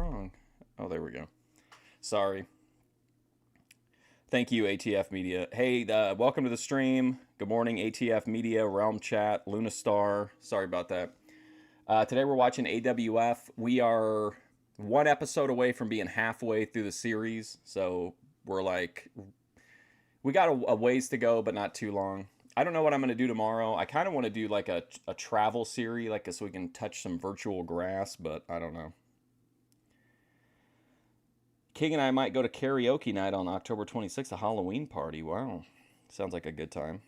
wrong? Oh, there we go. Sorry. Thank you, ATF Media. Hey, welcome to the stream. Good morning, ATF Media, Realm Chat, Luna Star. Sorry about that. Today we're watching AWF. We are one episode away from being halfway through the series, so we're like, we got a ways to go, but not too long. I don't know what I'm going to do tomorrow. I kind of want to do like a travel series, like so we can touch some virtual grass, but I don't know. King and I might go to karaoke night on October 26th, a Halloween party. Wow. Sounds like a good time.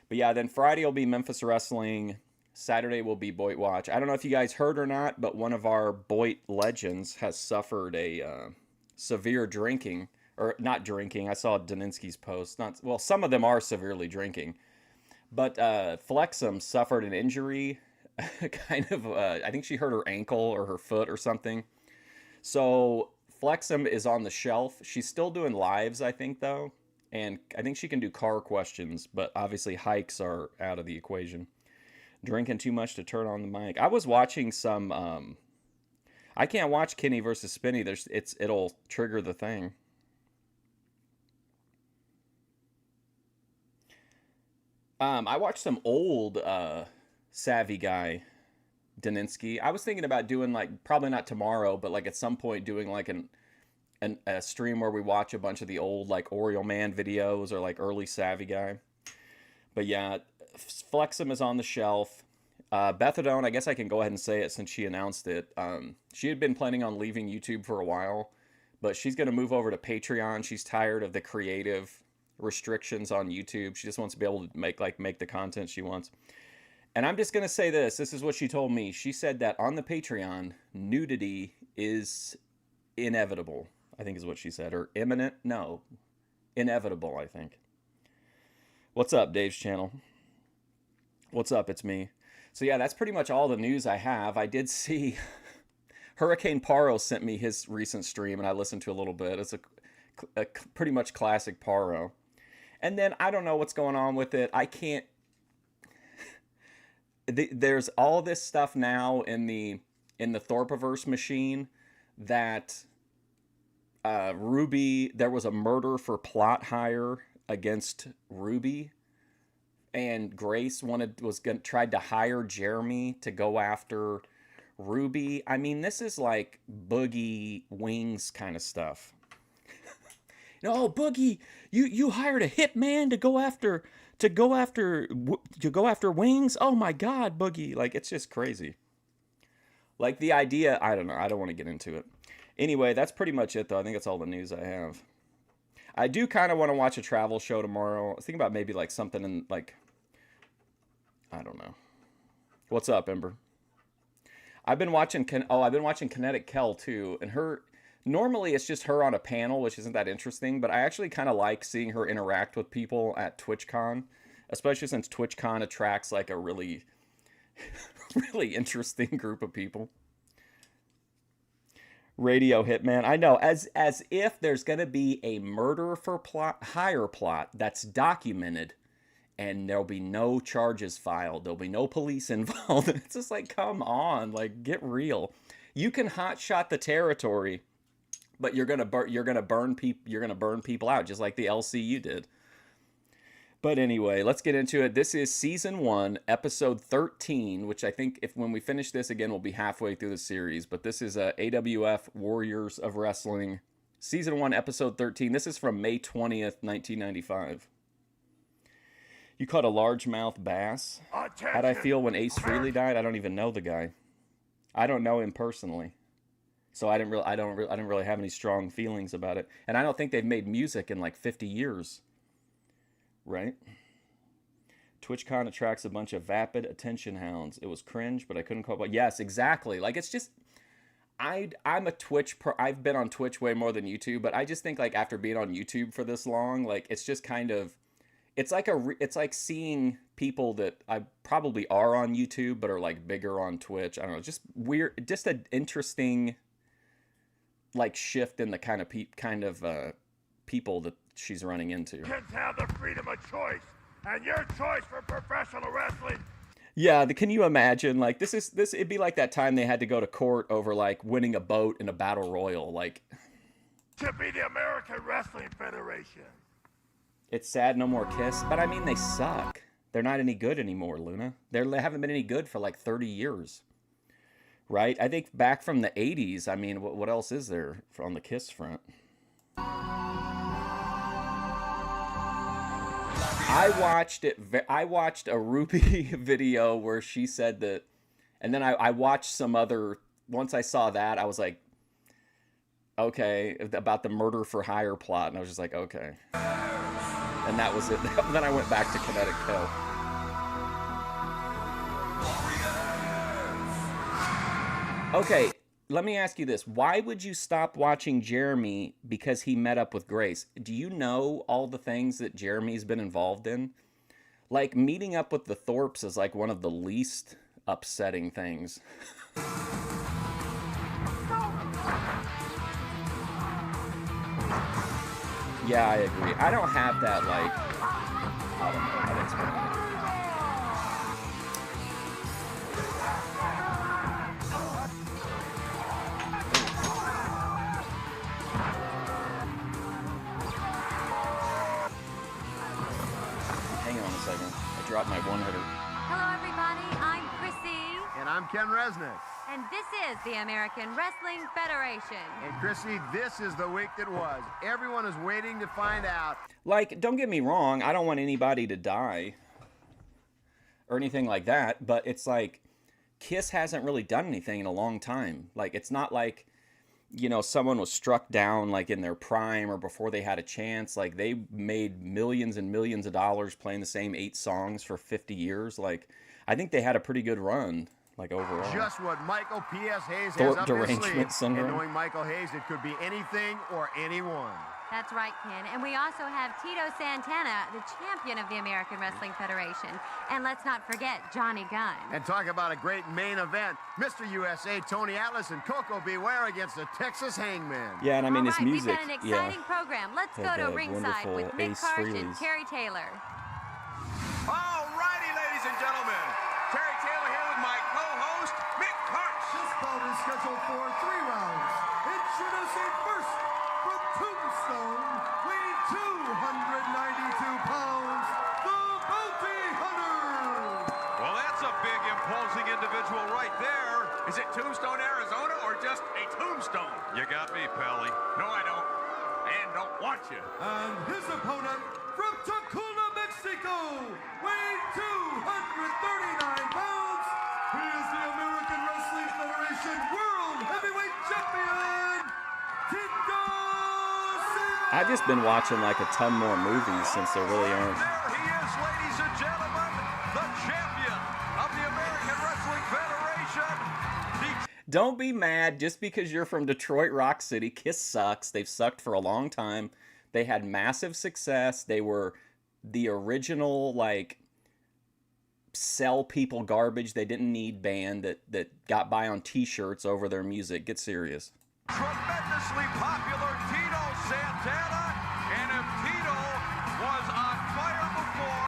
But yeah, then Friday will be Memphis Wrestling. Saturday will be Boit Watch. I don't know if you guys heard or not, but one of our Boit legends has suffered a severe drinking, or not drinking. I saw Daninsky's post. Not well, some of them are severely drinking. But Flexum suffered an injury, kind of, I think she hurt her ankle or her foot or something. So Flexum is on the shelf. She's still doing lives, I think, though. And I think she can do car questions, but obviously hikes are out of the equation. Drinking too much to turn on the mic. I was watching some, I can't watch Kenny versus Spinny. It'll trigger the thing. I watched some old Savvy Guy Daninsky. I was thinking about doing, like, probably not tomorrow, but like at some point doing like a stream where we watch a bunch of the old like Oriole Man videos or like early Savvy Guy. But yeah, Flexum is on the shelf. Bethadone, I guess I can go ahead and say it since she announced it. She had been planning on leaving YouTube for a while, but she's going to move over to Patreon. She's tired of the creative restrictions on YouTube. She just wants to be able to make the content she wants. And I'm just going to say this. This is what she told me. She said that on the Patreon, nudity is inevitable, I think is what she said. Or imminent? No. Inevitable, I think. What's up, Dave's channel? What's up? It's me. So yeah, that's pretty much all the news I have. I did see Hurricane Paro sent me his recent stream, and I listened to a little bit. It's a pretty much classic Paro. And then I don't know what's going on with it. I can't... There's all this stuff now in the Thorpiverse machine that Ruby, there was a murder for plot hire against Ruby, and Grace tried to hire Jeremy to go after Ruby. I mean, this is like Boogie Wings kind of stuff. Oh, Boogie, you hired a hitman to go after Wings. Oh my God, Boogie! Like, it's just crazy. Like, the idea, I don't know. I don't want to get into it. Anyway, that's pretty much it, though. I think that's all the news I have. I do kind of want to watch a travel show tomorrow. I was thinking about maybe like something in like, I don't know. What's up, Ember? I've been watching Kinetic Kel too, and her. Normally, it's just her on a panel, which isn't that interesting, but I actually kind of like seeing her interact with people at TwitchCon, especially since TwitchCon attracts like a really, really interesting group of people. Radio Hitman, I know, as if there's going to be a murder for hire plot that's documented, and there'll be no charges filed, there'll be no police involved. It's just like, come on, like, get real. You can hotshot the territory, but you're gonna burn people out, just like the LCU did. But anyway, let's get into it. This is season 1, episode 13, which I think when we finish this again, we'll be halfway through the series. But this is AWF Warriors of Wrestling, season 1, episode 13. This is from May 20th, 1995. You caught a largemouth bass. How'd I feel when Ace Frehley died? I don't even know the guy. I don't know him personally. So I didn't really have any strong feelings about it. And I don't think they've made music in like 50 years. Right? TwitchCon attracts a bunch of vapid attention hounds. It was cringe, but I couldn't call it. Yes, exactly. Like, it's just, I'm a Twitch I've been on Twitch way more than YouTube, but I just think like after being on YouTube for this long, like it's just kind of, it's like seeing people that I probably are on YouTube but are like bigger on Twitch. I don't know, just weird, just an interesting like shift in the kind of people that she's running into. Kids have the freedom of choice, and your choice for professional wrestling. Yeah, can you imagine? Like it'd be like that time they had to go to court over like winning a boat in a battle royal. Like, To be the American Wrestling Federation. it's sad no more Kiss, but I mean they suck. They're not any good anymore, Luna. They haven't been any good for like 30 years. Right? I think back from the 80s, I mean, what else is there on the Kiss front? I watched a Ruby video where she said that, and then I watched some other, once I saw that, I was like, okay, about the murder for hire plot, and I was just like, okay. And that was it. Then I went back to Kinetic Kill. Okay, let me ask you this. Why would you stop watching Jeremy because he met up with Grace? Do you know all the things that Jeremy's been involved in? Like, meeting up with the Thorpes is like one of the least upsetting things. Yeah, I agree. I don't have that, like, I don't know how to explain it. Hang on a second. I dropped my one-hitter. Hello, everybody. I'm Chrissy. And I'm Ken Resnick. And this is the American Wrestling Federation. And Chrissy, this is the week that was. Everyone is waiting to find out. Like, don't get me wrong. I don't want anybody to die or anything like that. But it's like, Kiss hasn't really done anything in a long time. Like, it's not like, you know, someone was struck down like in their prime or before they had a chance. Like, they made millions and millions of dollars playing the same 8 songs for 50 years. Like, I think they had a pretty good run, like, overall. Just what Michael P.S. Hayes has up his sleeve. Syndrome. And knowing Michael Hayes, it could be anything or anyone. That's right, Ken. And we also have Tito Santana, the champion of the American Wrestling Federation. And let's not forget Johnny Gunn. And talk about a great main event. Mr. USA, Tony Atlas, and Coco Beware against the Texas Hangman. Yeah, and I mean, his music. We've got an exciting program. Let's go to ringside with Mick Ace Hart and Frehley's. Terry Taylor. All righty, ladies and gentlemen. Terry Taylor here with my co-host, Mick Hart. This bout is scheduled for 3 rounds. Introducing first from Tombstone, weighing 292 pounds, the Bounty Hunter. Well, that's a big, imposing individual right there. Is it Tombstone, Arizona, or just a tombstone? You got me, Pally. No, I don't. And don't want you. And his opponent from Tacoma, Mexico, weighing 239 pounds, he is the American Wrestling Federation World Heavyweight Champion, Tito Santana. I've just been watching like a ton more movies since there really aren't. There he is, ladies and gentlemen, the champion of the American Wrestling Federation. Don't be mad just because you're from Detroit Rock City. Kiss sucks. They've sucked for a long time. They had massive success. They were the original, like, sell people garbage they didn't need band that got by on t-shirts over their music. Get serious. Tremendously popular Tito Santana, and if Tito was on fire before...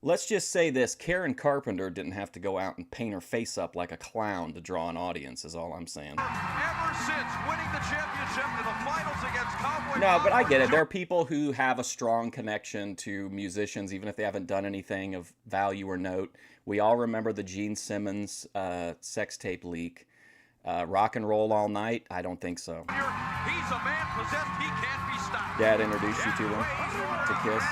Let's just say this. Karen Carpenter didn't have to go out and paint her face up like a clown to draw an audience, is all I'm saying. Ever since winning the championship to the finals against Cowboy... No, but I get it. There are people who have a strong connection to musicians, even if they haven't done anything of value or note. We all remember the Gene Simmons sex tape leak. Rock and Roll All Night? I don't think so. He's a man possessed. He can't be stopped. Dad introduced you to them, to Kiss.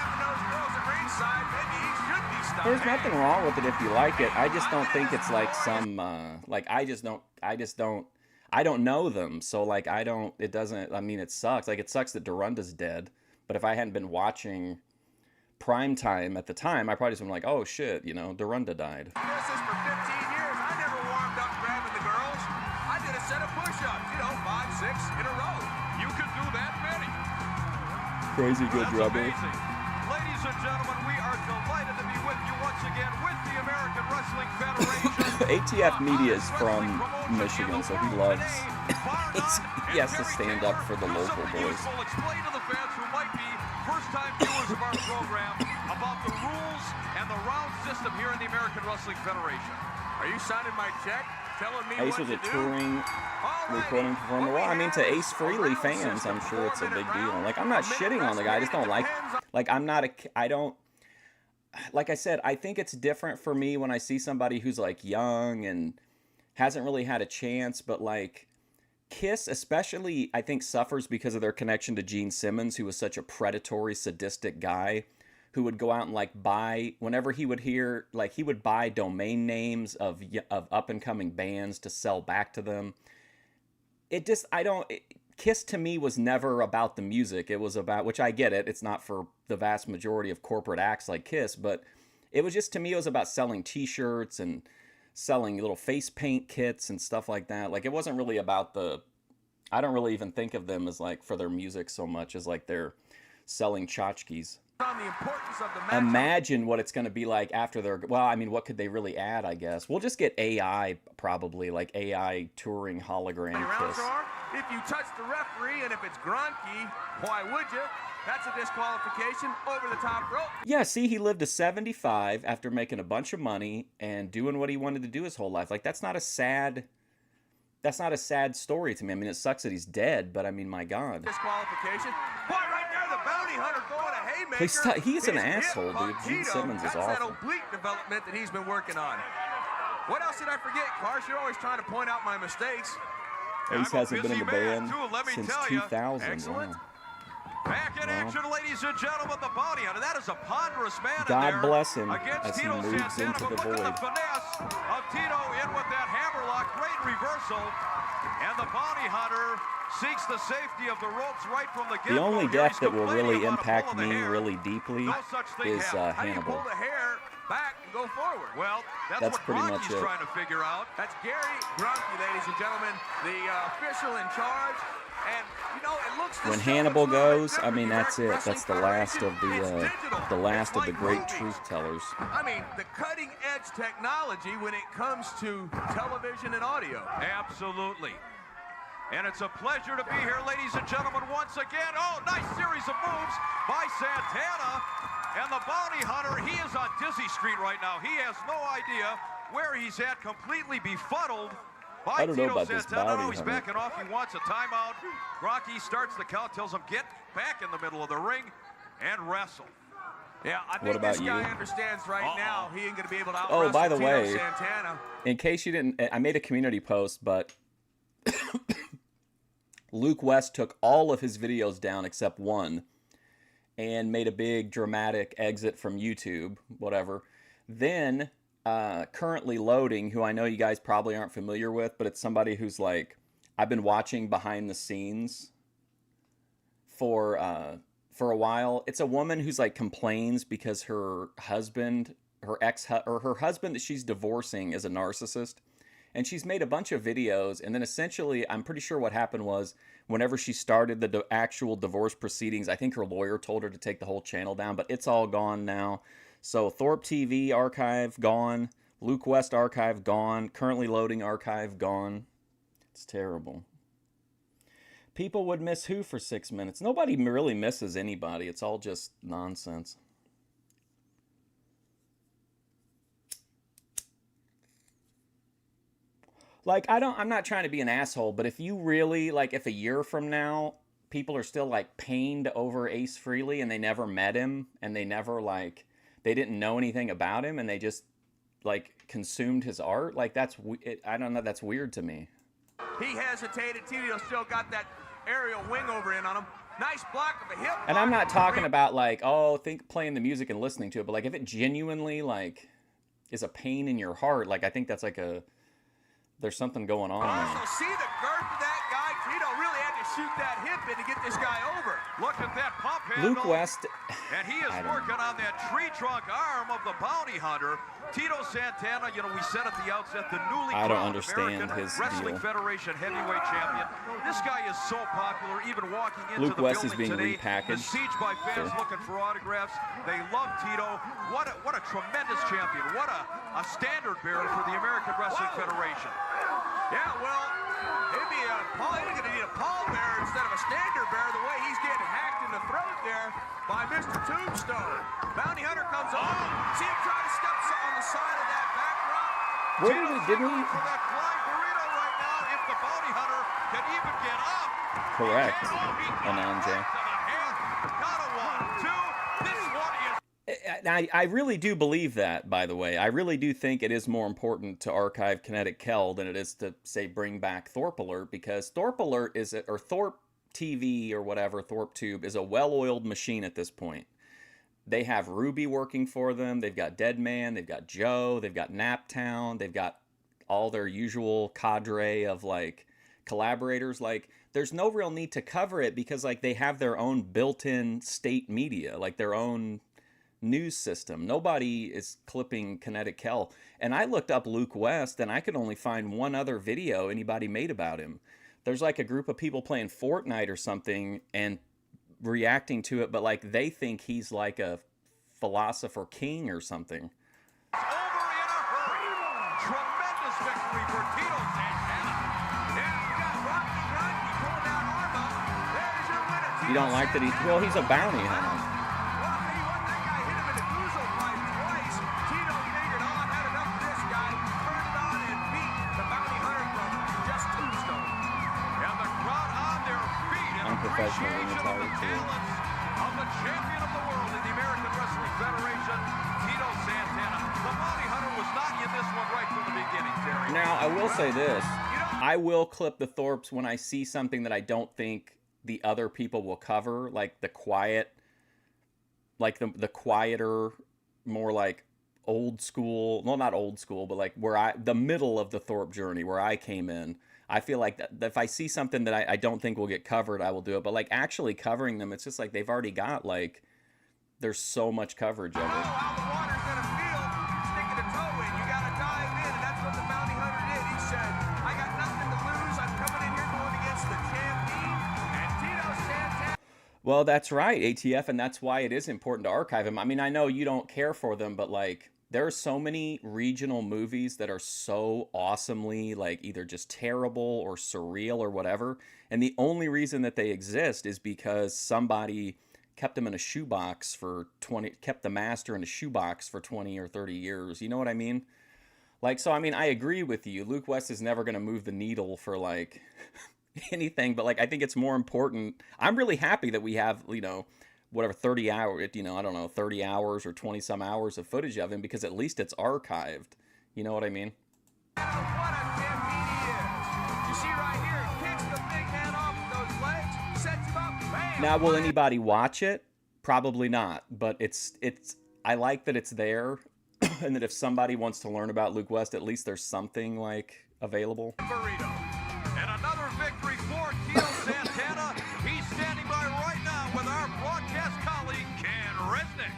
There's nothing wrong with it if you like it. I just don't think it's like some, like, I don't know them. So, like, it doesn't, I mean, it sucks. Like, it sucks that Doronda's dead. But if I hadn't been watching Primetime at the time, I probably just been like, oh, shit, you know, Doronda died. This is for 15 years. I never warmed up grabbing the girls. I did a set of push-ups, 5, 6 in a row. You could do that many. Crazy good That's rubber. amazing. Ladies and gentlemen, we are delighted to be with you once again with the American Wrestling Federation. ATF Media is from Michigan, so he loves, he has to stand up for the local boys. Explain to the fans who might be first-time viewers of our program about the rules and the round system here in the American Wrestling Federation. Are you signing my check? Telling me Ace what was to a do? touring recording performer. Well, I mean, to Ace Frehley fans, I'm sure it's a big deal. Like, I'm not shitting on the guy. I just don't like I'm not I don't, like I said, I think it's different for me when I see somebody who's like young and hasn't really had a chance, but like Kiss especially, I think, suffers because of their connection to Gene Simmons, who was such a predatory, sadistic guy who would go out and like buy, whenever he would hear, like he would buy domain names of up and coming bands to sell back to them. It just, Kiss to me was never about the music. It was about, which I get it, it's not for the vast majority of corporate acts like Kiss, but it was just, to me, it was about selling t-shirts and selling little face paint kits and stuff like that. Like, it wasn't really about I don't really even think of them as like for their music so much as like they're selling tchotchkes. On the importance of the match. Imagine what it's going to be like after they're, well, I mean, what could they really add, I guess? We'll just get AI, probably, like AI touring hologram Kiss. If you touch the referee and if it's Gronky, why would you? That's a disqualification over the top rope. Yeah, see, he lived to 75 after making a bunch of money and doing what he wanted to do his whole life. Like, that's not a sad story to me. I mean, it sucks that he's dead, but I mean, my God. Disqualification. Boy, right there, the bounty hunter going a haymaker. He's an asshole, dude. Gene Simmons is That's that awful. oblique development that he's been working on. What else did I forget, Cars? You're always trying to point out my mistakes. Ace hasn't been in the band let me since tell you. 2000. Excellent. Wow. Back in action, ladies and gentlemen, the bounty hunter. That is a ponderous man God in there bless him against as he Tito moves Santana. into the But look void. at the finesse of Tito in with that hammerlock. Great reversal. And the bounty hunter seeks the safety of the ropes right from the get-go. The only Here death he's that will complaining really about a impact pull of the me hair. really deeply No such thing is happened. How do you Hannibal. pull the hair back and go forward? Well, That's what pretty much Rocky's it. trying to figure out. That's Gary Gronky, ladies and gentlemen, the official in charge. And you know, it looks When so Hannibal much more goes, I different. mean, The that's it. American That's the Wrestling last of Federation, it's digital. the last It's of the like great movies. truth tellers. I mean, the cutting edge technology when it comes to television and audio. Absolutely. And it's a pleasure to be here, ladies and gentlemen, once again. Oh, nice series of moves by Santana. And the bounty hunter, he is on Dizzy Street right now. He has no idea where he's at, completely befuddled by I don't know Tito about this Santana. bounty He's hunter. backing off. He wants a timeout. Rocky starts the count, tells him, get back in the middle of the ring and wrestle. Yeah, I What think about this guy you? understands right now he ain't going to be able to Oh, by the Tito way, Santana. in case you didn't, I made a community post, but Luke West took all of his videos down except one and made a big dramatic exit from YouTube, whatever. Then, currently loading, who I know you guys probably aren't familiar with, but it's somebody who's like, I've been watching behind the scenes for a while. It's a woman who's like complains because her husband, her husband that she's divorcing is a narcissist. And she's made a bunch of videos, and then essentially, I'm pretty sure what happened was, whenever she started the actual divorce proceedings, I think her lawyer told her to take the whole channel down, but it's all gone now. So Thorpe TV archive, gone. Luke West archive, gone. Currently loading archive, gone. It's terrible. People would miss who for 6 minutes? Nobody really misses anybody. It's all just nonsense. Like, I'm not trying to be an asshole, but if you really, like, if a year from now, people are still, like, pained over Ace Frehley and they never met him and they never, like, they didn't know anything about him and they just, like, consumed his art, like, I don't know, that's weird to me. He hesitated. Tito still got that aerial wing over in on him. Nice block of a hip. And I'm not talking about, like, playing the music and listening to it, but, like, if it genuinely, like, is a pain in your heart, like, I think that's, like, there's something going on there. Also, see the girth of that guy. Tito really had to shoot that hip in to get this guy over. Look at that pump handle. Luke West, And he is working on that tree trunk arm of the bounty hunter. Tito Santana, you know, we said at the outset, the newly I don't crowned understand American his Wrestling deal. Federation heavyweight champion. This guy is so popular, even walking into Luke the West is building being today. repackaged. Besieged by fans Sure. looking for autographs. They love Tito. What a tremendous champion. What a standard bearer for the American Wrestling Federation. Yeah, well, maybe he's going to need a pallbearer instead of a standard bearer the way he's getting hacked in the throat there by Mr. Tombstone. Bounty Hunter comes on. See him try to step on the side of that backdrop. What did he, didn't he? For that flying burrito right now, if the bounty hunter can even get up. Correct, He can. Oh, he Anand J. right to the head. Got a 1, 2. This one is I really do believe that, by the way. I really do think it is more important to archive Kinetic Kel than it is to, say, bring back Thorpe Alert, because Thorpe Alert is, or Thorpe TV or whatever, Thorpe Tube, is a well-oiled machine at this point. They have Ruby working for them. They've got Deadman. They've got Joe. They've got Naptown. They've got all their usual cadre of, like, collaborators. Like, there's no real need to cover it because, like, they have their own built-in state media, like their own news system. Nobody is clipping Kinetic Kel. And I looked up Luke West, and I could only find one other video anybody made about him. There's like a group of people playing Fortnite or something and reacting to it, but like they think he's like a philosopher king or something. over in a hurry. Tremendous victory for Tito Santana. Yeah, you got Rocky Rocky pulling out Arma. There's your winner, Tito You don't like that Santana. well, he's a bounty hunter. Well, I'll tell you what, that guy hit him in the goozle pipe twice. Tito figured, oh, I've had enough of this guy. Turned it on and beat the bounty hunter from just Tombstone. And the crowd on their feet in Unprofessional appreciation of the rheumatoid too. talents of the champion of the world in the American Wrestling Federation, Tito Santana. The bounty hunter was not in this one right from the beginning, Terry. Now, I will say this. I will clip the Thorpes when I see something that I don't think the other people will cover, like the quiet, like the quieter, more like old school, well, not old school, but like where the middle of the Thorpe journey, where I came in. I feel like that if I see something that I don't think will get covered, I will do it. But like actually covering them, it's just like they've already got like, there's so much coverage of You know it. how the water's gonna feel sticking a toe in. You gotta dive in, and that's what the bounty hunter did. He said, I got nothing to lose. I'm coming in here going against the champion. And Tito Santana. Well, that's right, ATF, and that's why it is important to archive them. I mean, I know you don't care for them, but like, there are so many regional movies that are so awesomely, like, either just terrible or surreal or whatever, and the only reason that they exist is because somebody kept them in a shoebox for 20, kept the master in a shoebox for 20 or 30 years. You know what I mean? Like, so, I mean, I agree with you. Luke West is never going to move the needle for, like, anything, but, like, I think it's more important. I'm really happy that we have, you know, whatever, 30 hours, you know, I don't know, 30 hours or 20 some hours of footage of him because at least it's archived. You know what I mean? What a champion he is. You see right here, he kicks the big man off with those legs, sets him up, bam. Now, will anybody watch it? Probably not, but it's I like that it's there and that if somebody wants to learn about Luke West, at least there's something like available. Burrito. And another victory for Tito Santana. He's standing by right now with our broadcast colleague, Ken Resnick.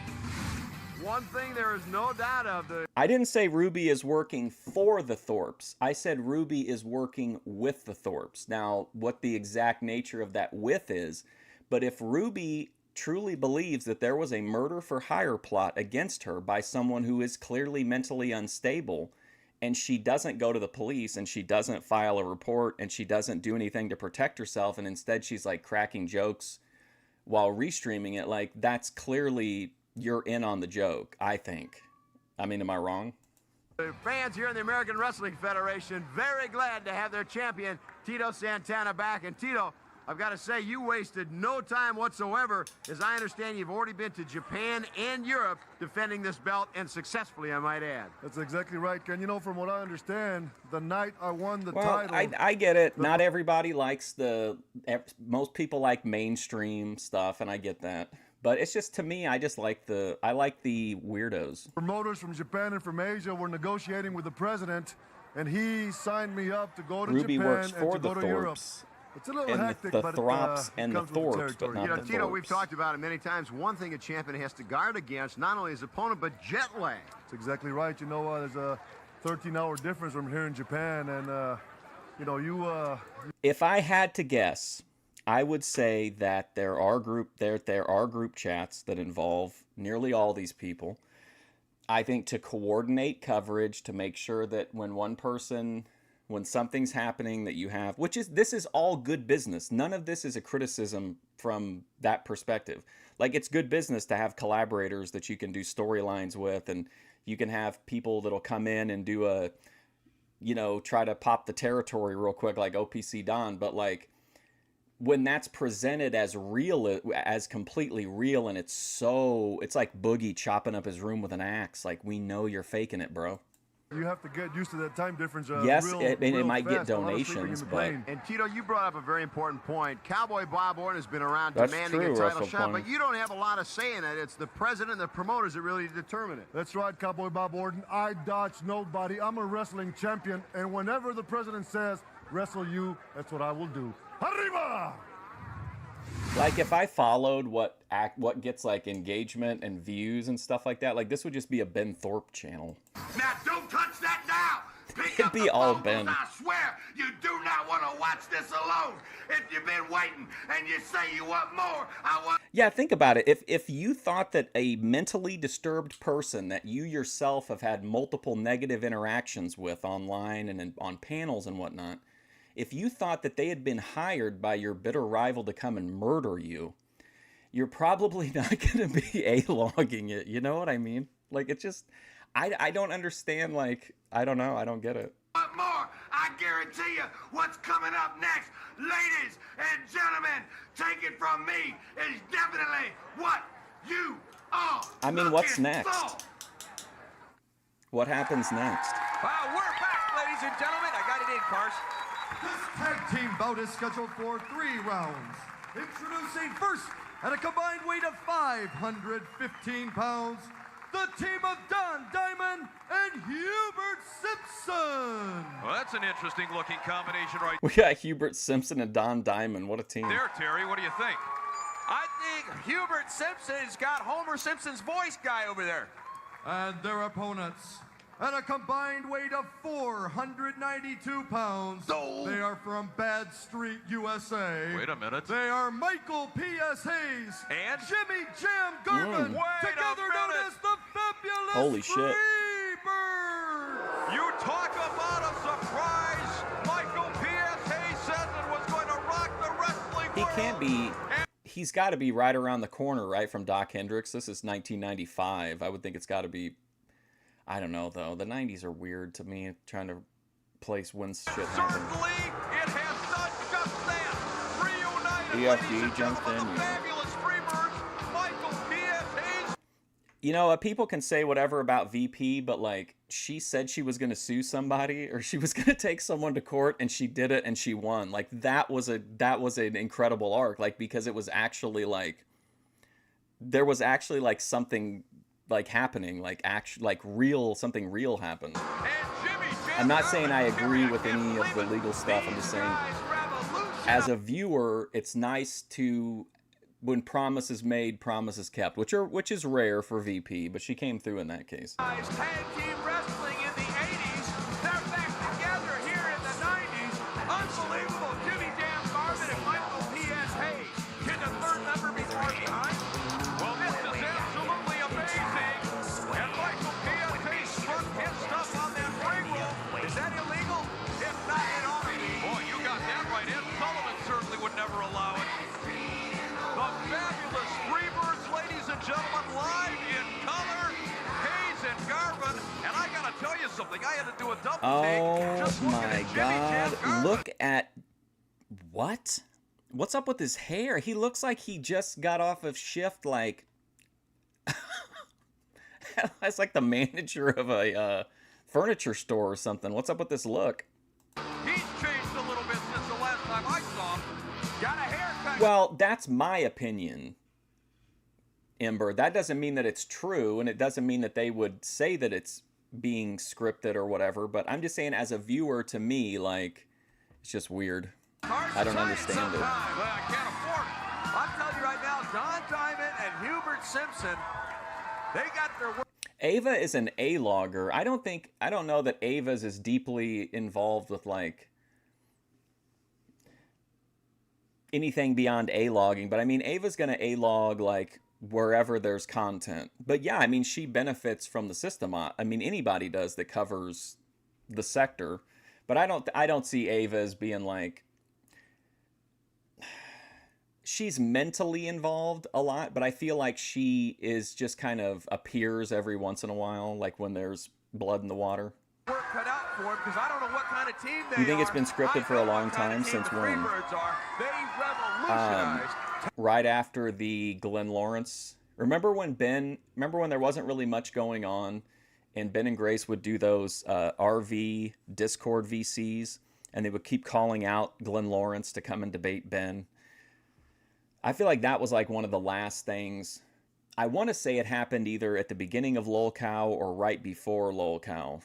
One thing there is no doubt of, the I didn't say Ruby is working for the Thorpes. I said Ruby is working with the Thorpes. Now, what the exact nature of that with is, but if Ruby truly believes that there was a murder for hire plot against her by someone who is clearly mentally unstable, and she doesn't go to the police and she doesn't file a report and she doesn't do anything to protect herself, and instead she's like cracking jokes while restreaming it, like that's clearly you're in on the joke, I think. I mean, am I wrong? fans here in the American Wrestling Federation very glad to have their champion, Tito Santana, back. And Tito, I've got to say, you wasted no time whatsoever. As I understand, you've already been to Japan and Europe defending this belt, and successfully, I might add. That's exactly right, Ken. You know, from what I understand, the night I won the Well, title... I get it. Not everybody likes most people like mainstream stuff, and I get that. But it's just, to me, I like the weirdos. Promoters from Japan and from Asia were negotiating with the president, and he signed me up to go to Ruby Japan works and for to the go to Europe. Thorpes. It's a little And hectic, the but Throps it and the comes with Thorpes, territory. but not You know, the Tito, we've Thorpes. talked about it many times. One thing a champion has to guard against, not only his opponent, but jet lag. That's exactly right. You know, there's a 13-hour difference from here in Japan, and, you know, If I had to guess, I would say that there are group chats that involve nearly all these people. I think to coordinate coverage, to make sure that when one when something's happening that you have, this is all good business. None of this is a criticism from that perspective. Like, it's good business to have collaborators that you can do storylines with, and you can have people that'll come in and do a, try to pop the territory real quick like OPC Don. But like, when that's presented as real, as completely real, and it's like Boogie chopping up his room with an axe. Like, we know you're faking it, bro. You have to get used to that time difference. Yes, real, it real might get fast. A lot of sleeping donations, in the but plane. And Tito, you brought up a very important point. Cowboy Bob Orton has been around That's demanding true, a title Russell shot, Point. but you don't have a lot of say in it. It's the president and the promoters that really determine it. That's right, Cowboy Bob Orton. I dodge nobody. I'm a wrestling champion, and whenever the president says, wrestle you, that's what I will do. Arriba! like, if I followed what gets like engagement and views and stuff like that, like, this would just be a Ben Thorpe channel. Now don't touch that now! Pick It'd up be the all phone, Ben. I swear you do not want to watch this alone. If you've been waiting and you say you want more, I want... Yeah, think about it. If you thought that a mentally disturbed person that you yourself have had multiple negative interactions with online and on panels and whatnot, if you thought that they had been hired by your bitter rival to come and murder you, you're probably not going to be A-logging it. You know what I mean? Like, it's just, I don't understand, like, I don't know. I don't get it. Want more, I guarantee you what's coming up next. Ladies and gentlemen, take it from me. It's definitely what you are. I mean, what's looking next? for. What happens next? We're back, ladies and gentlemen. I got it in, Cars. This tag team bout is scheduled for 3 rounds. Introducing first, at a combined weight of 515 pounds, the team of Don Diamond and Hubert Simpson. Well, that's an interesting looking combination right We got Hubert Simpson and Don Diamond. What a team. there, Terry. What do you think? I think Hubert Simpson's got Homer Simpson's voice guy over there. And their opponents, at a combined weight of 492 pounds, Oh. they are from Bad Street, USA. Wait a minute. They are Michael P.S. Hayes And? Jimmy Jam Garvin, Wait a together known minute. as the Fabulous Holy shit. Freebirds. You talk about a surprise. Michael P.S. Hayes said that was going to rock the wrestling He world. can't be. He's got to be right around the corner, right, from Doc Hendricks. This is 1995. I would think it's got to be. I don't know, though. The 90s are weird to me, trying to place when shit happened. Certainly, it has done just that. Reunited, EFG ladies and jumped gentlemen, in, the yeah. fabulous Freebirds, Michael P.S. Hayes. You know, people can say whatever about VP, but like, she said she was going to sue somebody, or she was going to take someone to court, and she did it and she won. Like, that was an incredible arc, like, because it was actually like, there was actually like something like happening, like something real happened. And Jimmy Jam I'm not saying I Garvin, agree Terry, with I can't any of the believe it. legal stuff. I'm These just saying, guys revolutionized as a viewer, it's nice to, when promise is made, promise is kept, which is rare for VP, but she came through in that case. Tag team wrestling in the 80s. They're back together here in the 90s. Unbelievable. Jimmy Jam Garvin and Michael P.S. Hayes. Can the third member be far behind? Well, this is absolutely amazing. And Michael P.S. Hayes struck his stuff on that ring roll. Is that illegal? If not, it ought to be. Boy, you got that right. Ed Sullivan certainly would never allow it. The fabulous Freebirds, ladies and gentlemen, live in color. Hayes and Garvin. And I got to tell you something. I had to do a double take. Oh Just looking my at Jimmy Jam God! Garvin. Look at what? What's up with his hair? He looks like he just got off of shift. Like, that's like the manager of a furniture store or something. What's up with this look? He's changed a little bit since the last time I saw him. Got a haircut. Well, that's my opinion, Ember. That doesn't mean that it's true, and it doesn't mean that they would say that it's being scripted or whatever, but I'm just saying, as a viewer, to me, like, it's just weird. I don't understand it. Well, I can't afford it. I'm telling you right now, Don Diamond and Hubert Simpson, they got their work. Ava is an A-logger. I don't know that Ava's is deeply involved with, like, anything beyond A-logging, but I mean, Ava's gonna A-log, like, wherever there's content. But yeah, I mean, she benefits from the system. I mean, anybody does that covers the sector. But But I don't see Ava as being like, she's mentally involved a lot, but I feel like she is just kind of appears every once in a while, like when there's blood in the water. Work cut out for him, because I don't know what kind of team they You think are. it's been scripted for a long time? Since when? They revolutionized. Right after the Glenn Lawrence. Remember when there wasn't really much going on, and Ben and Grace would do those RV Discord VCs, and they would keep calling out Glenn Lawrence to come and debate Ben. I feel like that was like one of the last things. I want to say it happened either at the beginning of Lol Cow or right before Lol Cow.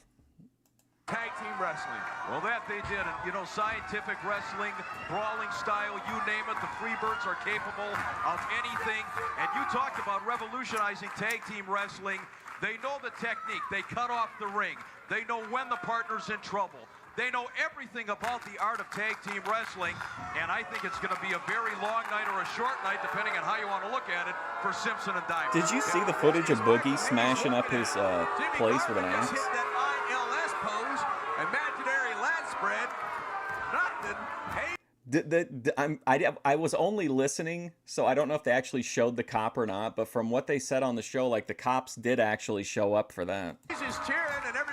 Tag team wrestling. Well, that they did. And, you know, scientific wrestling, brawling style, you name it, the Freebirds are capable of anything. And you talked about revolutionizing tag team wrestling. They know the technique. They cut off the ring. They know when the partner's in trouble. They know everything about the art of tag team wrestling. And I think it's going to be a very long night or a short night, depending on how you want to look at it, for Simpson and Diamond. Did you see the footage of Boogie smashing up his place with an axe? Pose, imaginary lat spread, nothing. Hey. I was only listening, so I don't know if they actually showed the cop or not, but from what they said on the show, like the cops did actually show up for that.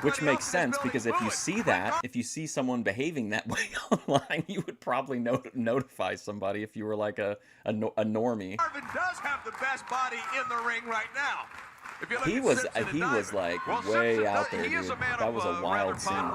Which makes sense, because if you see that, if you see someone behaving that way online, you would probably notify somebody if you were like a normie. Marvin does have the best body in the ring right now. He was like way out there, dude. That was a wild scene.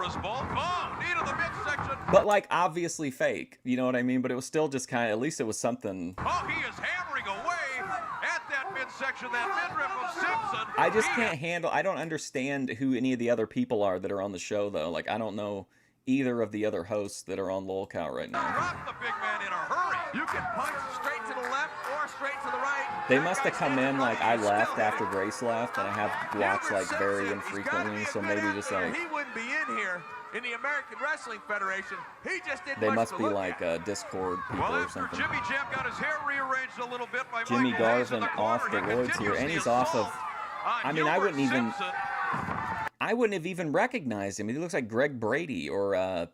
But like obviously fake, you know what I mean? But it was still just kind of, at least it was something. Oh, he is hammering away at that midsection, that midriff of Simpson. I just can't handle, I don't understand who any of the other people are that are on the show though. Like I don't know either of the other hosts that are on Lol Cow right now. Drop the big man in a hurry. You can punch straight to the left or straight to the right. They must have come in like I left after Grace left, and I have watched like very infrequently, so maybe just like he wouldn't be in here in the American Wrestling Federation. He just didn't. They must be like Discord people or something. Jimmy Jam got his hair rearranged a little bit by Jimmy Michael Hayes in Garvin the off the roads here, and he's off of. I mean, I wouldn't have even recognized him. He looks like Greg Brady or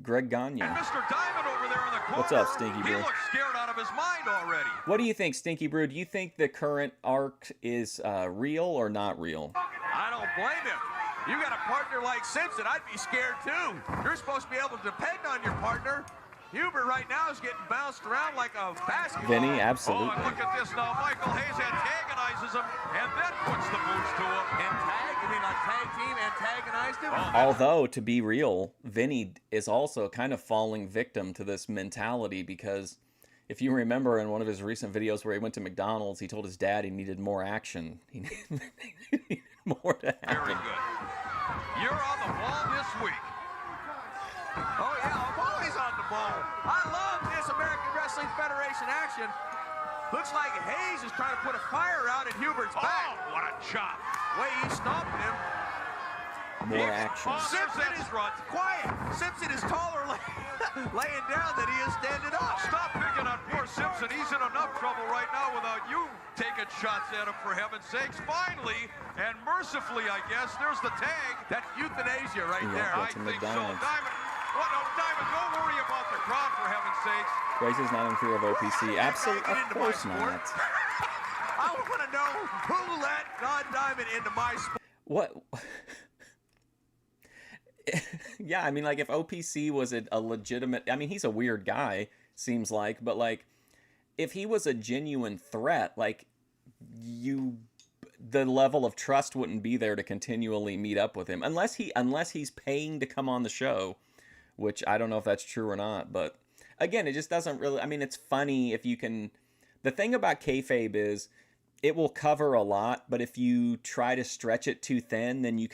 Greg Gagne. And Mr. Diamond over there in the corner. What's up, Stinky Brew? He looks scared out of his mind already. What do you think, Stinky Brew? Do you think the current arc is real or not real? I don't blame him. You got a partner like Simpson, I'd be scared too. You're supposed to be able to depend on your partner. Hubert right now is getting bounced around like a basketball. Vinny, absolutely. Oh, and look at this now. Michael Hayes antagonizes him and then puts the boots to him. You mean like tag team antagonized him? Although, to be real, Vinny is also kind of falling victim to this mentality, because if you remember in one of his recent videos where he went to McDonald's, he told his dad he needed more action. He needed more to happen. Very good. You're on the ball this week. Oh, yeah, I'm always on the ball. I love this American Wrestling Federation action. Looks like Hayes is trying to put a fire out at Hubert's back. Oh, what a chop. The way he stomped him. More action. Simpson is quiet. Simpson is taller laying down than he is standing up. Stop picking on poor Simpson. He's in enough trouble right now without you taking shots at him, for heaven's sakes. Finally, and mercifully, I guess, there's the tag. That's euthanasia right there. I think so. Diamond. Well, no, Diamond, don't worry about the crowd, for heaven's sakes. Grace is not in fear of OPC. Absolutely, of course not. I want to know who let Don Diamond into my sport. What? Yeah, I mean, like, if OPC was a legitimate... I mean, he's a weird guy, seems like, but, like, if he was a genuine threat, like, the level of trust wouldn't be there to continually meet up with him. Unless he's paying to come on the show, which I don't know if that's true or not, but... Again, it just doesn't really... I mean, it's funny if you can... The thing about kayfabe is it will cover a lot, but if you try to stretch it too thin, then you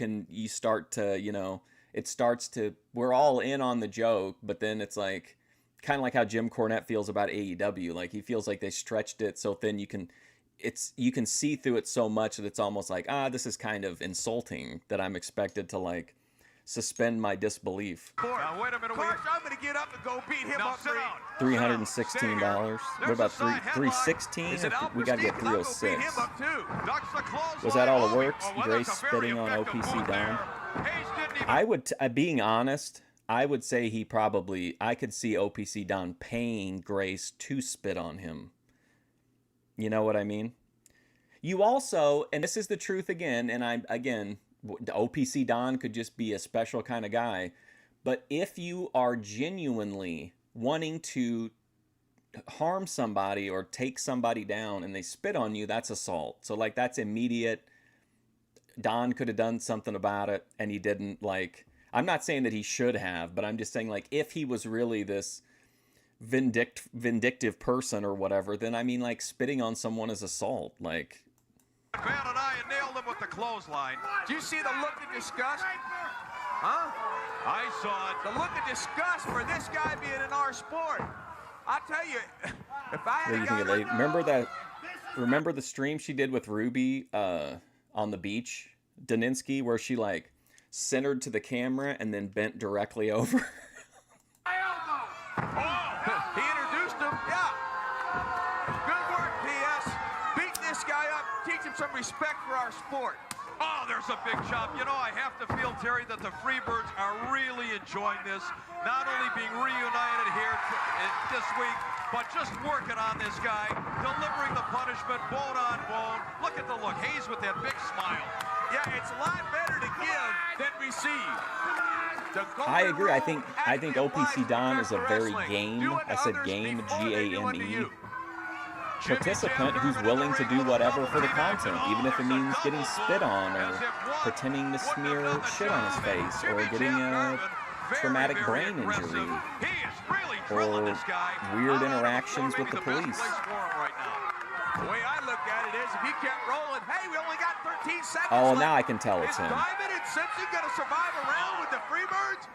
start to, you know... It starts to... We're all in on the joke, but then it's like... Kind of like how Jim Cornette feels about AEW. Like, he feels like they stretched it so thin you can see through it so much that it's almost like, this is kind of insulting that I'm expected to, like... suspend my disbelief. Now, wait a minute. I'm going to get up and go beat him up. $316. What about $316? We got to get $306. Was that all it works? Grace spitting on OPC down. Being honest, I would say I could see OPC Don paying Grace to spit on him. You know what I mean? You also, and this is the truth again, and OPC Don could just be a special kind of guy, but if you are genuinely wanting to harm somebody or take somebody down and they spit on you, that's assault. So like that's immediate. Don could have done something about it and he didn't. Like, I'm not saying that he should have, but I'm just saying, like, if he was really this vindictive person or whatever, then I mean, like, spitting on someone is assault. Like, Van and I nailed him with the clothesline. Do you see the look of disgust? Huh? I saw it. The look of disgust for this guy being in our sport. I tell you, if I had what do you think, lady? Remember the stream she did with Ruby on the beach, Daninsky, where she like centered to the camera and then bent directly over? He introduced him. Yeah. Good work, PS. Beat this guy up. Teach him some respect for our sport. Oh, there's a big chop. You know, I have to feel, Terry, that the Freebirds are really enjoying this. Not only being reunited here this week, but just working on this guy, delivering the punishment, bone on bone. Look at the look. Hayes with that big smile. Yeah, it's a lot better to give than receive. I agree. I think OPC Don is a very game. I said game, G-A-M-E. Participant who's willing to do whatever for the content, even if it means getting spit on or pretending to smear shit on his face or getting a traumatic brain injury or weird interactions with the police. The way I look at it is, if he kept rolling, hey, we only got 13 seconds Oh, left. now I can tell it's him. Diamond and Simpson going to survive a round with the Freebirds?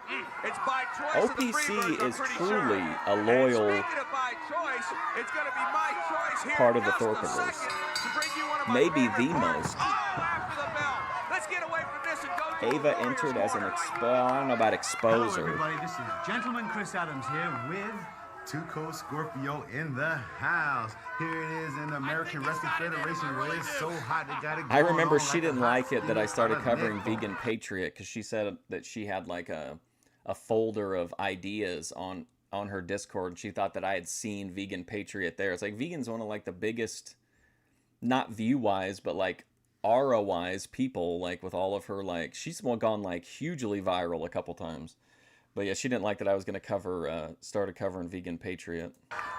It's by choice. OPC is truly a loyal Speaking of by choice, it's going to be my choice here part of the in just a Thorpeverse. second to bring you one of my Maybe favorite the parts. most. Oh, after the bell. Let's get away from this and go to Ava a Warriors entered as an corner. I don't know about Hello, exposer. everybody. This is Gentleman Chris Adams here with Cold Scorpio in the house. Here it is in the American Wrestling Federation where it's so hot they got it I going remember on she like a didn't hot like it that I stove started out of covering neck. Vegan Patriot because she said that she had like a folder of ideas on her Discord, and she thought that I had seen Vegan Patriot there. It's like Vegan's one of like the biggest, not view-wise, but like aura-wise people, like with all of her, like she's gone like hugely viral a couple times. But yeah, she didn't like that I was going to started covering Vegan Patriot.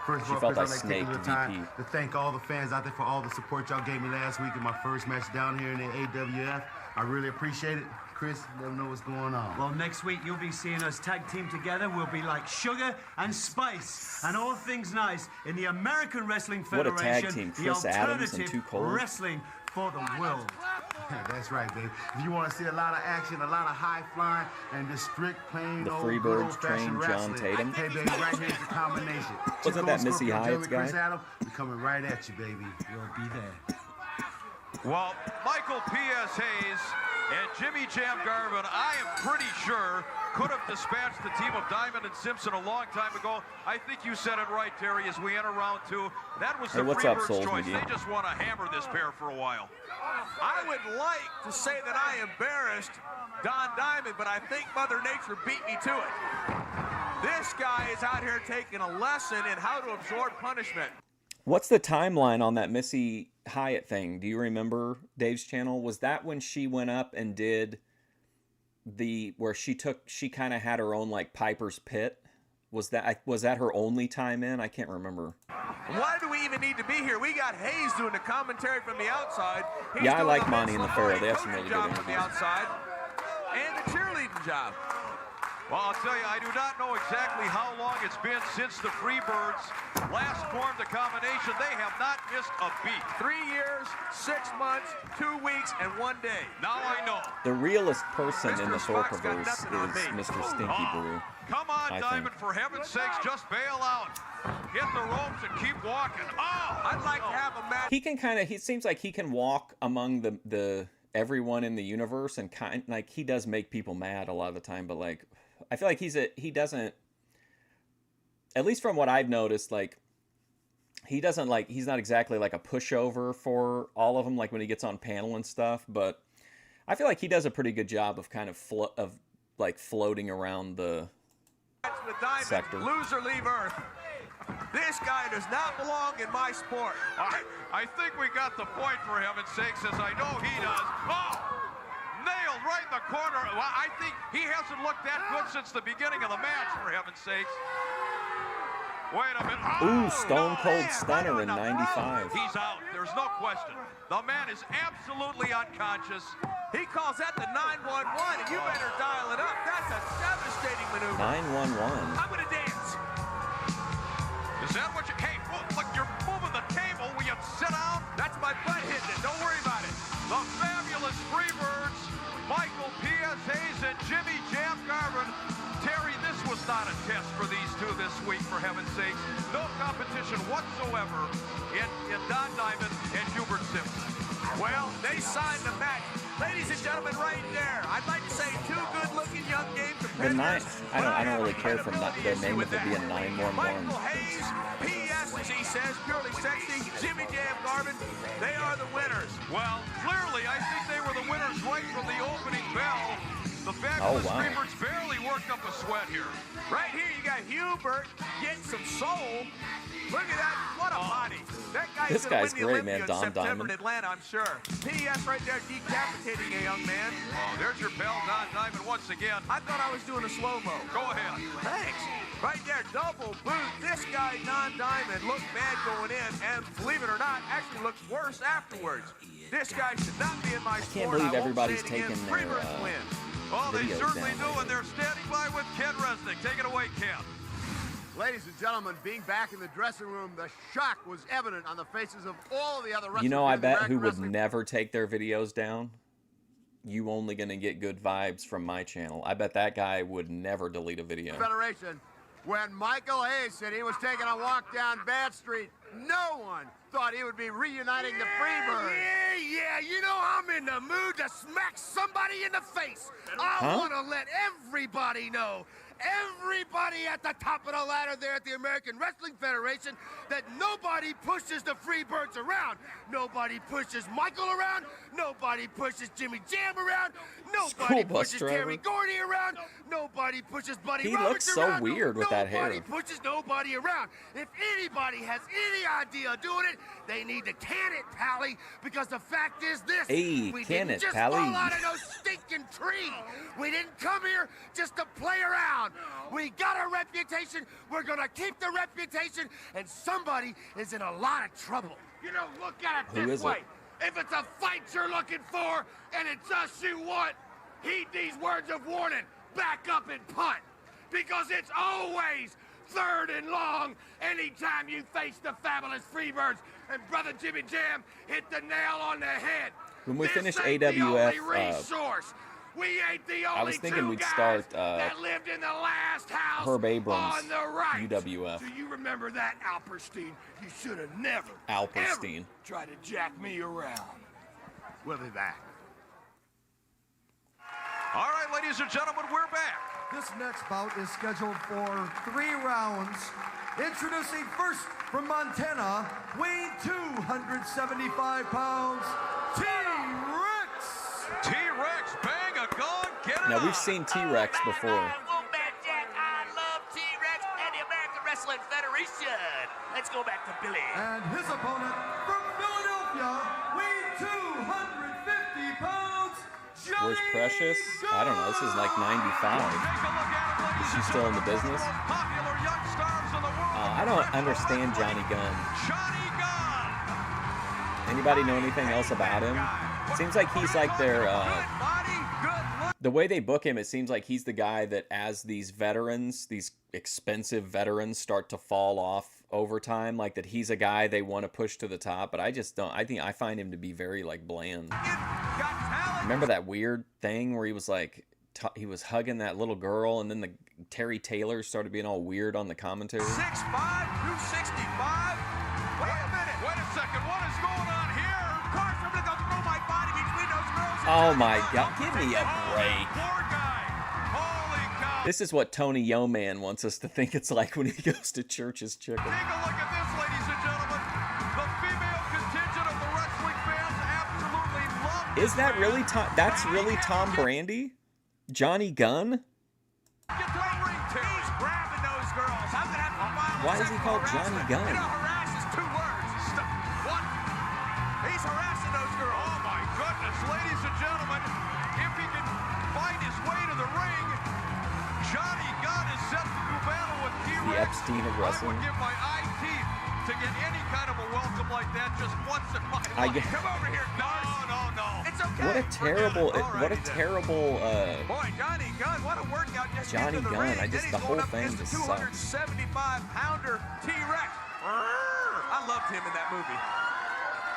First She of all, felt Chris, I I'd like to take a snaked little time VP. to thank all the fans out there for all the support y'all gave me last week in my first match down here in the AWF. I really appreciate it. Chris, let them know what's going on. Well, next week you'll be seeing us tag team together. We'll be like sugar and spice and all things nice in the American Wrestling What a Federation. tag team, the Chris Adams and alternative Too Cold. wrestling for the world. That's right, baby. If you want to see a lot of action, a lot of high flying, and just strict, plain The old Freebirds good old-fashioned trained John wrestling. Tatum. Hey, baby, right here's the combination. Wasn't that Missy Scorpio, Hyatt's Chris guy? Adams, we're coming right at you, baby. You'll be there. Well, Michael P.S. Hayes and Jimmy Jam Garvin, I am pretty sure, could have dispatched the team of Diamond and Simpson a long time ago. I think you said it right, Terry, as we enter round two. That was the Hey, what's up, Freebirds' Souls choice. McGee? They just want to hammer this pair for a while. I would like to say that I embarrassed Don Diamond, but I think Mother Nature beat me to it. This guy is out here taking a lesson in how to absorb punishment. What's the timeline on that Missy Hyatt thing? Do you remember Dave's channel? Was that when she went up and did where she kind of had her own like Piper's Pit? Was that her only time in? I can't remember. Why do we even need to be here? We got Hayes doing the commentary from the outside. He's Yeah, I doing like the Monty Vince and the Pharaoh. Lombardi They have some coaching really job good from the interviews. outside, and the cheerleading job. Well, I'll tell you, I do not know exactly how long it's been since the Freebirds last formed a combination. They have not missed a beat. 3 years, 6 months, 2 weeks, and 1 day. Now I know. The realest person in the Mr. Spock's got Thorpeverse nothing on is me. Mr. Stinky Brew. Come on, I Diamond, think. for heaven's sakes, just bail out. Hit the ropes and keep walking. Oh, I'd like to have a match. He can he seems like he can walk among the everyone in the universe, and like he does make people mad a lot of the time, but like I feel like he doesn't, at least from what I've noticed, like he's not exactly like a pushover for all of them, like when he gets on panel and stuff, but I feel like he does a pretty good job of kind of floating around the With Diamond, sector. Lose or leave Earth. This guy does not belong in my sport. I think we got the point, for heaven's sakes, as I know he does. Oh! Nailed right in the corner. Well, I think he hasn't looked that good since the beginning of the match, for heaven's sakes. Wait a minute. Ooh, Stone Cold man, Stunner right in on the 95. He's out. There's no question. The man is absolutely unconscious. He calls that the 911, and you better dial it up. That's a devastating maneuver. 911. I'm gonna dance. Is that what you... Hey, look, you're moving the table. Will you sit down? That's my butt hitting it. Don't worry about it. The fabulous Freebirds, Michael P.S. Hayes and Jimmy Jam Garvin. Terry, this was not a test for these two this week, for heaven's sakes. No competition whatsoever in Don Diamond and Hubert Simpson. Well, they signed the match. Ladies and gentlemen, right there, I'd like to say two good-looking young game The competitors. I don't really care for the name of it being 911. Michael Hayes, P.S. as he says, purely sexy. Jimmy Jam Garvin, they are the winners. Well, clearly, I think they were the winners right from the opening bell. The fabulous Freebirds barely worked up a sweat here. Right here, you got Hubert getting some soul. Look at that. What a body. That guy This is going guy's to win the great, Olympia man. Don in September Diamond. in Atlanta, I'm sure. P.S. right there decapitating a young man. Oh, there's your pal, Don Diamond, once again. I thought I was doing a slow-mo. Go ahead. Thanks. Right there, double boot. This guy, Don Diamond, looked bad going in, and believe it or not, actually looks worse afterwards. This guy should not be in my sport. Can't believe I won't everybody's say it again. taking their Freebirds win. Oh, they videos certainly down. do, and they're standing by with Ken Resnick. Take it away, Ken. Ladies and gentlemen, being back in the dressing room, the shock was evident on the faces of all of the other wrestlers. You know, I in the bet American who would Wrestling never take their videos down? You only gonna get good vibes from my channel. I bet that guy would never delete a video. Federation. When Michael Hayes said he was taking a walk down Bad Street, no one thought he would be reuniting the Freebirds. Yeah, you know I'm in the mood to smack somebody in the face. I want to let everybody know, everybody at the top of the ladder there at the American Wrestling Federation, that nobody pushes the Freebirds around. Nobody pushes Michael around. Nobody pushes Jimmy Jam around. Nobody School bus pushes driver. Terry Gordy around. Nobody pushes Buddy He Roberts looks so around. weird with that hair. Nobody pushes nobody around. If anybody has any idea of doing it, they need to can it, Pally, because the fact is this. Hey, we can didn't it, just Pally. fall out of no stinking tree. We didn't come here just to play around. We got a reputation. We're going to keep the reputation, and somebody is in a lot of trouble. You know, look at it Who this is it? way. If it's a fight you're looking for, and it's us you want, heed these words of warning. Back up and punt. Because it's always third and long anytime you face the fabulous Freebirds. And Brother Jimmy Jam hit the nail on the head. When we This finish ain't the only AWF, resource. We ain't the only I was thinking two we'd guys start that lived in the last house Herb Abrams, on the right. UWF. Do you remember that, Alperstein? You should have never, Alperstein. ever tried to jack me around. We'll be back. All right, ladies and gentlemen, we're back. This next bout is scheduled for 3 rounds. Introducing first from Montana, weighing 275 pounds, T-Rex. T-Rex, bang a gong, get it Now, on. we've seen T-Rex before. Wombat Jack, I love T-Rex and the American Wrestling Federation. Let's go back to Billy. And his opponent from Philadelphia, weighing 250 pounds, Where's Precious? I don't know. This is like 95. Is she still in the business? Popular young stars in the world. I don't understand Johnny Gunn. Johnny Gunn. Anybody know anything else about him? Seems like he's like their, the way they book him, it seems like he's the guy that as these veterans, these expensive veterans start to fall off over time, like that he's a guy they want to push to the top, but I just don't, I find him to be very like bland. Remember that weird thing where he was like, he was hugging that little girl and then the Terry Taylor started being all weird on the commentary? 6'5", 265. Wait a minute. Wait a second, what is going on here? Of course, I'm gonna throw my body between those girls. Oh my God, give me a break. Poor guy. Holy cow. This is what Tony Yeoman wants us to think it's like when he goes to Church's Chicken. Take a look at this, ladies and gentlemen. The female contingent of the wrestling fans absolutely love Is that really Tom? That's really Tom Brandy? Johnny Gunn? Get to the ring, Terry. Why is he called Johnny Gunn? You know, harass is 2 words. What? He's harassing those girls. Oh, my goodness. Ladies and gentlemen, if he can find his way to the ring, Johnny Gunn is set to do battle with T-Rex. The Epstein of I wrestling. would give my eye teeth to get any kind of a welcome like that just once in my life. Come over here, No, Gunn. no, no. It's okay. What a terrible, Alrighty what a then. terrible, Boy, Johnny Gunn, what a workout just Johnny into the Gunn, ring. I just- Then the he's whole going up thing against just the sucks. 275-pounder T-Rex. I loved him in that movie.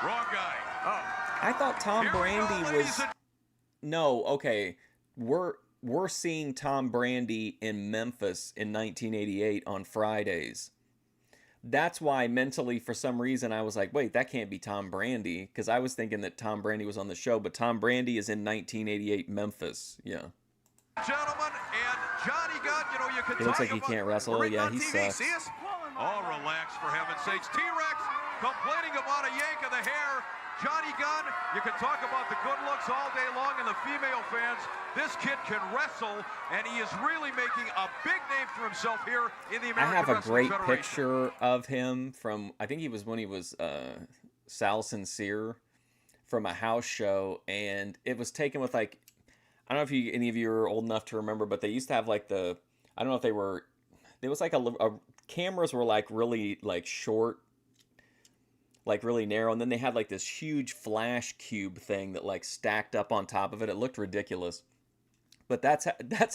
Wrong guy. Oh. I thought Tom Here we go, Brandi ladies was, and- no, okay, we're seeing Tom Brandi in Memphis in 1988 on Fridays. That's why mentally, for some reason, I was like, wait, that can't be Tom Brandi, because I was thinking that Tom Brandi was on the show, but Tom Brandi is in 1988 Memphis. Yeah. Gentlemen, and Johnny Gunn, you know, you can He looks talk like he about- can't wrestle. Rick Yeah, on he TV, sucks. see us? Oh, relax, for heaven's sakes. T-Rex complaining about a yank of the hair. Johnny Gunn, you can talk about the good looks all day long and the female fans. This kid can wrestle, and he is really making a big name for himself here in the American I have a Wrestling great Federation. picture of him from, I think he was when he was Sal Sincere from a house show, and it was taken with like, I don't know if any of you are old enough to remember, but they used to have like the, I don't know if they were, there was like cameras were like really like short, like really narrow, and then they had like this huge flash cube thing that like stacked up on top of it. It looked ridiculous. But that's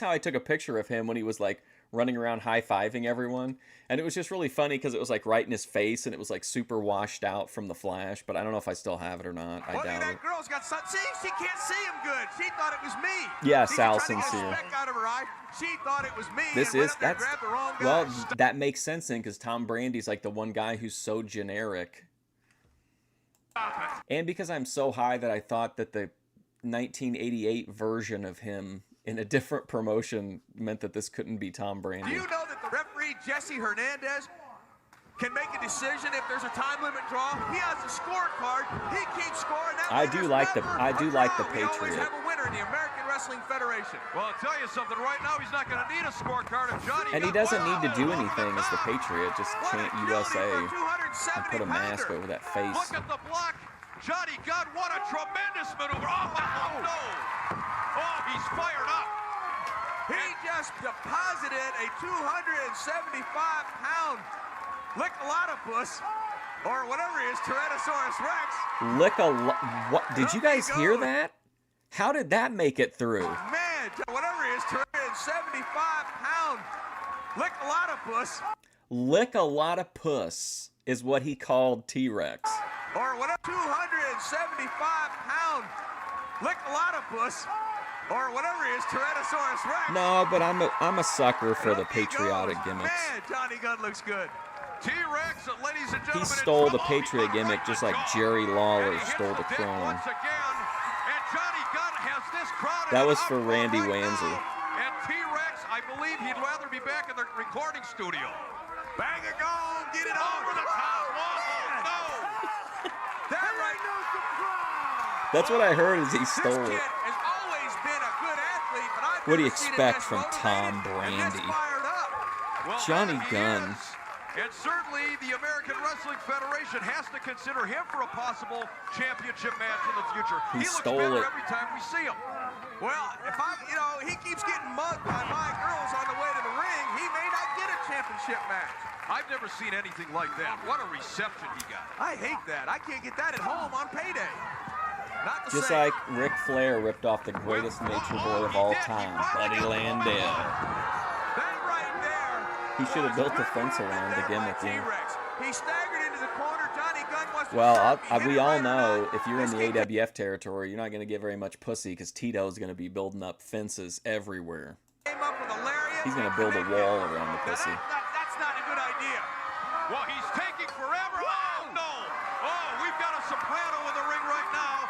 how I took a picture of him when he was like running around high-fiving everyone. And it was just really funny because it was like right in his face and it was like super washed out from the flash. But I don't know if I still have it or not. I doubt that it. girl's got some. See, she can't see him good. She thought it was me. Yeah, She's Sal trying to get a Sincere. speck out of her eye. She thought it was me. This and went is up there and that's grabbed the wrong guy. well, that makes sense then because Tom Brandy's like the one guy who's so generic. And because I'm so high that I thought that the 1988 version of him in a different promotion meant that this couldn't be Tom Do Brandi. you know that the referee, Jesse Hernandez, can make a decision if there's a time limit draw? He has a scorecard. He keeps scoring. That I way do there's like the never I do a like the draw. We always Patriot. have a winner in the American Wrestling Federation. Well, I'll tell you something. Right now, he's not going to need a scorecard if Johnny And he Gunn- doesn't need to do Wow! anything as the Patriot. Just chant USA and put a mask over that face. Look at the block. Johnny Gunn, what a tremendous maneuver. Oh, no. Oh, he's fired up. He just deposited a 275-pound lickalotopus, or whatever he is, Tyrannosaurus Rex. What? Did you guys hear that? How did that make it through? Man, whatever he is, 275-pound lickalotopus. Lick a lot of puss is what he called T-Rex. Or whatever, 275-pound lickalotopus, or whatever he is, Tyrannosaurus Rex. No, but I'm a sucker for the patriotic gimmicks. Man, Johnny Gunn looks good. T-Rex, ladies and gentlemen. He stole the Patriot gimmick just like Jerry Lawler stole the Crown. Once again, and Johnny Gunn has this crowd. That was for Randy Wanzer. And T-Rex, I believe he'd rather be back in the recording studio. Bang it gone, get it on. Over the top. Whoa, no. That right. That's what I heard is he This stole kid it. has always been a good athlete, but I've What do you never seen him expect this from Tom motivated and this Brandi? fired up. Well, Johnny that he Gunn. is. And certainly the American Wrestling Federation has to consider him for a possible championship match in the future. He looks stole better it. every time we see him. Well, if he keeps getting mugged by my girls on the way to the ring, he may not get a championship match. I've never seen anything like that. What a reception he got. I hate that. I can't get that at home on payday. Not the Just same. like Ric Flair ripped off the greatest nature boy of all time, Buddy Landel. That right there. He should have built a fence around the gimmick. Yeah. T-Rex. He staggered into the corner. Johnny Gunn wants to Well, shove. He hit we it all right know around. if you're in This the kid AWF territory, you're not going to get very much pussy because Tito's going to be building up fences everywhere. came up with a lariat. He's going to build a wall around the pussy. That's not a good idea. Well, he's taking forever. Oh, no. Oh, we've got a soprano in the ring right now.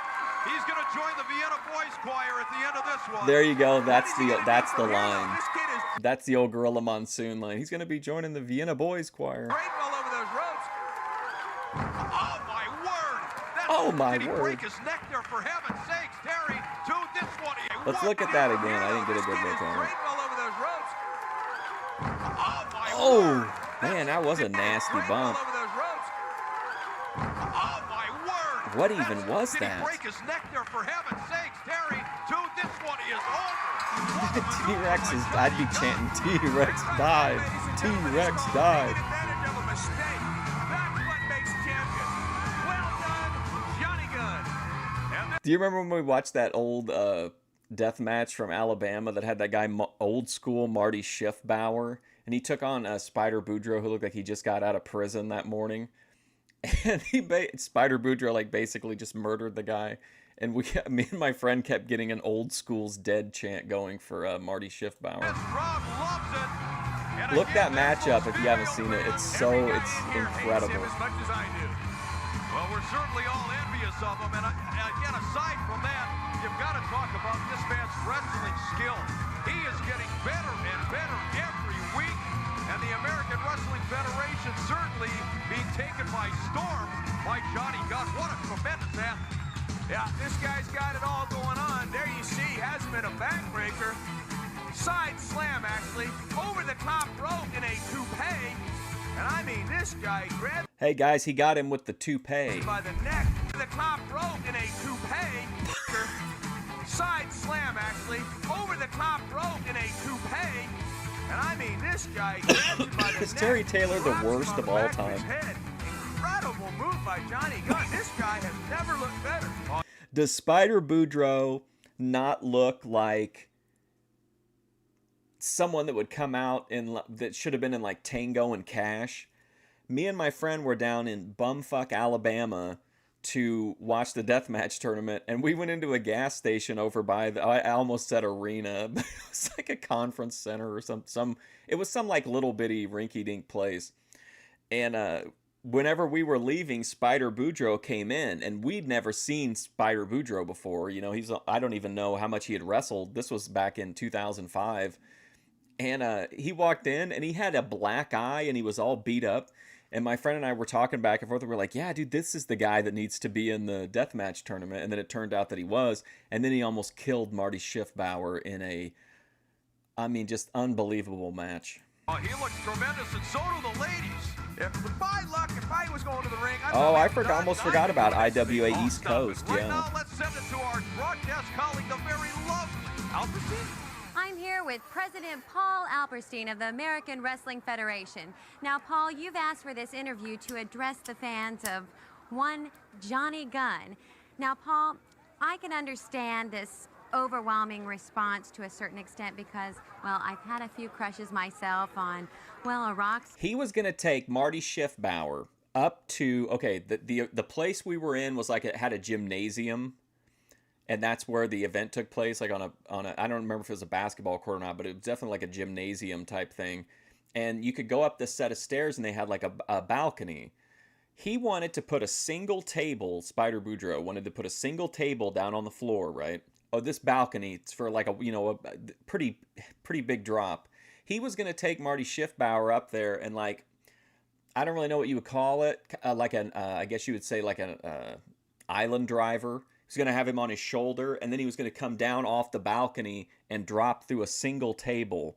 He's going to join the Vienna Boys Choir at the end of this one. There you go. That's the From here, line. This kid is That's the old Gorilla Monsoon line. He's going to be joining the Vienna Boys Choir. breaking all over those ropes. Oh, my word. Oh, my Did he word. break his neck there, for heaven's sakes? Terry, to this one. Let's look at that again. I didn't get a good look This kid is at it. breaking all over those ropes. Oh, my Oh. word. Man, that was a nasty bump. Oh my word! What even was Did he that? break his neck there? For heaven's sakes, Terry, dude, this one is over. T-Rex is, I'd be chanting, T-Rex died. T-Rex died. Advantage of a mistake. That's what makes champion. Well done, Johnny Gunn. Do you remember when we watched that old death match from Alabama that had that guy, old school Marty Schiffbauer, and he took on Spider Boudreaux, who looked like he just got out of prison that morning, and Spider Boudreaux like basically just murdered the guy, and me and my friend kept getting an old school's dead chant going for Marty Schiffbauer. Look that match up if you haven't seen it. It's incredible. Well, we're certainly all envious of him, and again, aside from that, you've got to talk about this man's wrestling skill. He is getting better and better every week, and the American Wrestling Federation certainly being taken by storm by Johnny Gunn. What a tremendous athlete. Yeah, this guy's got it all going on. There you see, hasn't been a backbreaker. Side slam, actually, over the top rope in a toupee. And I mean, this guy grabbed... Hey guys, he got him with the toupee. ...by the neck, to the top rope in a toupee. Side slam, actually, over the top rope in a toupee. And I mean, this guy grabbed him by the neck. Is Terry Taylor the worst of all time? Incredible move by Johnny Gunn. This guy has never looked better. Does Spider Boudreaux not look like someone that would come out in that should have been in like Tango and Cash? Me and my friend were down in bumfuck Alabama to watch the deathmatch tournament, and we went into a gas station over by the, I almost said arena, but it was like a conference center or some it was some like little bitty rinky-dink place. And whenever we were leaving, Spider Boudreaux came in, and we'd never seen Spider Boudreaux before. You know, I don't even know how much he had wrestled. This was back in 2005. And he walked in, and he had a black eye, and he was all beat up. And my friend and I were talking back and forth, and we're like, yeah, dude, this is the guy that needs to be in the deathmatch tournament. And then it turned out that he was. And then he almost killed Marty Schiffbauer in a, I mean, just unbelievable match. Oh, he looks tremendous, and so do the ladies. If by luck, if I was going to the ring... I almost forgot about IWA East Coast, Right yeah. now, let's send it to our broadcast colleague, the very lovely Alperstein. I'm here with President Paul Alperstein of the American Wrestling Federation. Now, Paul, you've asked for this interview to address the fans of one Johnny Gunn. Now, Paul, I can understand this overwhelming response to a certain extent because, well, I've had a few crushes myself on, well, a rock. He was going to take Marty Schiffbauer up to, okay, the place we were in was like, it had a gymnasium. And that's where the event took place, like on a I don't remember if it was a basketball court or not, but it was definitely like a gymnasium type thing. And you could go up this set of stairs, and they had like a balcony. He wanted to put a single table, Spider Boudreaux wanted to put a single table down on the floor, right? Oh, this balcony, it's for like a, you know, a pretty big drop. He was going to take Marty Schiffbauer up there and like, I don't really know what you would call it, like an, I guess you would say like an island driver. He's going to have him on his shoulder, and then he was going to come down off the balcony and drop through a single table.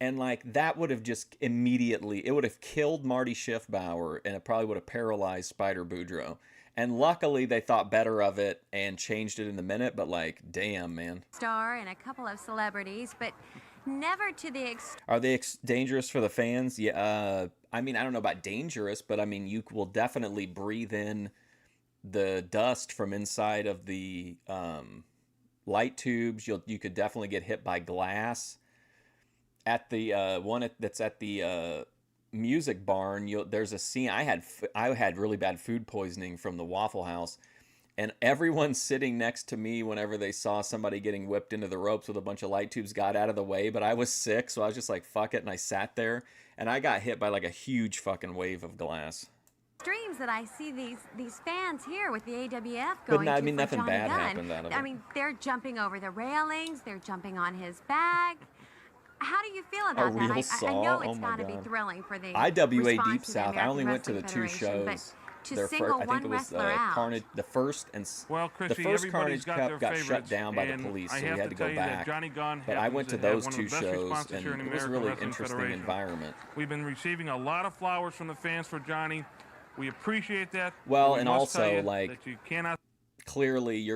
And like that would have just immediately, it would have killed Marty Schiffbauer, and it probably would have paralyzed Spider Boudreaux. And luckily they thought better of it and changed it in the minute, but like, damn, man. Star and a couple of celebrities, but never to the extent. Are they dangerous for the fans? Yeah, I mean, I don't know about dangerous, but I mean, you will definitely breathe in the dust from inside of the light tubes. You could definitely get hit by glass. At the one that's at the music barn, there's a scene. I had really bad food poisoning from the Waffle House, and everyone sitting next to me whenever they saw somebody getting whipped into the ropes with a bunch of light tubes got out of the way. But I was sick, so I was just like, fuck it, and I sat there, and I got hit by like a huge fucking wave of glass. Streams that I see these fans here with the AWF But going no, I to mean, for nothing Johnny bad Gunn. happened out of it. I mean, they're jumping over the railings, they're jumping on his back. How do you feel about that? real I saw? know it's Oh my got to be God. thrilling for the IWA response Deep to the South. I American only went to the Wrestling 2 Federation, shows. to single I think one it was wrestler out. Carnage, the first Well, the Chrissy, first everybody's Carnage got Cup their got favorites, shut down by the and police, I so we have had to tell go you that back. Johnny Gunn But I went happens to have those one of two the best shows, responses and here in the it was a American really Wrestling interesting Federation. environment. We've been receiving a lot of flowers from the fans for Johnny. We appreciate that. Well, but we and must tell also, you like, that you cannot. Clearly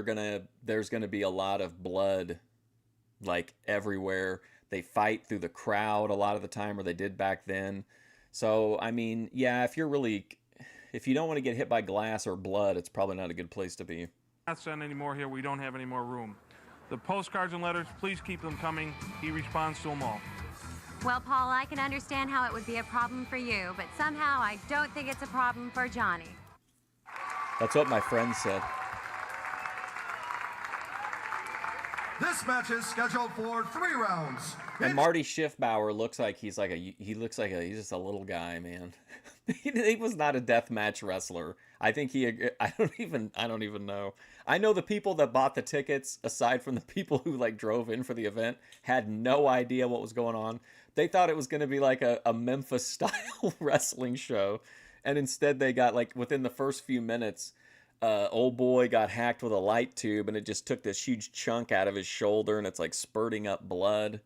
there's gonna be a lot of blood, like, everywhere. They fight through the crowd a lot of the time, or they did back then. So, I mean, yeah, if you don't want to get hit by glass or blood, it's probably not a good place to be. Not send any more here. We don't have any more room. The postcards and letters, please keep them coming. He responds to them all. Well, Paul, I can understand how it would be a problem for you, but somehow I don't think it's a problem for Johnny. That's what my friend said. This match is scheduled for 3 rounds. And Marty Schiffbauer looks like he's just a little guy, man. he was not a deathmatch wrestler. I think I don't even know. I know the people that bought the tickets, aside from the people who like drove in for the event, had no idea what was going on. They thought it was going to be like a Memphis style wrestling show, and instead they got, like, within the first few minutes, old boy got hacked with a light tube, and it just took this huge chunk out of his shoulder, and it's like spurting up blood.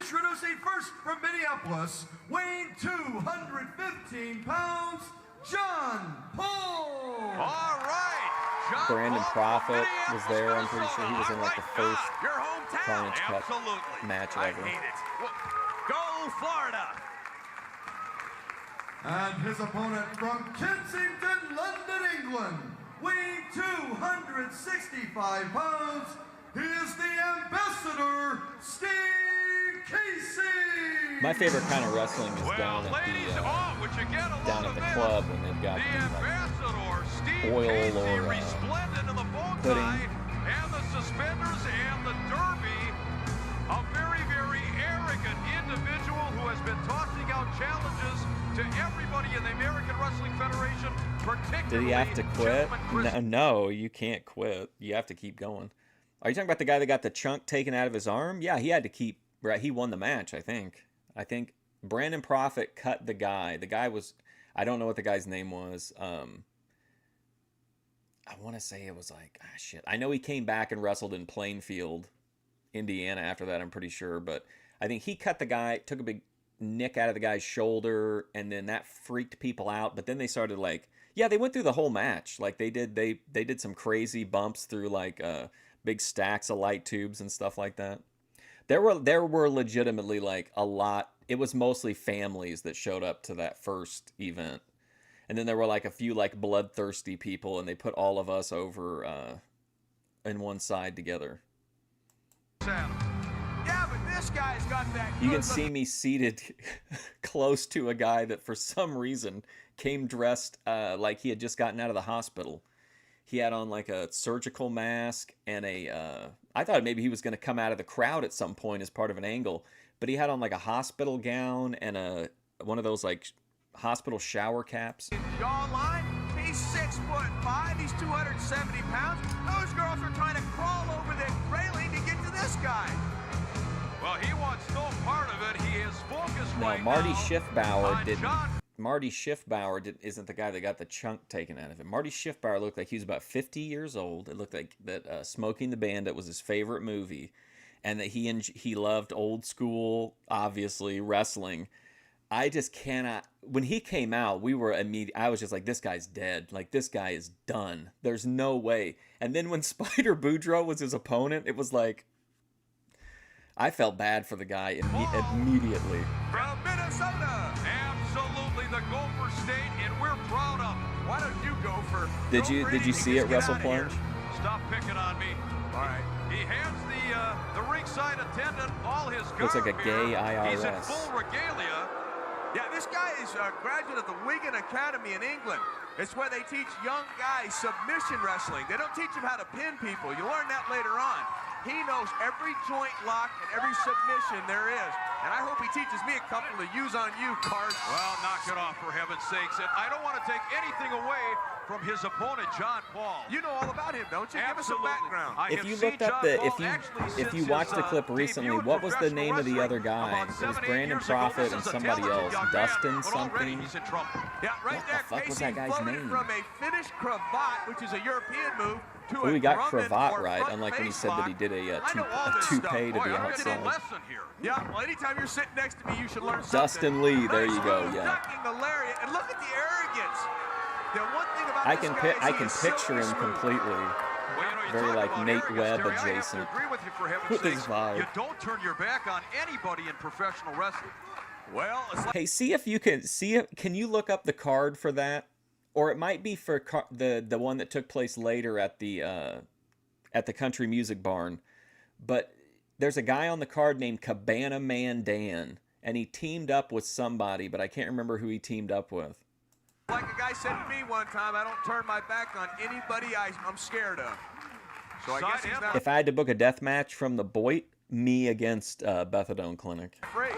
Introducing first from Minneapolis, weighing 215 pounds, John Paul. All right. John Brandon Paul Prophet from was there. I'm Minneapolis, pretty sure he was in Minnesota. like the first Your hometown. Carnage Cup Absolutely. match I ever. hate it. Go Florida. And his opponent from Kensington, London, England, weighing 265 pounds, he is the Ambassador, Steve Casey. My favorite kind of wrestling is down at the club when they've got the oil or pudding. And the suspenders and the derby. A very, very arrogant individual who has been tossing out challenges to everybody in the American Wrestling Federation, particularly. Did he have to quit? No, you can't quit. You have to keep going. Are you talking about the guy that got the chunk taken out of his arm? Yeah, he had to keep. Right, he won the match, I think. I think Brandon Prophet cut the guy. The guy was, I don't know what the guy's name was. I want to say it was like, shit. I know he came back and wrestled in Plainfield, Indiana after that, I'm pretty sure. But I think he cut the guy, took a big nick out of the guy's shoulder, and then that freaked people out. But then they started like, yeah, they went through the whole match. Like they did some crazy bumps through like big stacks of light tubes and stuff like that. There were legitimately like a lot. It was mostly families that showed up to that first event. And then there were like a few like bloodthirsty people, and they put all of us over in one side together. Yeah, but this guy's got that. You can see me seated close to a guy that for some reason came dressed like he had just gotten out of the hospital. He had on like a surgical mask and I thought maybe he was going to come out of the crowd at some point as part of an angle, but he had on like a hospital gown and one of those like hospital shower caps. Jawline, he's 6'5", he's 270 pounds. Those girls are trying to crawl over the railing to get to this guy. Well, he wants no part of it. He is focused right Marty now Schiffbauer on didn't. John. Marty Schiffbauer isn't the guy that got the chunk taken out of him. Marty Schiffbauer looked like he was about 50 years old. It looked like that Smoking the Bandit was his favorite movie, and that he loved old school, obviously, wrestling. I just cannot. When he came out, I was just like, this guy's dead. Like, this guy is done. There's no way. And then when Spider Boudreaux was his opponent, it was like, I felt bad for the guy immediately. From Minnesota, absolutely the Gopher State, and we're proud of him. Why don't you go for? Did you see it, Wrestle Plunge? Stop picking on me. All right. He hands the ringside attendant all his garb. Looks like a gay IRS. He's in full regalia. Yeah, this guy is a graduate of the Wigan Academy in England. It's where they teach young guys submission wrestling. They don't teach them how to pin people. You learn that later on. He knows every joint lock and every submission there is. And I hope he teaches me a couple to use on you, Cart. Well, knock it off, for heaven's sakes. And I don't want to take anything away from his opponent, John Paul. You know all about him, don't you? Give us some background. If you looked up the, if you watched the clip recently, what was the name of the other guy? It was Brandon Prophet and somebody else, Dustin something. Yeah, right there. What the fuck was that guy's name? From a Finnish cravat, which is a European move, to Ooh, he a got Grumman cravat or right, front unlike when he face said that he lock. did a I know all this toupee stuff. to be Boy, I outside. learned a lesson here. Yeah, well, anytime you're sitting next to me, you should learn Dustin something. Lee, there Nice you go, move, yeah. ducking the lariat, and look at the arrogance. The one thing about I this can guy is I he can is picture silky him smooth. completely. Well, you know, you Very talk like about Nate arrogance, Webb Terry. I have to adjacent. agree with you, for heaven's With his sakes. vibe. You don't turn your back on anybody in professional wrestling. Well, it's like Hey, see if you can see it. Can you look up the card for that, or it might be for the one that took place later at the Country Music Barn. But there's a guy on the card named Cabana Man Dan, and he teamed up with somebody, but I can't remember who he teamed up with. Like a guy said to me one time, I don't turn my back on anybody I'm scared of. So I guess he's not If I had to book a death match from the Boit, me against Bethadone Clinic. afraid.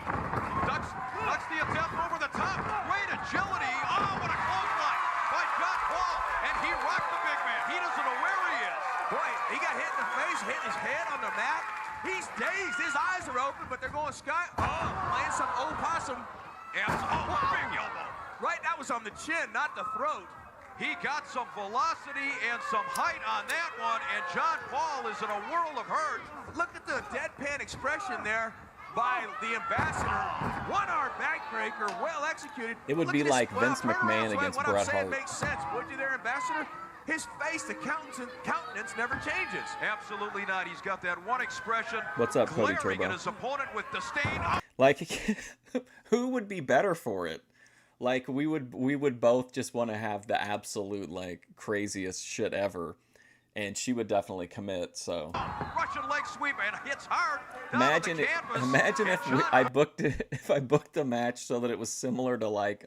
Ducks the attempt over the top. Great agility. Oh, what a close line by John Paul. And he rocked the big man. He doesn't know where he is. Boy, he got hit in the face, hit his head on the mat. He's dazed. His eyes are open, but they're going sky. Oh, playing some opossum. And big elbow. Right, that was on the chin, not the throat. He got some velocity and some height on that one, and John Paul is in a world of hurt. Look at the deadpan expression there by the ambassador. One-arm backbreaker, well executed. It would Look be at his like Vince turnarounds. McMahon against what Bret I'm saying Hart. makes sense, would you there, ambassador? His face, the countenance never changes. Absolutely not. He's got that one expression. What's up, Cody glaring Turbo? at his opponent with disdain. Like, who would be better for it? Like, we would both just want to have the absolute, like, craziest shit ever. And she would definitely commit, so. Russian leg sweep and hits hard. Imagine if I booked the match so that it was similar to, like,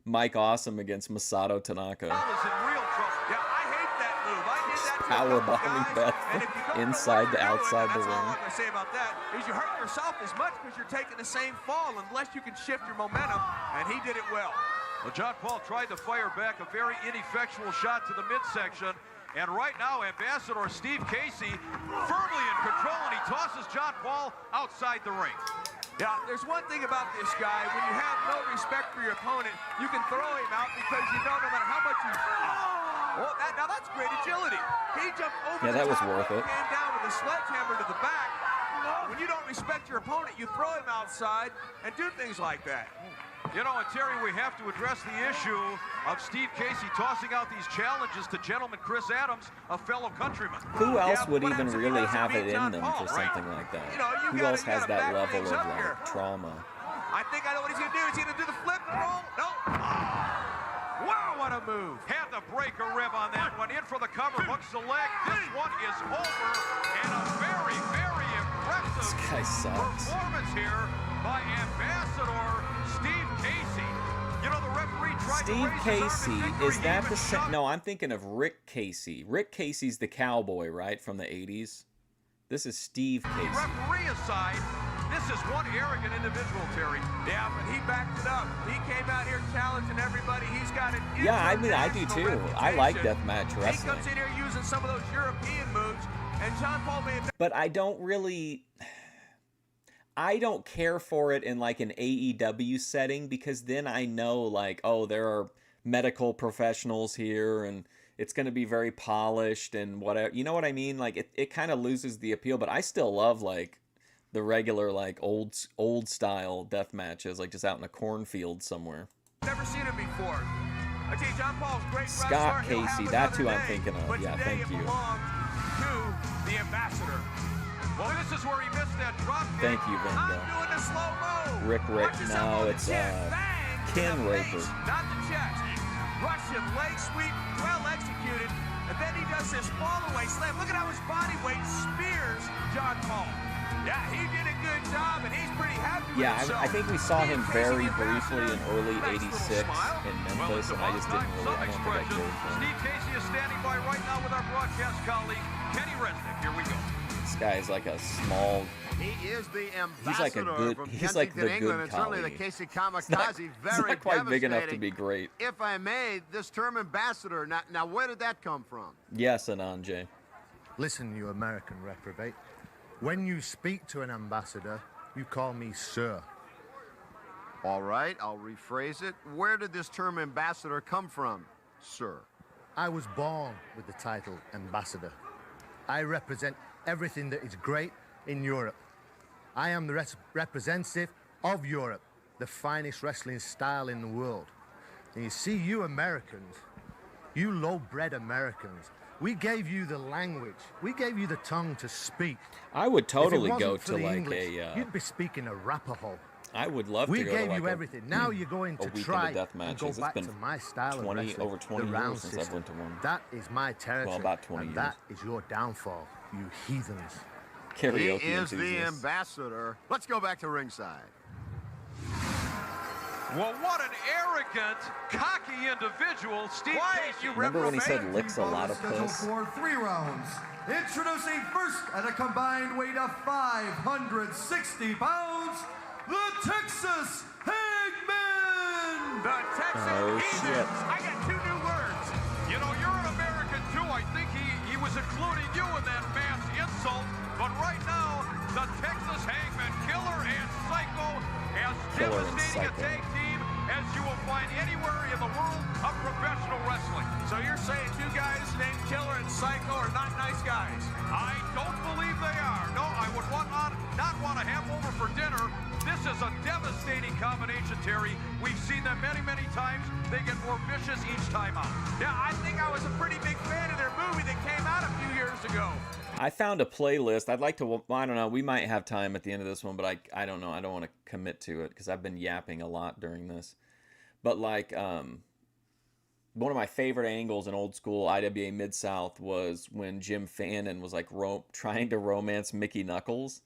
Mike Awesome against Masato Tanaka. Paul is in real trouble. Yeah, I hate that move. I did that to a Power couple bombing guys, Beth and if you don't know inside what to you're outside the doing, ring. That's all I'm going to say about that, is you hurt yourself as much because you're taking the same fall unless you can shift your momentum, and he did it well. Well, John Paul tried to fire back a very ineffectual shot to the midsection. And right now, Ambassador Steve Casey firmly in control, and he tosses John Paul outside the ring. Yeah, there's one thing about this guy. When you have no respect for your opponent, you can throw him out because you know no matter how much you... Oh, now that's great agility. He jumped over Yeah, the that was top, worth it. came down with a sledgehammer to the back. When you don't respect your opponent, you throw him outside and do things like that. You know, and Terry, we have to address the issue of Steve Casey tossing out these challenges to gentleman Chris Adams, a fellow countryman. Who else Yeah, would what even happens if he really doesn't have beat it in John them Paul, for right? something like that? You know, Who else has gotta that back level things of, up like, here. trauma? I think I know what he's going to do. Is he going to do the flip and roll? No. Wow, what a move. Had to break a rib on that one. In for the cover, hooks the leg. This one is over, and a very, very impressive This guy sucks. performance here by Ambassador Steve Casey. You know, the referee tried Steve to raise his arm Casey, in victory. is He that even the same? shoved- No, I'm thinking of Rick Casey. Rick Casey's the cowboy, right, from the 80s? This is Steve Casey. Referee aside, this is one arrogant individual, Terry. Yeah, but he backed it up. He came out here challenging everybody. He's got an Yeah, I mean, I do international too. I like reputation. deathmatch He wrestling. comes in here using some of those European moves, and John Paul may have... But I don't really... I don't care for it in like an AEW setting because then I know like, oh, there are medical professionals here and it's going to be very polished and whatever. You know what I mean? Like it kind of loses the appeal, but I still love like the regular like old style death matches, like just out in a cornfield somewhere. Never seen him before. I tell you, John Paul's great Scott wrestler. He'll have Casey, that's who another I'm day, thinking of. but Yeah, today thank it you. belongs to the ambassador. Well, this is where he missed that drop kick. Thank you, I'm Vingo. doing the slow-mo. Rick, Watch yourself no, on the it's chin. Bang to Ken the Raper. face, not the chest. Russian leg sweep, well executed. And then he does this fall-away slam. Look at how his body weight spears John Paul. Yeah, he did a good job, and he's pretty happy with Yeah, himself. I think we saw him Steve Casey, very the briefly in ambassador, early nice little '86 smile. in Well, Memphis, it's and I just didn't about really, I time don't some think I cared for him. Steve Casey is standing by right now with our broadcast colleague, Kenny Resnick. Here we go. This guy is like a small. He is the ambassador He's like a good. from He's like the Kensington, England, good and certainly the collie. Casey It's Kamikaze. Very not quite big enough to devastating. be great. If I may, this term ambassador. Now where did that come from? Yes, Anand. Listen, you American reprobate. When you speak to an ambassador, you call me sir. All right, I'll rephrase it. Where did this term ambassador come from, sir? I was born with the title ambassador. I represent everything that is great in Europe. I am the representative of Europe, the finest wrestling style in the world. And you see, you Americans, you low-bred Americans, we gave you the language. We gave you the tongue to speak. I would totally If it go wasn't for to the like English, a. you'd be speaking Arapaho. I would love We to go to gave like you everything. Now you're going to weekend try of death and matches. go It's back been to my style of wrestling, over 20 the years round since I've system. went to one. That is my territory. Well, about 20 and years. that is your downfall, you heathens. Karaoke He is the enthusiast. ambassador. Let's go back to ringside. Well, what an arrogant, cocky individual, Steve Casey. Remember when he said licks a lot of Scheduled puss? for 3 rounds. Introducing first at a combined weight of 560 pounds, the Texas Hangman! The Texas Oh, Heathens. shit. I got 2 new words. You know, you're an American too. I think he was including you in that mass insult. But right now, the Texas Hangman, Killer and Psycho, as Killer and devastating a Psycho. tag team as you will find anywhere in the world of professional wrestling. So you're saying 2 guys named Killer and Psycho are not nice guys? I don't believe they are. No, I would not want to have them over for dinner. This is a devastating combination, Terry. We've seen them many, many times. They get more vicious each time out. Yeah, I think I was a pretty big fan of their movie that came out a few years ago. I found a playlist. I'd like to. I don't know. We might have time at the end of this one, but I don't know. I don't want to commit to it because I've been yapping a lot during this. But like, one of my favorite angles in old school IWA Mid-South was when Jim Fannin was like trying to romance Mickey Knuckles.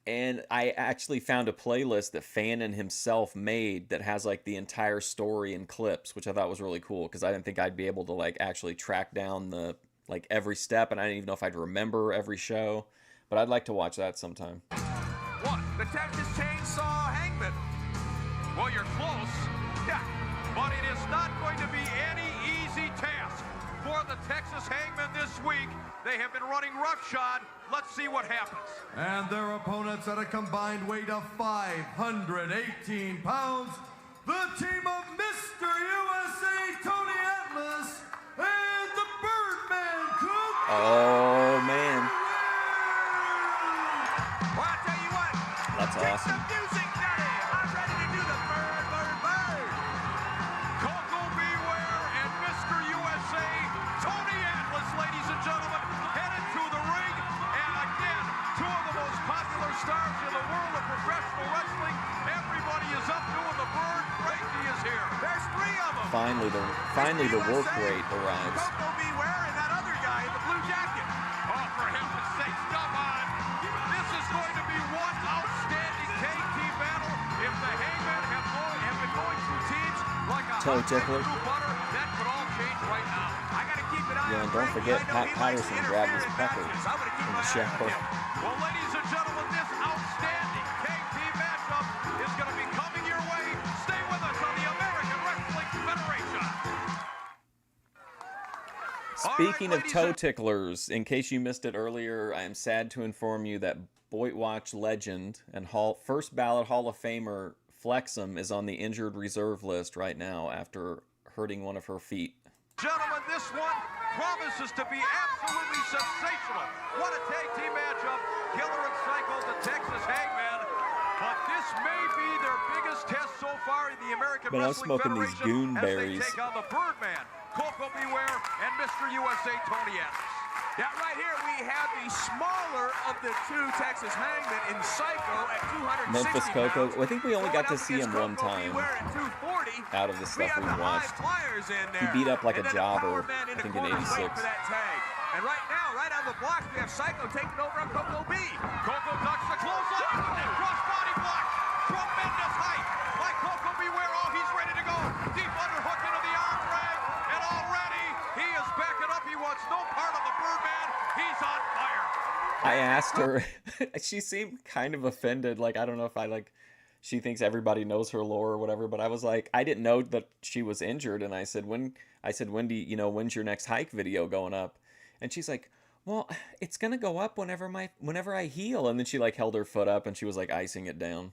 And I actually found a playlist that Fannin himself made that has like the entire story in clips, which I thought was really cool because I didn't think I'd be able to like actually track down the like every step, and I didn't even know if I'd remember every show. But I'd like to watch that sometime. What? The Texas Chainsaw Hangman. Well, you're close. Yeah, but it is not going to be any easy task for the Texas Hangman this week. They have been running roughshod. Let's see what happens. And their opponents at a combined weight of 518 pounds, the team of Mr. USA Tony Atlas and the Birdman Cook. Oh man, Well, I tell you what. that's Get awesome. some music, Daddy. I'm ready to do the bird, bird, bird. Coco Beware and Mr. USA, Tony Atlas, ladies and gentlemen, headed to the ring. And again, 2 of the most popular stars in the world of professional wrestling. Everybody is up doing the bird. Frankie is here. There's 3 of them. Finally the work rate arrives. Coco Beware and that other guy in the blue jacket. Oh, for heaven's sakes, come on. This is going to be one outstanding tag team battle. If the Hangmen have been going through teams like a Toe hot knife tickler. through butter, that could all change right now. I gotta keep an eye Yeah, on and don't Frankie. forget I know Pat he likes to Patterson grabbed his interfere in pecker matches. I'm gonna keep in my the eye on shower. him. Well, ladies and gentlemen, this outstanding tag team matchup is going to be coming your way. Stay with us on the American Wrestling Federation. Speaking of ladies toe and- ticklers, in case you missed it earlier, I am sad to inform you that Boit Watch legend and first ballot Hall of Famer Flexum is on the injured reserve list right now after hurting one of her feet. Gentlemen, this one promises to be absolutely sensational. What a tag team matchup. Killer and Psycho, the Texas Hangman. But this may be their biggest test so far in the American Man, I'm Wrestling smoking these Federation as they goonberries. take on the Birdman, Coco Beware, and Mr. USA Tony Atlas. Yeah, right here we have the smaller of the 2 Texas Hangmen in Psycho at 260 Memphis pounds. Coco, I think we only got to Going up see him against one Coco time Beware at 240. out of the We stuff have we the watched. high flyers in He there. beat up like And a then jobber, power man in I the think in corner waiting 86. for that tag. And right now, right on the block, we have Psycho taking over on Coco B. Coco ducks the clothesline and crossbody block. Tremendous height by Coco Beware. Oh, he's ready to go. Deep underhook into the arm drag. And already he is backing up. He wants no part of the Birdman. He's on fire. I asked her, she seemed kind of offended. Like, I don't know if she thinks everybody knows her lore or whatever, but I was like, I didn't know that she was injured. And I said, when do you, when's your next hike video going up? And she's like, well, it's going to go up whenever I heal. And then she like held her foot up and she was like icing it down.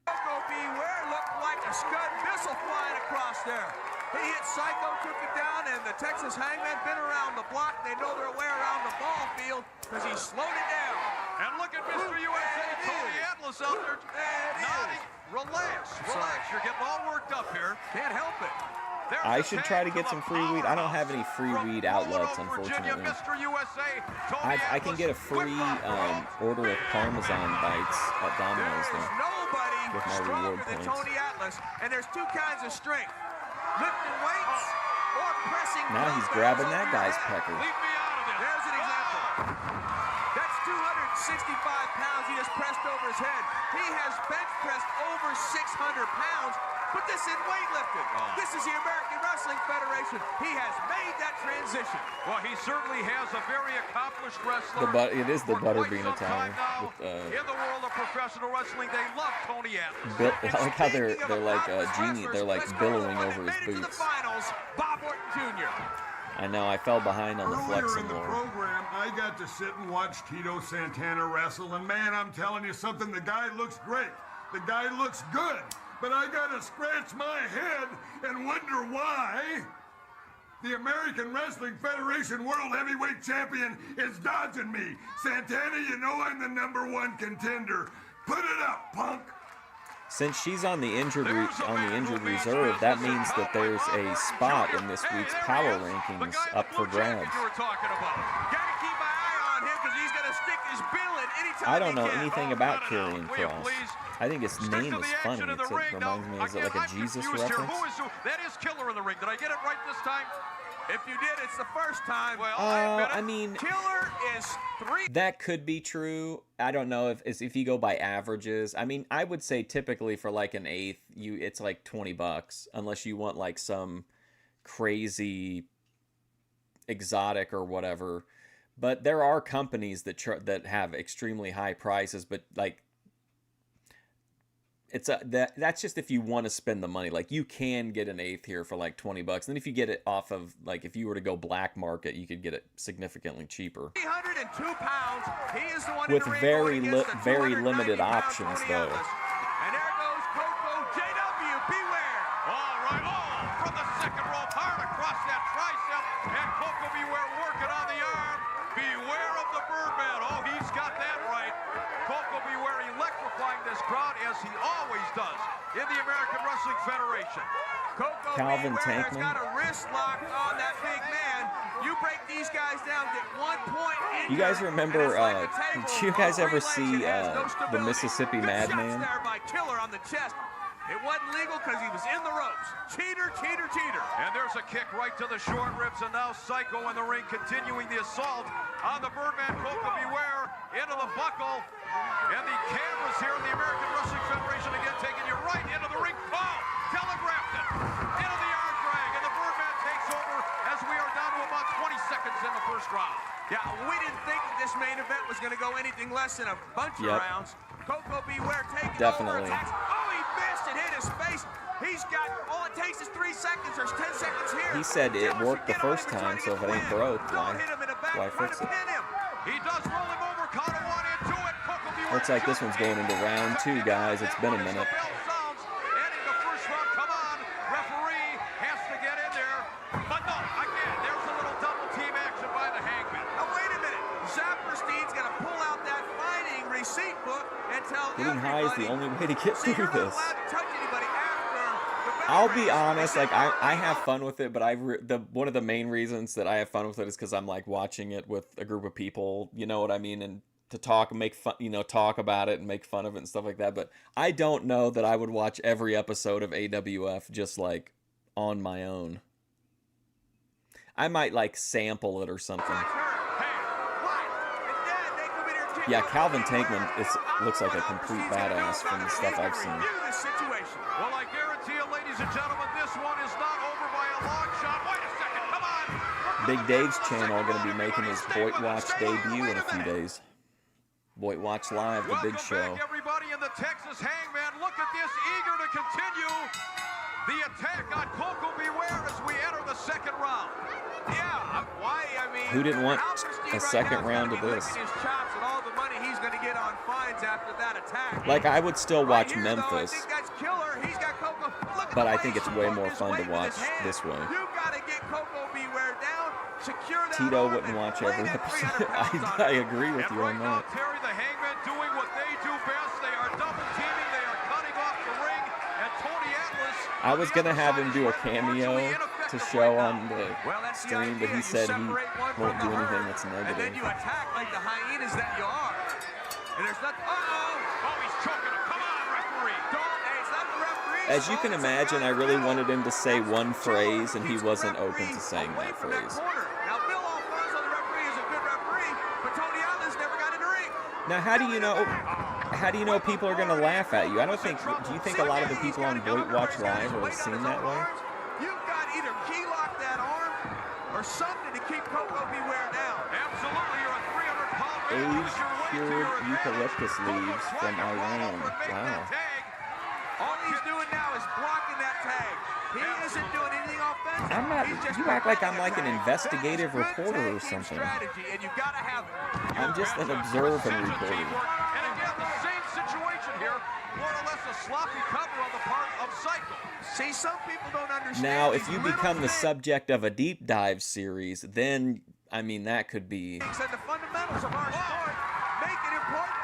Coco Beware looked like a Scud missile flying across there. He hit Psycho, took it down, and the Texas Hangman been around the block. They know their way around the ball field because he slowed it down. And look at Mr. USA, Tony Atlas out there. Nodding. Relax. You're getting all worked up here. Can't help it. I should try to get some free weed. I don't have any free weed outlets, unfortunately. I can get a free order of Parmesan bites at Domino's though. Nobody with my stronger reward than points. Tony Atlas, and there's two kinds of strength: lifting weights or pressing. Now he's grabbing that guy's pecker. Leave me out of this. There's an example. That's 265 pounds he just pressed over his head. He has bench pressed over 600 pounds. But this isn't weightlifting. This is the American Wrestling Federation. He has made that transition. Well, he certainly has a very accomplished wrestler. It is the Butterbean attire. In the world of professional wrestling, they love Tony Atlas. I like how they're like genie. They're like billowing over his boots. Bob Orton Jr. I know. I fell behind on the flexing in the lore. program, I got to sit and watch Tito Santana wrestle, and man, I'm telling you something. The guy looks great. The guy looks good. But I gotta scratch my head and wonder why the American Wrestling Federation World Heavyweight Champion is dodging me. Santana, you know I'm the #1 contender. Put it up, punk. Since she's on the injured reserve, that means that there's a spot in this week's power rankings up for grabs. I don't know anything about Karrion Kross. I think his name is funny. It reminds me, is it like a Jesus reference? That is Killer in the ring. Did I get it right this time? If you did, it's the first time. Well, I mean, Killer is 3. That could be true. I don't know if you go by averages. I mean, I would say typically for like an eighth, it's like $20, unless you want like some crazy exotic or whatever. But there are companies that have extremely high prices, but like that's just if you want to spend the money. Like you can get an eighth here for like $20. And then if you get it off of like if you were to go black market, you could get it significantly cheaper. 302 pounds. He is the one with very limited options though. And there goes Coco JW. Beware. All right. Oh, from the second rope, hard across that tricep, and Coco Beware working on the arm. Beware of the Birdman. Oh, he's got that right. Coco Beware electrifying this crowd as he always does in the American Wrestling Federation. Coco Calvin Beware has Tankman. got a wrist lock on that big man. You break these guys down, get 1 point. You guys remember? Did you guys ever see the Mississippi Madman? There by Killer on the chest. It wasn't legal because he was in the ropes. Cheater, cheater, cheater. And there's a kick right to the short ribs, and now Psycho in the ring continuing the assault on the Birdman. Coco Beware into the buckle. And the cameras here in the American Wrestling Federation again taking you right into the ring. Oh, telegraphed it. Into the arm drag, and the Birdman takes over as we are down to about 20 seconds in the first round. Yeah, we didn't think that this main event was going to go anything less than a bunch of rounds. Coco Beware taking over. Oh, he missed and hit his face. He's got, all it takes is 3 seconds. There's 10 seconds here. He said it worked the first time, so if it ain't broke, why fix it? He does roll him over, count of 1 into it. Coco Beware. Looks like this one's going into round 2, guys. It's been a minute. Ending the first round. Come on, referee has to get in there. But no, again, there's a little double team action by the Hangman. Now wait a minute. Zapperstein's going to pull out that fighting receipt book and tell Getting high is the only way to get through this. Touch anybody after I'll be honest, like I have fun with it, but one of the main reasons that I have fun with it is because I'm like watching it with a group of people, you know what I mean, and to talk and make fun, talk about it and make fun of it and stuff like that. But I don't know that I would watch every episode of AWF just like on my own. I might like sample it or something. Yeah, Calvin Tankman looks like a complete badass from the stuff I've seen. Well, I guarantee you, ladies and gentlemen, this one is not over by a long shot. Wait a second, come on! Big Dave's channel going to be making his Voight Watch debut in a few days. Boy, watch live the big show. Welcome back, everybody, in the Texas Hangman. Look at this, eager to continue the attack on Coco Beware as we enter the second round. Yeah, why? I mean, Who didn't want Alperstein a second right round now of is gonna be this? licking his chops and all the money he's going to get on fines after that attack. Like, I would still watch Right here, Memphis, though, I think that's killer. He's got Coco. Look at but the I way think he it's way swung more his fun to weight with watch his hand. this way. You got to get Coco Beware down, secure that Tito arm, wouldn't and watch lay every that episode. 300 pounds on I him. agree with And you right on now, that. Terry, the Hangmen doing what they do best. They are double teaming. They are cutting off the ring. And Tony Atlas. I was going to have him do a cameo to show on the stream, but he said he won't do anything that's And then negative. you attack like the hyenas that you are. And there's nothing. Oh, he's choking him. Come on, referee. Hey, it's not the referee. As you can imagine, I really wanted him to say one phrase, and he wasn't open to saying that phrase. Now, Bill Alfonso, the referee, is a good referee, but Tony Atlas never got in the ring. Now, how do you know people are going to laugh at you? I don't think, do you think a lot of the people on Voight Watch Live are seen that way? You've got either key lock that arm or something to keep Coco Beware down. Absolutely, you're a 300-pound man. Age-cured eucalyptus leaves from Iran. Wow. All he's doing now is blocking that tag. He isn't doing anything offensive. I'm not, He's just you act like I'm like blocking an the tag. investigative That is good reporter or tag team something. strategy, and you've got to have it. I'm just an observant reporter. And again, the same situation here. More or less a sloppy cover on the part of Psycho. See, some people don't understand. Now, if you these little become the things. subject of a deep dive series, then, I mean, that could be... And the fundamentals of our sport make it important.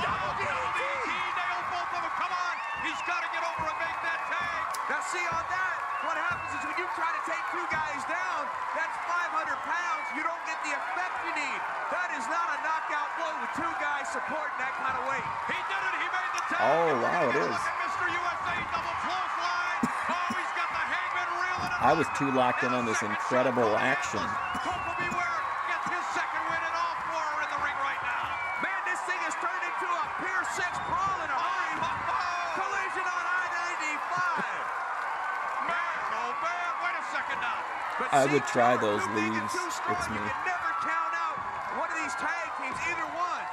Double DDT, nailed both of them. Come on, he's got to get over and make that tag. Now, see, on that, what happens is when you try to take two guys down, that's 500 pounds. You don't get the effect you need. That is not a knockout blow with two guys supporting that kind of weight. He did it. He made the tag. Oh, wow, it is. Look at Mr. USA, double clothesline. Oh, he's got the Hangman reeling it I up. was too locked in on this incredible action. Coco Beware gets his second win, and all four are in the ring right now. Man, this thing has turned into a Pier 6 brawl in a hurry. Collision on I-95. Man, oh man, wait a second now. But I see, would try George, those too big and leaves. too strong. It's me. You can never count out one of these tag teams, either one.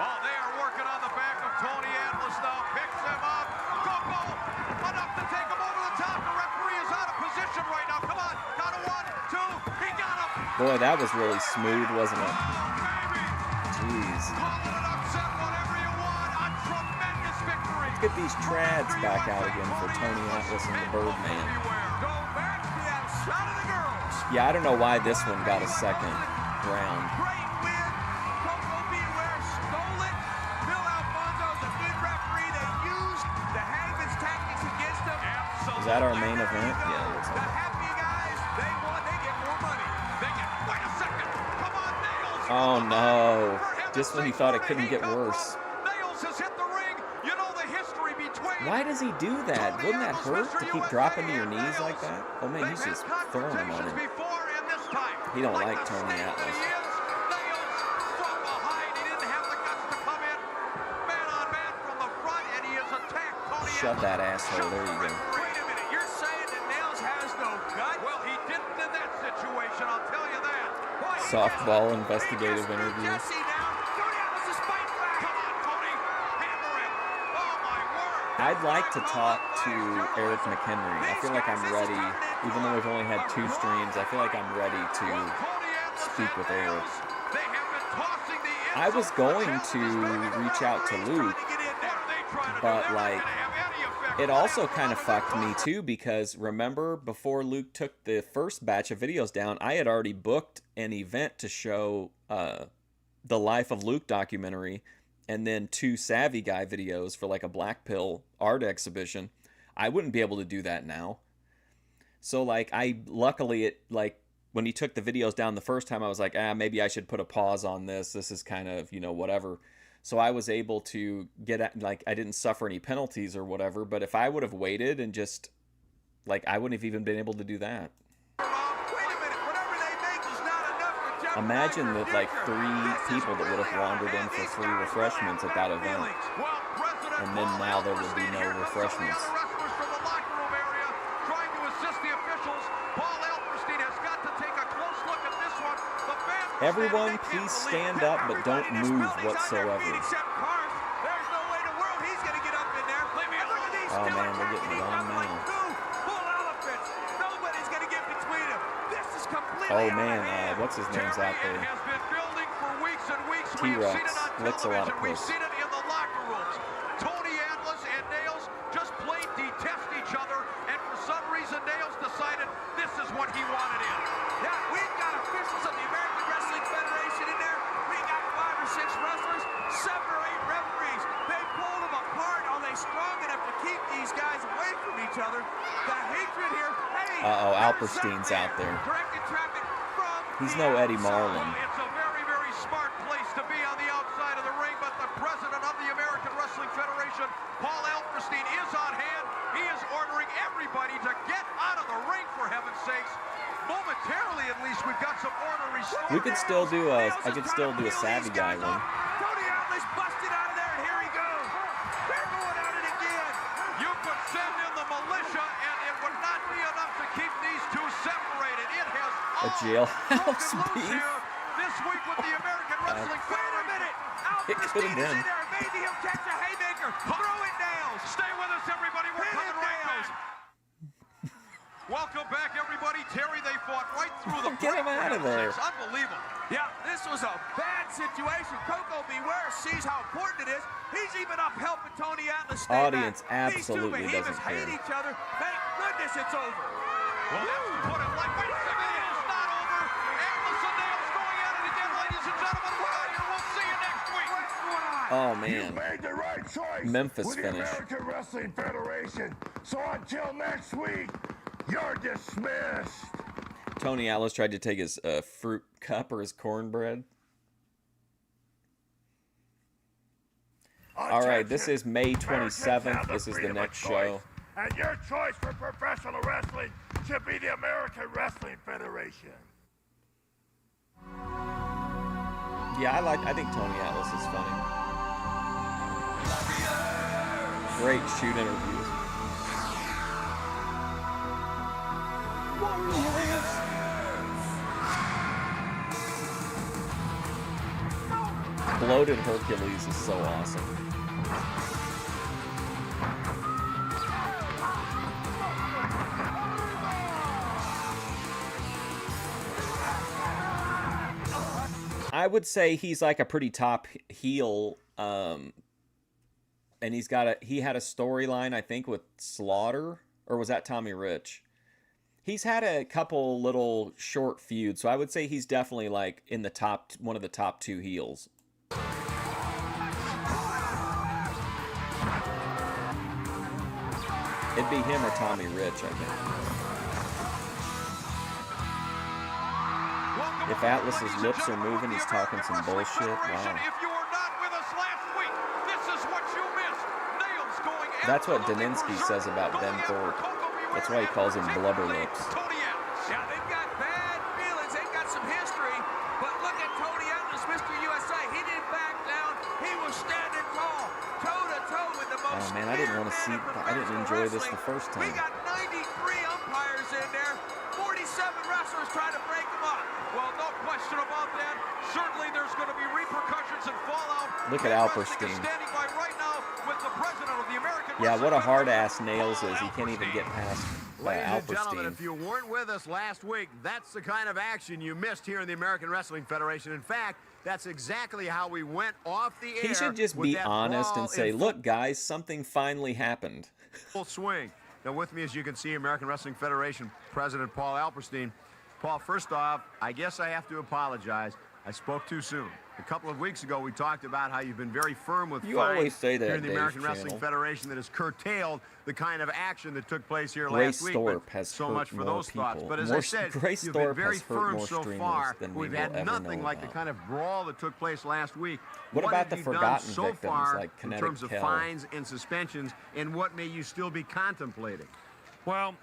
Oh, they are working on the back of Tony Atlas now. Picks him up. Coco, enough to take him over the top. The referee is out of position right now. Come on, got a 1, 2. He got him. Boy, that was really smooth, wasn't it? Jeez. Call it an upset, whatever you want. A tremendous victory. Let's get these trads back out again for Tony Atlas and the Birdman. Go back to that shot of the girls. Yeah, I don't know why this one got a second round. Great win. Coco Beware stole it. Bill Alfonso's a good referee. They used the Hangman's tactics against him. Is that our main event? Yeah, it looks The like it. happy guys, they won. They get more money. They get, wait a second. Come on, Nails. Oh no. Just when you thought it couldn't get worse. Nails has hit the ring. You know the history between. Why does he do that? Wouldn't that hurt to keep dropping to your knees like that? Oh man, he's just throwing them on him. Before and this time. He don't like Tony Atlas. Nails from behind. He didn't have the guts to come in. Man on man from the front, and he has attacked Tony Shut Atlas. that asshole. There you go. Wait a minute. You're saying that Nails has no gut? Well, he didn't in that situation, I'll tell you that. Boy, he Softball just- investigative he just threw interview. Jesse down. Tony Atlas is fighting back. Come on, Tony. Hammer him. Oh, my word. I'd like to talk to Eric McHenry. I feel like I'm ready, even though we've only had 2 streams, I feel like I'm ready to speak with Eric. They have been tossing the I was going to reach out to Luke, but like, it also kind of fucked me too, because remember, before Luke took the first batch of videos down, I had already booked an event to show the Life of Luke documentary, and then 2 Savvy Guy videos for like a Black Pill art exhibition. I wouldn't be able to do that now. So like, luckily it, like, when he took the videos down the first time, I was like, maybe I should put a pause on this. This is kind of, whatever. So I was able to get at, like, I didn't suffer any penalties or whatever, but if I would have waited and just, like, I wouldn't have even been able to do that. Imagine that, like, 3 people that would have wandered in for free refreshments at that event. And then now there would be no refreshments. Wrestlers from the locker room area trying to assist the officials. Paul Alperstein has got to take a close look at this one. The fans Everyone, please stand up, but don't move whatsoever. There's no way in the world he's going to get up in there. Oh man, they're getting it on now. Full elephants. Nobody's going to get between them. This is completely Oh man, what's his name's out there? It has been building for weeks and weeks. T-Rex We've seen it on licks a lot of television. We've puss. seen it in the locker rooms. Tony Atlas and Nails just plain detest each other, and for some reason Nails decided this is what he wanted in. Yeah, we've got officials of the American Wrestling Federation in there. We got 5 or 6 wrestlers, 7 or 8 referees. They pulled them apart. Are they strong enough to keep these guys away from each other? The hatred here. Hey, Uh-oh, Alperstein's out there. Directed traffic from He's no Eddie Marlin. It's a very, very smart place to be on the outside of the ring, but the president of the American Wrestling Federation, Paul Alperstein, is on hand. He is ordering everybody to get out of the ring, for heaven's sakes. Momentarily, at least, we've got some order restored. We could still do a, I could still do a savvy guy one. Tony Atlas busted out of there, and here he goes. They're going at it again. You could send in the militia, and it would not be enough to keep these two separated. It has A jailhouse beef. here this week with the American Wrestling Wait a minute. It could have Alperstein is been. in there. Maybe he'll catch a haymaker. Throw it, Nails. Stay with us, everybody. We're Hit coming it, right Nails. back. Welcome back, everybody. Terry, they fought right through the Get him out of there. It's unbelievable. Yeah, this was a bad situation. Coco Beware sees how important it is. He's even up helping Tony Atlas stay Audience back. absolutely These two doesn't behemoths hate care. each other. Thank goodness it's over. Well, that's to put it like, wait a second, it is not over. Atlas and Nails going at it again, ladies and gentlemen. We're out here. We'll see you next week. Oh You man, made the right choice Memphis with the finish. American Wrestling Federation. So until next week, you're dismissed. Tony Atlas tried to take his fruit cup or his cornbread. All right, this is May 27th. This is the next show. And your choice for professional wrestling should be the American Wrestling Federation. Yeah, I think Tony Atlas is funny. Great shoot interviews. Bloated Hercules is so awesome. I would say he's like a pretty top heel, and he had a storyline, I think, with Slaughter, or was that Tommy Rich? He's had a couple little short feuds, so I would say he's definitely like in the top, one of the top 2 heels. It'd be him or Tommy Rich, I think. If Atlas's lips are moving, he's talking some bullshit. Wow. If you were not with us last week, this is what you missed. Nails going That's what Daninsky says about Ben Thorpe. That's why he calls him Blubber Lips. Yeah, they've got bad feelings. They've got some history. But look at Tony Atlas, Mr. USA. He didn't back down. He was standing tall, toe-to-toe with the most. Oh man, I didn't want to see. I didn't enjoy this the first We time. got 93 umpires in there. 47 wrestlers trying to break them up. Well, no question about that. Certainly there's going to be repercussions and fallout. Look at Alperstein. Standing by right now with the president of the American Yeah, what a Wrestling hard ass Nails is. He can't even get past Ladies and gentlemen, Alperstein. if you weren't with us last week, that's the kind of action you missed here in the American Wrestling Federation. In fact, that's exactly how we went off the air. He should just with be that honest brawl and say, in "Look, guys, something finally happened." full swing. Now, with me, as you can see, American Wrestling Federation President Paul Alperstein. Paul, first off, I guess I have to apologize. I spoke too soon. A couple of weeks ago, we talked about how you've been very firm with You fines always say that, here in the Dave's American Wrestling channel. Federation that has curtailed the kind of action that took place here Grace last week. Thorpe But has so hurt much for more those thoughts. people. But as More- I said, Grace you've Thorpe been very has hurt firm more so streamers far. than We've we had will ever nothing know like the about. kind of brawl that took place last week. What about have the you done forgotten so victims far like in Kinetic terms of Kell? fines and suspensions, and what may you still be contemplating? Well,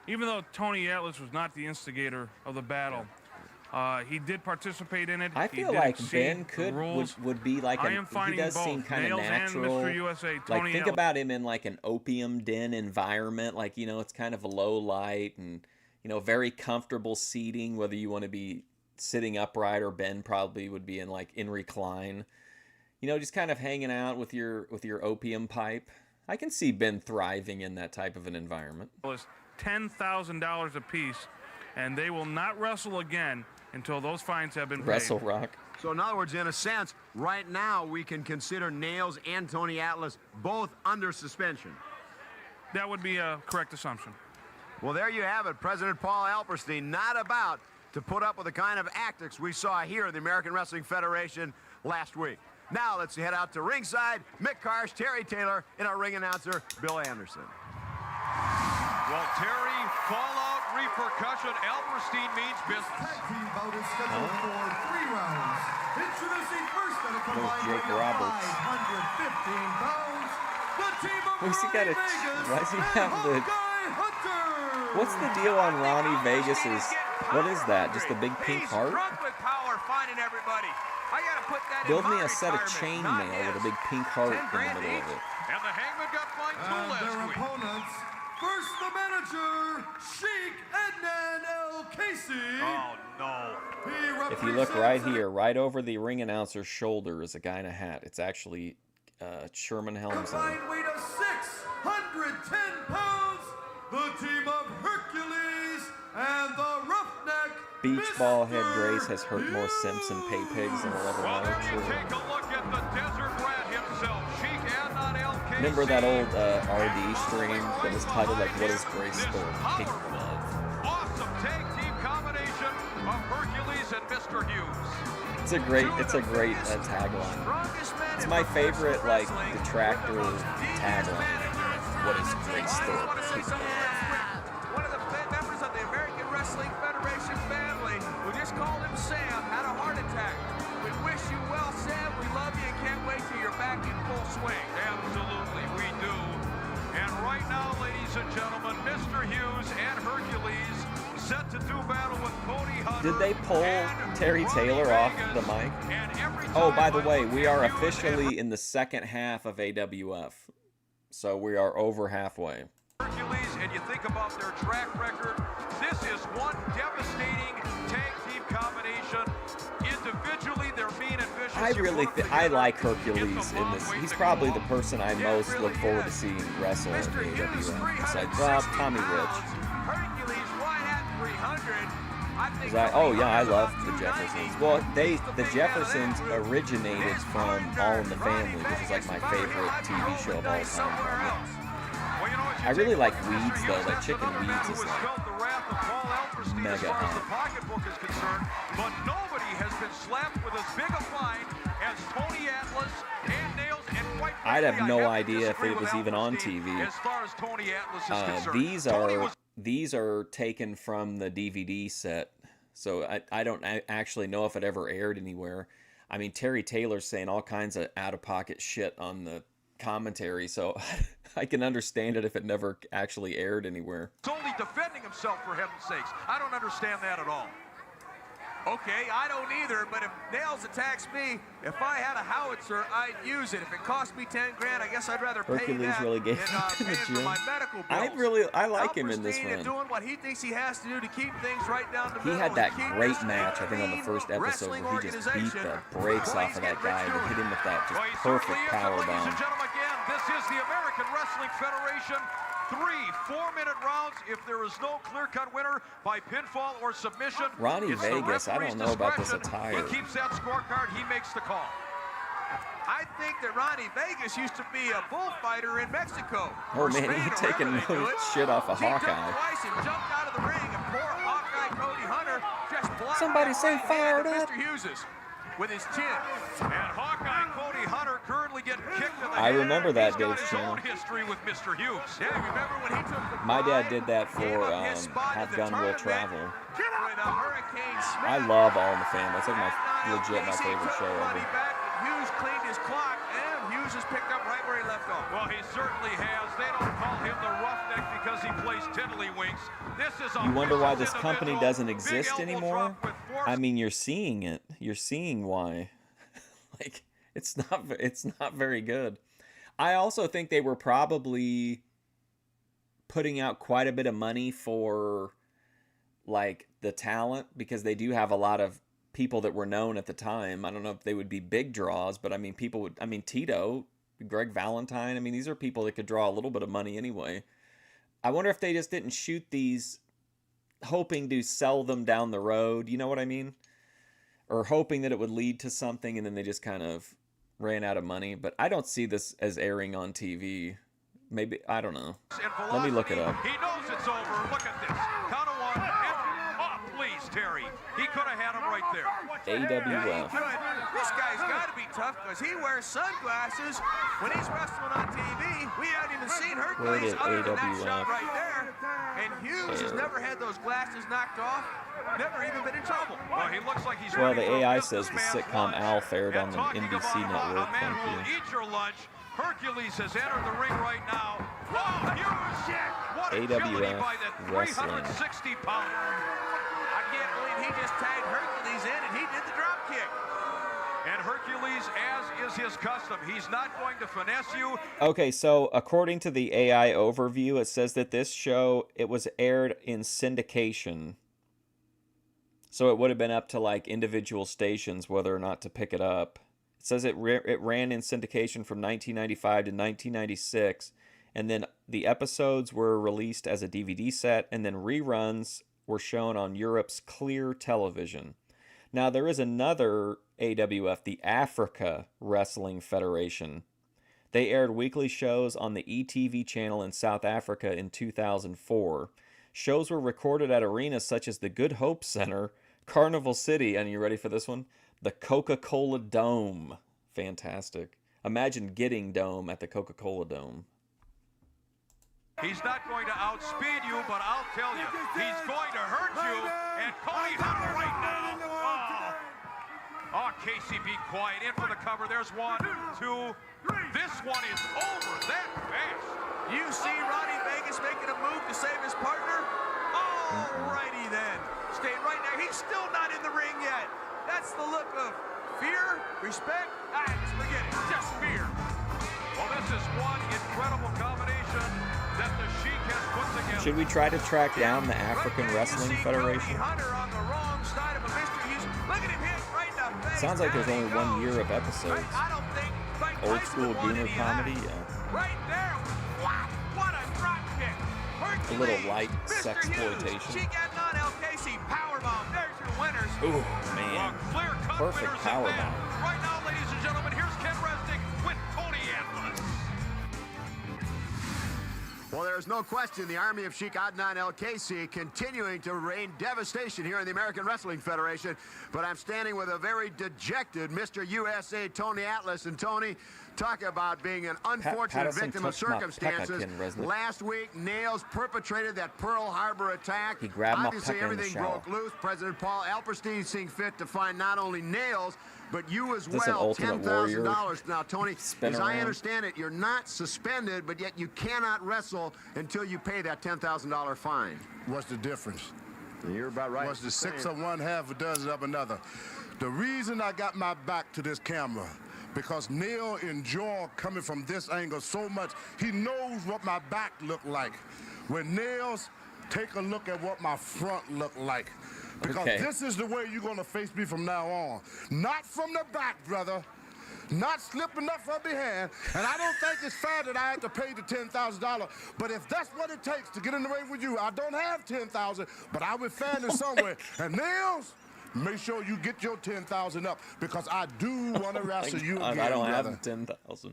even though Tony Atlas was not the instigator of the battle, he did participate in it. I He feel did like exceed Ben the could rules. would be like I an, am he finding does seem both kind of Nails and natural. Mr. USA, Like Tony think Atlas. about him in like an opium den environment, like it's kind of a low light and very comfortable seating, whether you want to be sitting upright, or Ben probably would be in recline. You know, just kind of hanging out with your opium pipe. I can see Ben thriving in that type of an environment. Was $10,000 apiece, and they will not wrestle again until those fines have been paid. Wrestle Rock. So in other words, in a sense, right now we can consider Nails and Tony Atlas both under suspension. That would be a correct assumption. Well, there you have it. President Paul Alperstein not about to put up with the kind of antics we saw here in the American Wrestling Federation last week. Now let's head out to ringside. Mick Karsh, Terry Taylor, and our ring announcer, Bill Anderson. Well, Terry, fallout, repercussion, Alperstein means business. Tag team bout is scheduled for 3 rounds. Introducing first at a combined Jake weight of Roberts. 515 pounds, the team of Why does he have the... Hunter. What's the deal on Ronnie Vegas's... What is that? Just a big pink heart? Drunk with power, finding everybody. I gotta put that Build in me my a set of retirement, chainmail not with a his. big pink heart in the $10,000 middle of each. it. And the Hangman got fined too And last their week. opponents, first the manager, Sheik Adnan El Casey. Oh, no. He If you look right represents here, right over the ring announcer's shoulder is a guy in a hat. It's actually Sherman Helmsley. combined weight of 610 pounds, the team of Hercules and the Roughneck. Beach ball head Grace has hurt more Simpson pay pigs than we'll ever Well, know. there you True. take a look at the Desert Rat himself, Sheik Adnan El-Casey. Remember that old RD stream that was titled like "What is Grace Store Pig Love?" Awesome tag team combination of Hercules and Mr. Hughes. It's a great tagline. It's my favorite detractor tagline. What is Grace Store Pig Love? One of the members of the American Wrestling Federation family, who just called him Sam, had a heart attack. We wish you well, Sam. We love you and can't wait till you're back in full swing. Absolutely, we do. And right now, ladies and gentlemen, Mr. Hughes and Hercules set to do battle with Cody Hunter. Did they pull Terry Taylor off the mic? Oh, by the way, we are officially in the second half of AWF. So we are over halfway. Hercules, and you think about their track record, this is one devastating tag team combination. Individually, they're mean and vicious. I like Hercules in this. He's probably the person I most look forward to seeing wrestle in the AWF. Besides, Tommy Rich. Hercules right at 300. I love the Jeffersons. Well, the Jeffersons originated from All in the Family, which is like my favorite TV show of all time. I really like Weeds though. Like Chicken Weeds is like mega hot. Pocketbook is concerned, but nobody has been slapped with as big a fine as Tony Atlas and Nails, and quite frankly, I'd have no I to idea if disagree it was with even on Alperstein TV. As far as Tony Atlas is concerned, These are taken from the DVD set, so I don't actually know if it ever aired anywhere. I mean, Terry Taylor's saying all kinds of out-of-pocket shit on the commentary, so I can understand it if it never actually aired anywhere. He's only defending himself, for heaven's sakes. I don't understand that at all. Okay, I don't either, but if Nails attacks me, if I had a howitzer, I'd use it. If it cost me 10 grand, I guess I'd rather pay Hercules that really gave than him the paying for gym. my medical bills. I like him in this Alperstein is run. doing what he thinks he has to do to keep things right down the He middle. had that and keep great this match, I think, on the first episode wrestling where he just beat the organization brakes the way off of he's that getting guy and hit him with that just Well, he perfect certainly is, power ladies bomb. and gentlemen, again, this is the American Wrestling Federation. 3 4-minute rounds. If there is no clear-cut winner by pinfall or submission, Ronnie it's the Vegas, I referee's don't know about this discretion. attire. He keeps that scorecard. He makes the call. I think that Ronnie Vegas used to be a bullfighter in Mexico. Oh or man, Spain, he's or taking wherever they do no it. shit off of He ducked Hawkeye. twice and jumped out of the ring, and poor Hawkeye Cody Hunter just blocked Somebody that say right fired hand of up. Mr. Hughes's with his chin. And Hawkeye Cody Hunter currently getting kicked in the I head. remember that, He's got Dave's his channel. own history with Mr. Hughes. Yeah, remember when he took the My dad bribe, did that for gave up his spot in Have the Gun Will tournament Travel. with a Hurricane Smith. I love All in the Family. It's like my legit my Casey favorite took show the money ever. back, and Hughes cleaned his clock, and Hughes has picked up right where he left off. Well, he certainly has. They don't call him the roughneck because he plays tiddlywinks. This is a You wonder why vicious this company individual. doesn't Big exist elbow anymore? drop with force. I mean, you're seeing it. You're seeing why. Like, it's not very good. I also think they were probably putting out quite a bit of money for like the talent, because they do have a lot of people that were known at the time. I don't know if they would be big draws, but I mean, people would. I mean, Tito, Greg Valentine. I mean, these are people that could draw a little bit of money anyway. I wonder if they just didn't shoot these hoping to sell them down the road. You know what I mean? Or hoping that it would lead to something, and then they just kind of ran out of money. But I don't see this as airing on TV. Maybe, I don't know. Let me look it up. He knows it's over. Look at this. Count of one. And, oh, please, Terry. He could have had him right there. AWF. This guy's got to be tough because he wears sunglasses when he's wrestling on TV. We haven't even seen Hercules other than that shot right there. And Hughes has never had those glasses knocked off. Never even been in trouble. Well, he looks like he's Well, ready the for AI a says the businessman's sitcom lunch. Alf aired on And the talking NBC about network. a man Thank who will you. eat your lunch. Hercules has entered the ring right now. Whoa, Hughes! What agility by that Wrestling. 360-pounder. I can't believe he just tagged Hercules in and he did the drop kick. And Hercules, as is his custom, he's not going to finesse you. Okay, so according to the AI overview, it says that this show, it was aired in syndication. So it would have been up to like individual stations whether or not to pick it up. It says it ran in syndication from 1995 to 1996, and then the episodes were released as a DVD set, and then reruns were shown on Europe's Clear Television. Now, there is another AWF, the Africa Wrestling Federation. They aired weekly shows on the ETV channel in South Africa in 2004. Shows were recorded at arenas such as the Good Hope Center, Carnival City, and you ready for this one? The Coca-Cola Dome. Fantastic. Imagine getting Dome at the Coca-Cola Dome. He's not going to outspeed you, but I'll tell you, he's going to hurt you. And Cody Hunter right now. Oh, Casey, be quiet. In for the cover. There's 1, 2, 3. This one is over that fast. You see Ronnie Vegas making a move to save his partner? Alrighty then. Stay right there. He's still not in the ring yet. That's the look of fear, respect. Just forget it. Just fear. Well, this is one incredible combination that the Sheik has put together. Should we try to track down the African Wrestling Federation? Sounds like there's only 1 year of episodes. Old school Gooner comedy, yeah. Right there. What a drop kick. A little light sexploitation. Sheik Adnan El Casey powerbomb. There's your winners. Ooh, man. Perfect powerbomb. Right now, ladies and gentlemen, here's Ken Resnick with Tony Atlas. Well, there's no question the army of Sheik Adnan El Casey continuing to rain devastation here in the American Wrestling Federation. But I'm standing with a very dejected Mr. USA, Tony Atlas. And Tony, talk about being an unfortunate victim of circumstances. Last week, Nails perpetrated that Pearl Harbor attack. He grabbed Obviously, my everything broke loose. President Paul Alperstein seeing fit to find not only Nails, but you as well, $10,000. Now, Tony, as I understand it, you're not suspended, but yet you cannot wrestle until you pay that $10,000 fine. What's the difference? You're about right. What's the 6 of one, half a dozen of another? The reason I got my back to this camera, because Neil enjoyed coming from this angle so much, he knows what my back looked like. When Nails, take a look at what my front looked like. Because this is the way you're going to face me from now on. Not from the back, brother. Not slipping up from behind. And I don't think it's fair that I had to pay the $10,000. But if that's what it takes to get in the ring with you, I don't have $10,000, but I will find it somewhere. And Nails, make sure you get your $10,000 up, because I do want to wrestle you again, I don't brother. have $10,000.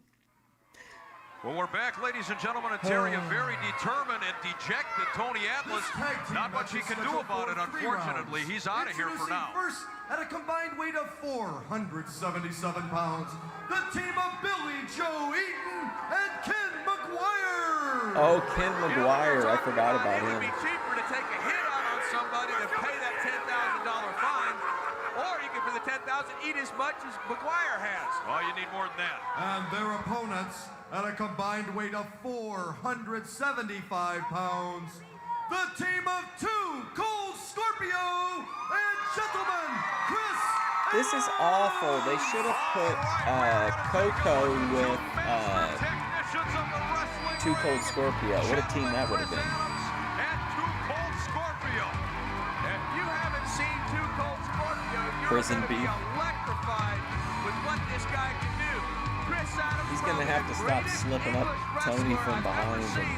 Well, we're back, ladies and gentlemen, and Terry, a very determined and dejected Tony Atlas. Not much he can do about it, unfortunately. He's out of here for now. First, at a combined weight of 477 pounds, the team of Billy Joe Eaton and Ken McGuire. Oh, Ken McGuire. I forgot about It him. would be cheaper to take a hit out on somebody to pay that $10,000 fine, or you can, for the $10,000, eat as much as McGuire has. Oh, you need more than that. And their opponents, at a combined weight of 475 pounds, the team of 2 Cold Scorpio and gentlemen, Chris. This is awful. They should have put Coco with 2 Cold Scorpio. What a team that would have been. And 2 Cold Scorpio. If you haven't seen 2 Cold Scorpio, prison beef. Electrified with what this guy can do. Chris Adams, He's gonna have to stop slipping up Tony from behind and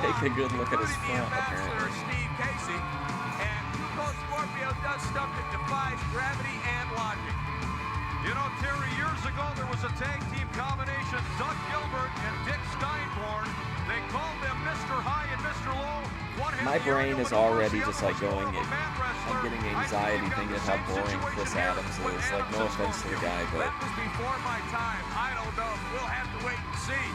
take a good look at his front, apparently. Steve Casey, and Cold Scorpio does stuff that defies gravity and logic. You know, Terry, years ago there was a tag team combination, Doug Gilbert and Dick Steinborn. They called them Mr. High and Mr. Low. My brain is already just like going, I'm getting anxiety thinking of how boring Chris Adams is. Like, no offense to the guy, but That was before my time. I don't know. We'll have to wait and see.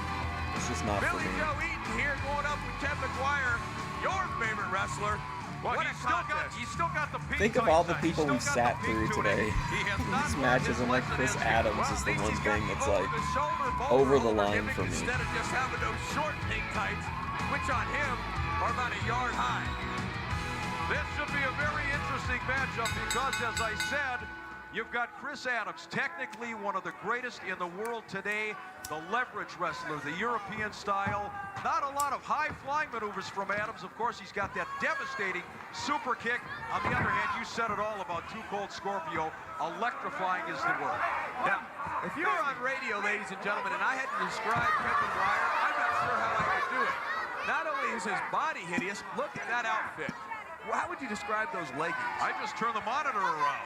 it's just not for Billy me. Joe Eaton here going up with Ken McGuire, your favorite wrestler. Well, What a contest. he's still got the pink Think of tights all the on. He's people still we got sat the pink through tunic. today. He has not These learned matches, his and like lesson Chris as Adams Well, is at the least one he's got thing you that's over like the shoulder over the over line gimmick for me. Instead of just having those short pink tights, which on him are about a yard high. This should be a very interesting matchup because, as I said, you've got Chris Adams, technically one of the greatest in the world today, the leverage wrestler, the European style. Not a lot of high-flying maneuvers from Adams. Of course, he's got that devastating super kick. On the other hand, you said it all about Cold Scorpio. Electrifying is the word. Now, if you were on radio, ladies and gentlemen, and I had to describe Ken McGuire, I'm not sure how I could do it. Not only is his body hideous, look at that outfit. Well, how would you describe those leggings? I just turned the monitor around.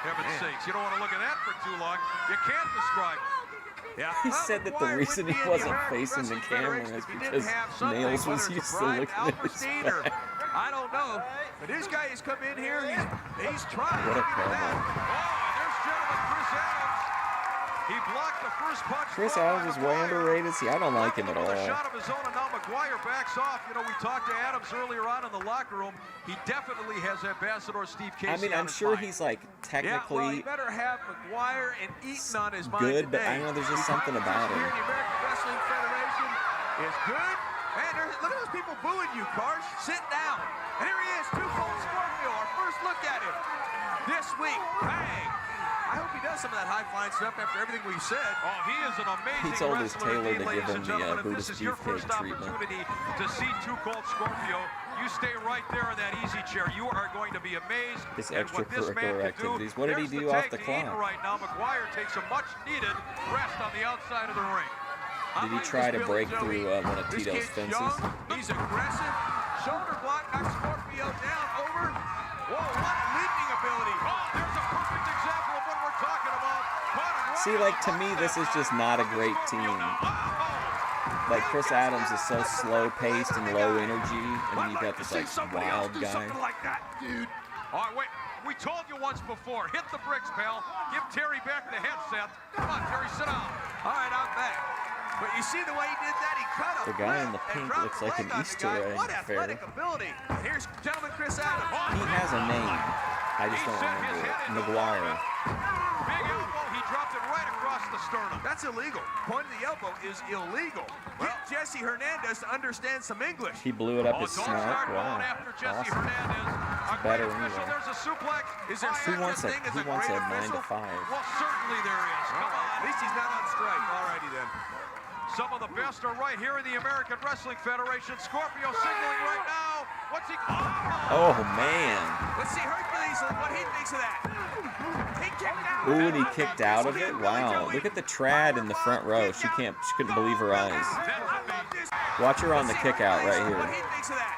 Heaven's sakes, you don't want to look at that for too long. You can't describe it. Yeah. He said that the reason he wasn't facing the camera is because Nails was used to looking at his back. I don't know, but this guy has come in here, he's trying. What a promo. There's gentleman Chris Adams. He blocked the first punch. Chris Adams is way underrated. See, I don't like him at all. A shot of his own, and now McGuire backs off. You know, we talked to Adams earlier on in the locker room. He definitely has Ambassador Steve Casey. I mean, I'm sure he's like Yeah, well, technically he better have McGuire and Eaton on his mind good, but today. I know there's just something about Here him. in the American Wrestling Federation is good. Man, look at those people booing you, Karsh. Sit down. And here he is, Cold Scorpio. Our first look at him this week. Bang. I hope he does some of that high-flying stuff after everything we've said. Oh, he is an amazing He told his wrestler tailor indeed, to give ladies him and the gentlemen. If Buddhist this is your beefcake first treatment. opportunity to see Cold Scorpio, you stay right there in that easy chair. You are going to be amazed His at what this man extracurricular can do. activities. What did he There's do off tag the to Eaton clock? right now. McGuire takes a much-needed rest on the outside of the ring. Did he try to break through one of This Tito's kid's fences? young, he's aggressive. Shoulder block, knocks Scorpio down, over. Whoa, what leaping ability. Oh, there's a perfect example of what we're talking about. See, like, to me, this is just not a great team. Like, Chris Adams is so slow-paced and low energy, and then you've got this, like, wild guy. Like that, dude. All right, wait. We told you once before. Hit the bricks, pal. Give Terry back the headset. Come on, Terry, sit down. All right, I'm back. But you see the way he did that? He cut a The guy in flip the and pink dropped looks the like leg an on the Easter guy. egg What fair. athletic ability. Here's gentleman Chris Adams. He has a name. I just don't remember it. McGuire. Big elbow. He dropped it right across the sternum. That's illegal. Point of the elbow is illegal. Get Jesse Hernandez to understand some English. He blew it up Oh, his don't snot. start Wow. going after Jesse Awesome. Hernandez. A better great official. anyway. There's a suplex. Is there Who such wants a a, thing as who a wants great a 9 official? to 5? Well, certainly there is. Come on. At least he's not on strike. All righty then. Some of the best are right here in the American Wrestling Federation. Scorpio signaling right now. What's he? Oh, man. Let's see Hercules and what he thinks of that. He kicked out. Ooh, and he kicked out of it? Wow. Look at the trad in the front row. She couldn't believe her eyes. Watch her on the kick out right What here. he thinks of that.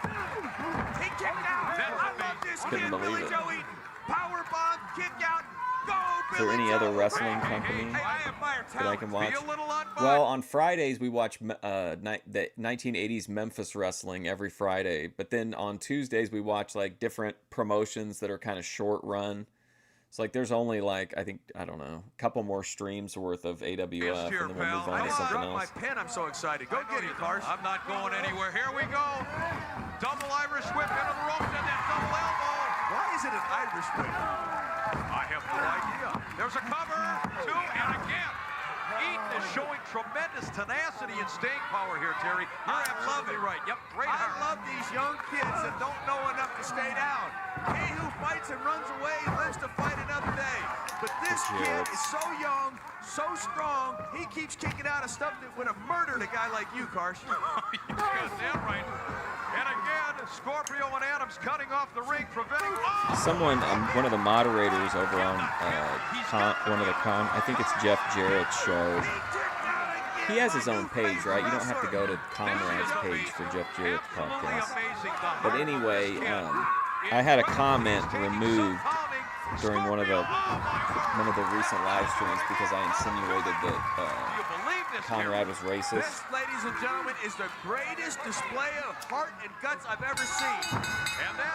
He kicked out. I love this Couldn't kid, believe Billy it. Joe Eaton. Power bomb, kick out. Go, Is there any other wrestling company I admire that I talent. can watch? Be a little unbucked. Well, on Fridays, we watch the 1980s Memphis wrestling every Friday. But then on Tuesdays, we watch like different promotions that are kind of short run. So like there's only like, I don't know, a couple more streams worth of AWF, and then we'll move on to something Drop my else. pen. I'm so excited. Go get it, Cars. I'm not going anywhere. Here we go. Double Irish whip into the ropes and then double elbow. Why is it an Irish whip? I have no idea. There's a cover, two, and again. Eaton is showing tremendous tenacity and staying power here, Terry. You're absolutely right. Yep, great I heart. love these young kids that don't know enough to stay down. He who fights and runs away lives to fight another day. But this kid is so young, so strong, he keeps kicking out of stuff that would have murdered a guy like you, Karsh. You got that right. And again, Scorpio and Adams cutting off the ring, preventing. Someone, one of the moderators over on I think it's Jeff Jarrett's show. He has his own page, right? You don't have to go to Conrad's page for Jeff Jarrett's podcast. But anyway, I had a comment removed during one of the recent live streams because I insinuated that Conrad was racist. This, ladies and gentlemen, is the greatest display of heart and guts I've ever seen.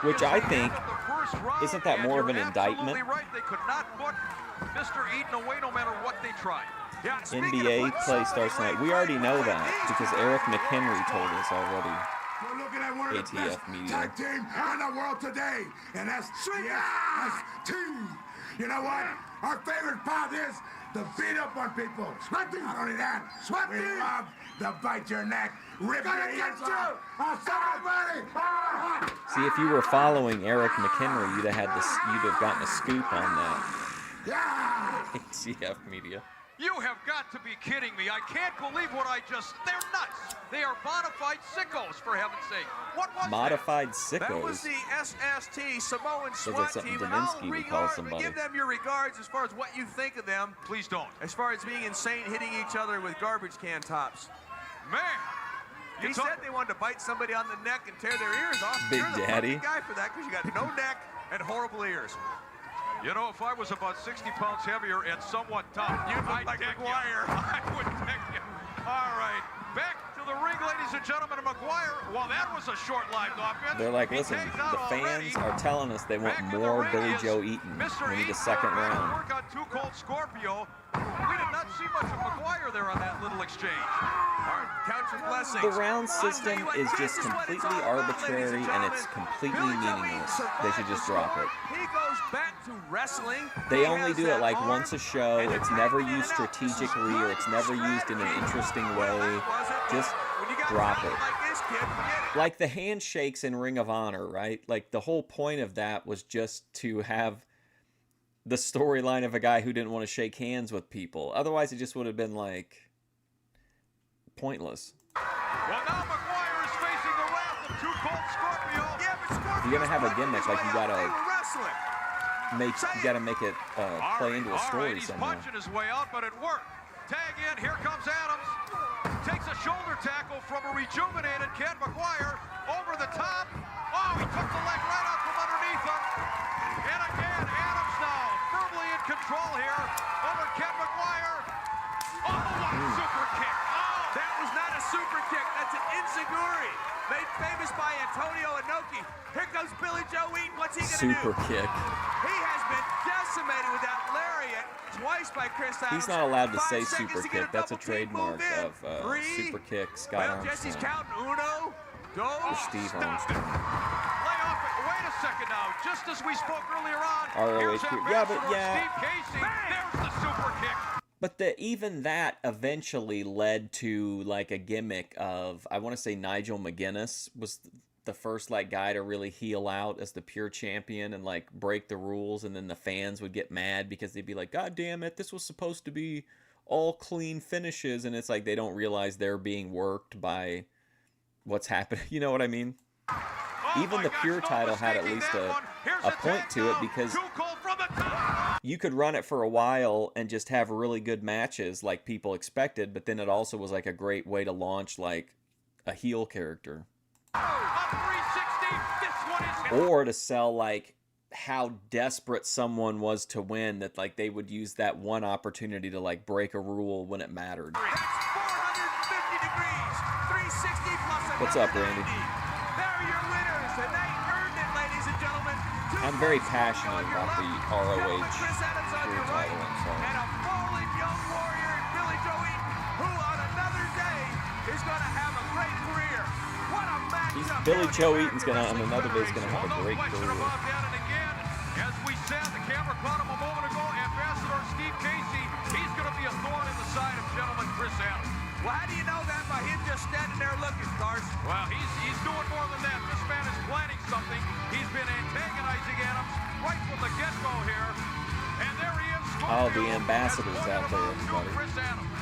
Which I think, isn't that more of an indictment? Right. They could not put Mr. Eaton away no matter what they tried. Yeah, NBA play starts tonight. We already know that because Eric McHenry told us already. We're looking at one of the best ATF media. tag team in the world today, and that's the SST. You know what? Our favorite part is to beat up on people. Not only that, we love to bite your neck, rip your ears off. See, if you were following Eric McHenry, you'd have gotten a scoop on that. ATF media. You have got to be kidding me. I can't believe what they're nuts. They are modified sickos, for heaven's sake. What was Modified that? sickos? That was the SST, Samoan So SWAT that's something team. And Daninsky would call somebody. give them your regards as far as what you think of them. Please don't. As far as being insane, hitting each other with garbage can tops. Man. He said they wanted to bite somebody on the neck and tear their ears off. Big You're the Daddy. fucking guy for that because you got no neck and horrible ears. You know, if I was about 60 pounds heavier and somewhat tough, you'd look like McGuire. I would deck you. All right, back to the ring, ladies and gentlemen. McGuire. Well, that was a short-lived offense. They're like, listen, the fans are telling us they want more Billy Joe Eaton. We need a second round. Work on two Cold Scorpio. We did not see much of McGuire there on that little exchange. All right, count your blessings. The round system is just completely arbitrary and it's completely meaningless. They should just drop it. He goes back to wrestling. They only do it like once a show. It's never used strategically or it's never used in an interesting way. Just drop it. Like the handshakes in Ring of Honor, right? Like the whole point of that was just to have the storyline of a guy who didn't want to shake hands with people. Otherwise, it just would have been like pointless. Well, now McGuire is facing the wrath of two Cold Scorpio. Yeah, but Scorpio. If you're gonna have a gimmick, like you gotta make it play into a story he's somehow. punching his way out, but it worked. Tag in. Here comes Adams. Takes a shoulder tackle from a rejuvenated Ken McGuire over the top. Oh, he took the leg right out from underneath him. And again, Adams now firmly in control here over Ken McGuire. Oh, what a super kick. Oh, that was not a super kick. That's an enziguri, made famous by Antonio Inoki. Here comes Billy Joe Eaton. What's he going to do? Super kick. He has been decimated with that lariat twice by Chris Adams. He's not allowed to say super kick. That's a trademark of super kick. Scott Jesse's Armstrong. counting. Uno, dos, Or Steve Armstrong. Lay off it. Wait a second now. Just as we spoke earlier on, here's ROH. Yeah, but Ambassador yeah. Steve Casey. There's the super kick. But even that eventually led to like a gimmick of, I want to say Nigel McGuinness was the first like guy to really heel out as the pure champion and like break the rules, and then the fans would get mad because they'd be like, God damn it, this was supposed to be all clean finishes, and it's like they don't realize they're being worked by what's happening. You know what I mean? Even the pure title had at least a point to it because you could run it for a while and just have really good matches like people expected, but then it also was like a great way to launch like a heel character. Or to sell like how desperate someone was to win, that like they would use that one opportunity to like break a rule when it mattered. That's 450 degrees, 360 plus another What's up, Randy? 90. They're your winners, and they earned it, ladies and gentlemen. I'm very passionate about the ROH Chris Adams on your pure right, title. I'm sorry. and a fallen young warrior in Billy Joe Eaton, who on another day is going to have a great career. What a matchup! Billy Joe Eaton's gonna on another day is gonna have a No great question career. about that. And again, as we said, the camera caught him a moment ago. Ambassador Steve Casey, he's going to be a thorn in the side of gentleman Chris Adams. Well, how do you know that by him just standing there looking, Cars? Well, he's doing more than that. This man is planning something. He's been antagonizing Adams right from the get-go here. And there he is. Oh, the ambassador's out there, everybody. Chris Adams.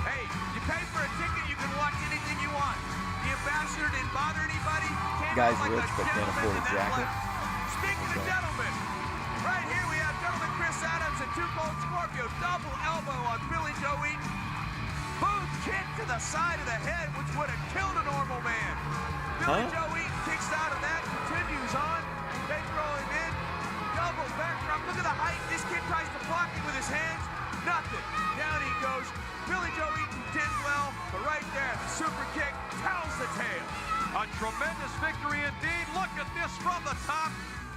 Hey, you pay for a ticket, you can watch anything you want. The ambassador didn't bother anybody, can't Guy's like rich but can't gentleman afford a in that jacket. one. Speaking of gentlemen, right here we have gentleman Chris Adams and two Cold Scorpio. Double elbow on Billy Joe Eaton. Boom kick to the side of the head, which would have killed a normal man. Billy Joe Eaton kicks out of that, continues on. They throw him in. Double backdrop. Look at the height. This kid tries to block it with his hands. Nothing. Down he goes. Billy Joe Eaton did well, but right there, the super kick tells the tale. A tremendous victory indeed. Look at this from the top.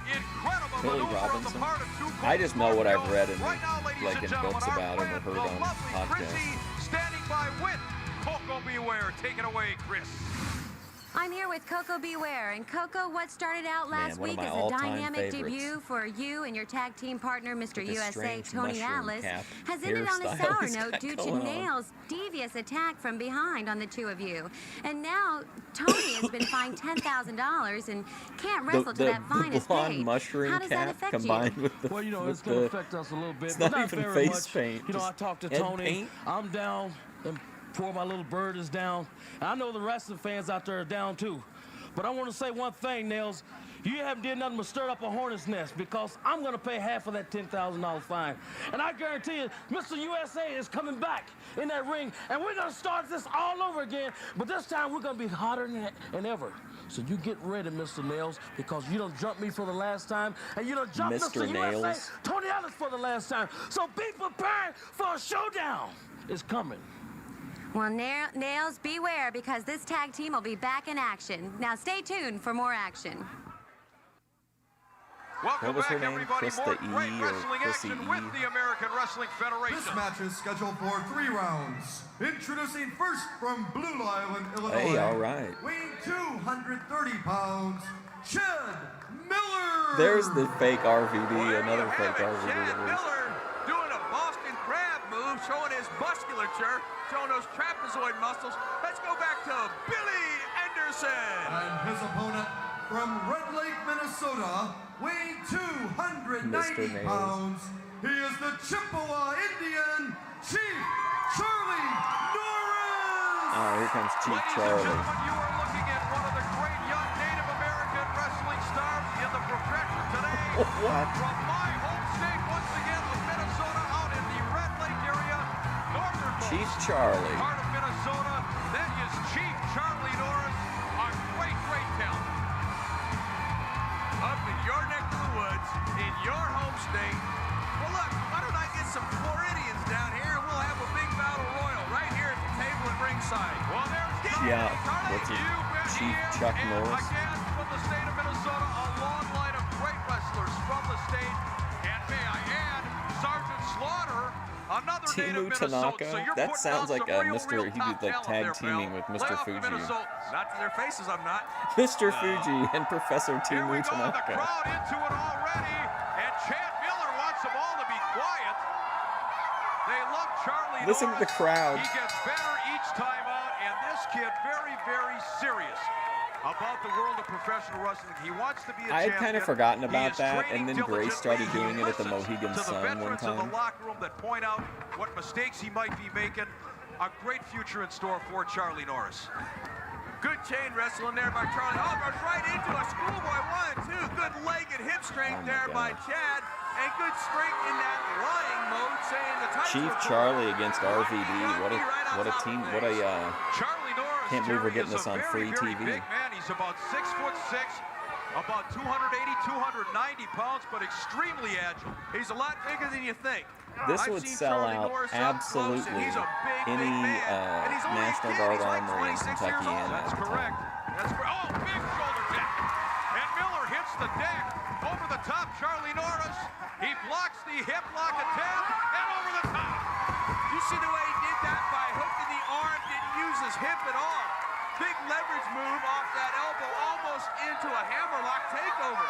Incredible Billy maneuver on the Robinson. part of two I just know what I've Scorpio. read in Right now, ladies like and in gentlemen, books our about him or friend, heard the on lovely podcasts. Chrissy, standing by with Coco Beware. Take it away, Chris. I'm here with Coco Beware, and Coco, what started out last one of week my as a all-time dynamic favorites. debut for you and your tag team partner, Mr. With this USA strange Tony mushroom Atlas, cap has ended on a hairstyle sour he's note got due to going on. Nail's devious attack from behind on the two of you. And now Tony has been fined $10,000 and can't wrestle to that fine the estate. blonde mushroom How does that cap affect combined you? with the Well, you know, with it's going to the- affect us a little bit, It's but not not even very face much. paint. You know, I just talked to head Tony. paint. I'm down, and poor my little bird is down. And I know the wrestling fans out there are down too. But I want to say one thing, Nails. You haven't did nothing but stir up a hornet's nest because I'm going to pay half of that $10,000 fine. And I guarantee you, Mr. USA is coming back in that ring, and we're going to start this all over again. But this time, we're going to be hotter than ever. So you get ready, Mr. Nails, because you don't jump me for the last time, and you don't jump Mr. Mr. Nails. USA, Tony Atlas for the last time. So be prepared for a showdown. It's coming. Well, Nails, beware, because this tag team will be back in action. Now stay tuned for more action. Welcome What was her back, name? everybody. Krista More E. great or wrestling Chrissy action E. with the American Wrestling Federation. This match is scheduled for 3 rounds. Introducing first from Blue Island, Illinois. Hey, all right. Weighing 230 pounds, Chad Miller. There's the fake RVD, Well, there another you fake have it. RVD. Chad at least. Miller doing a Boston Crab move, showing his musculature, showing those trapezoid muscles. Let's go back to Billy Anderson. And his opponent from Red Lake, Minnesota, weighing 290 Mr. Nails. pounds. He is the Chippewa Indian, Chief Charlie Norris. Oh, here comes Chief Ladies and Charlie. gentlemen, you are looking at one of the great young Native American wrestling stars in the profession today. What? From my home state, once again, of Minnesota, out in the Red Lake area, northernmost Chief Charlie. part of Minnesota. That is Chief Charlie Norris, a great, great talent. Up in your neck of the woods, in your home state. Well, look, why don't I get some Floridians down here and we'll have a big battle royal right here at the table at ringside. Well, there's Yeah, Charlie. what's it? You bet Chief he is. Chuck And Norris. again, from the state of Minnesota, a long line of great wrestlers from the state. And may I add, Sergeant Slaughter, another native Timu Minnesotan. Tanaka. So you're That putting sounds out like some Mr. real He top did like talent tag there, teaming pal. with Lay Mr. off the Fuji. Minnesotans. Not to their faces, I'm not. Mr. Fuji and Professor Here we Timu go, the Tanaka. crowd into it already, and Chad Miller wants them all to be quiet. They love Charlie Listen to the Norris. crowd. He gets better each time out, and this kid very, very serious about the world of professional wrestling. He wants to be a I had champion. kind of forgotten He about is that, training and then Grace diligently. started doing He it at the listens Mohegan to the Sun one veterans in the time. locker room that point out what mistakes he might be making. A great future in store for Charlie Norris. Good chain wrestling there by Charlie. Oh, goes right into a schoolboy 1-2. Good leg and hip strength there by Chad. And good strength in that lying mode, saying the tights Chief were pulled. Charlie against RVD. What a team! What a Charlie Norris. can't believe we're Jerry, getting is this a on very, free very TV. Big man. He's about 6'6", about 280, 290 pounds, but extremely agile. He's a lot bigger than you think. This I've would seen sell Charlie out Norris up close, and absolutely he's a big, any big man. And he's only a National kid. Guard He's like armory in 26 years Kentucky old. and That's correct. That's correct. Oh, big shoulder tap. And Miller hits the deck. Over the top, Charlie Norris. He blocks the hip lock attempt, and over the top. You see the way he did that by hooking the arm, didn't use his hip at all. Big leverage move off that elbow, almost into a hammerlock takeover.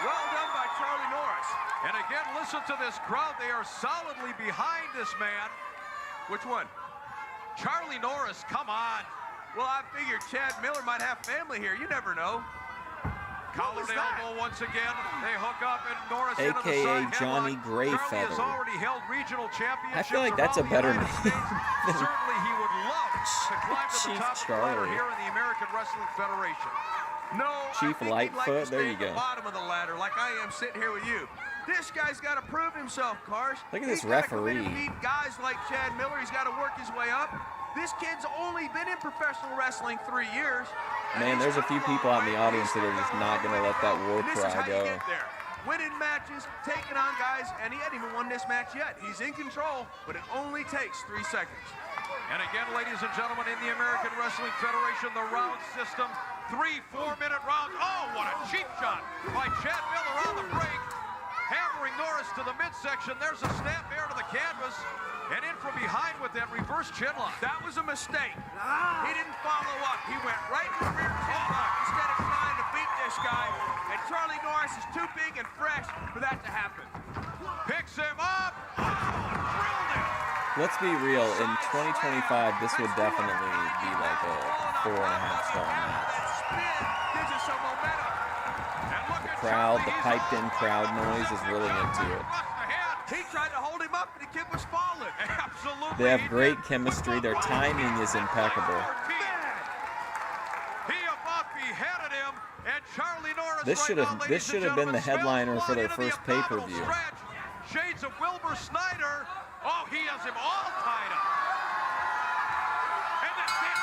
Well done by Charlie Norris. And again, listen to this crowd. They are solidly behind this man. Which one? Charlie Norris, come on. Well, I figured Chad Miller might have family here. You never know. Collared elbow once again. They hook up and Norris AKA into the side Johnny headlock. Greyfeather. Charlie has already held regional championships. I feel like that's a around the better United name. States. Certainly he would love to climb to the Chief top of the ladder Charlie. here in the American Wrestling Federation. No, Chief I think he'd like Lightfoot, to there stay you at the go. bottom of the ladder, like I am sitting here with you. This guy's got to prove himself, Cars. Look at this He's gotta come in referee. and beat guys like Chad Miller. He's got to work his way up. This kid's only been in professional wrestling 3 years. Man, there's a few people out in the audience that are just not going to let that war And this is cry how you go. get there. Winning matches, taking on guys, and he hasn't even won this match yet. He's in control, but it only takes 3 seconds. And again, ladies and gentlemen, in the American Wrestling Federation, the round system, 3 4-minute rounds. Oh, what a cheap shot by Chad Miller on the break. Hammering Norris to the midsection. There's a snap air to the canvas. And in from behind with that reverse chinlock. That was a mistake. He didn't follow up. He went right to the rear chinlock instead of trying to beat this guy. And Charlie Norris is too big and fresh for that to happen. Picks him up. Oh, drilled him. Let's be real. In 2025, this would definitely be like a 4.5-star match. Gives us some momentum. The crowd, the piped-in crowd noise is really into it. He tried to hold him up, and the kid was falling. Absolutely. They have great chemistry. Their timing is impeccable. He about beheaded him, and Charlie Norris This should have been the headliner for their first pay-per-view. Shades of Wilbur Snyder. Oh, he has him all tied up. And that's it.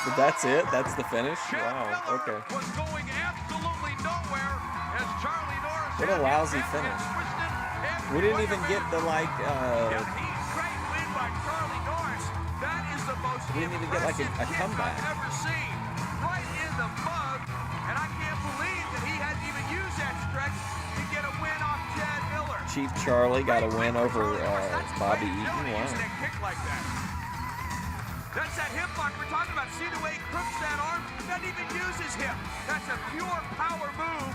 But that's it? That's the finish? Wow, okay. Was going absolutely nowhere as Charlie Norris. What a lousy finish. We didn't even get the, like, Great win by Charlie Norris. That is the most we didn't even get, like, a comeback. I've ever seen. Right in the mug. And I can't believe that he hadn't even used that stretch to get a win off Chad Miller. Chief Charlie got a win over Bobby Eaton. Wow. Using a kick like that. That's that hip lock we're talking about. See the way he crooks that arm? Doesn't even use his hip. That's a pure power move.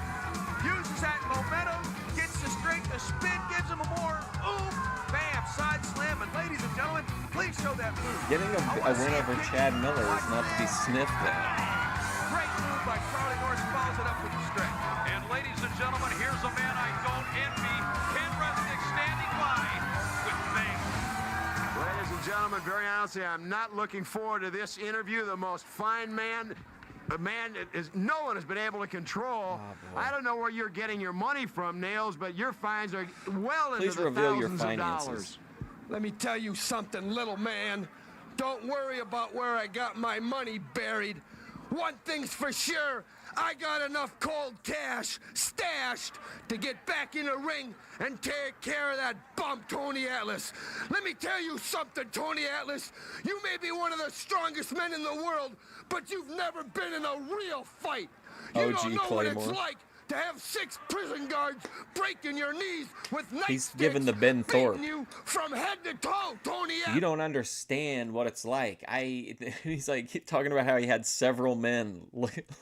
Uses that momentum, gets the strength, the spin, gives him a more ooh, bam, side slam. And ladies and gentlemen, please show that move. Getting a win over Chad Miller is not to be sniffed at. Great move by Charlie Norris, follows it up with the stretch. And ladies and gentlemen, here's a man I don't envy. Ken Resnick standing by with Zenk. Ladies and gentlemen, very honestly, I'm not looking forward to this interview. The most fine man, a man that is no one has been able to control. I don't know where you're getting your money from, Nails, but your fines are well into the thousands of dollars. Let me tell you something, little man. Don't worry about where I got my money buried. One thing's for sure, I got enough cold cash stashed to get back in the ring and take care of that bum Tony Atlas. Let me tell you something, Tony Atlas. You may be one of the strongest men in the world, but you've never been in a real fight. You don't know what it's like to have 6 prison guards breaking your knees with nightsticks. He's given the Ben Thorpe. You from head to toe, Tony Atlas. You don't understand what it's like. He's like talking about how he had several men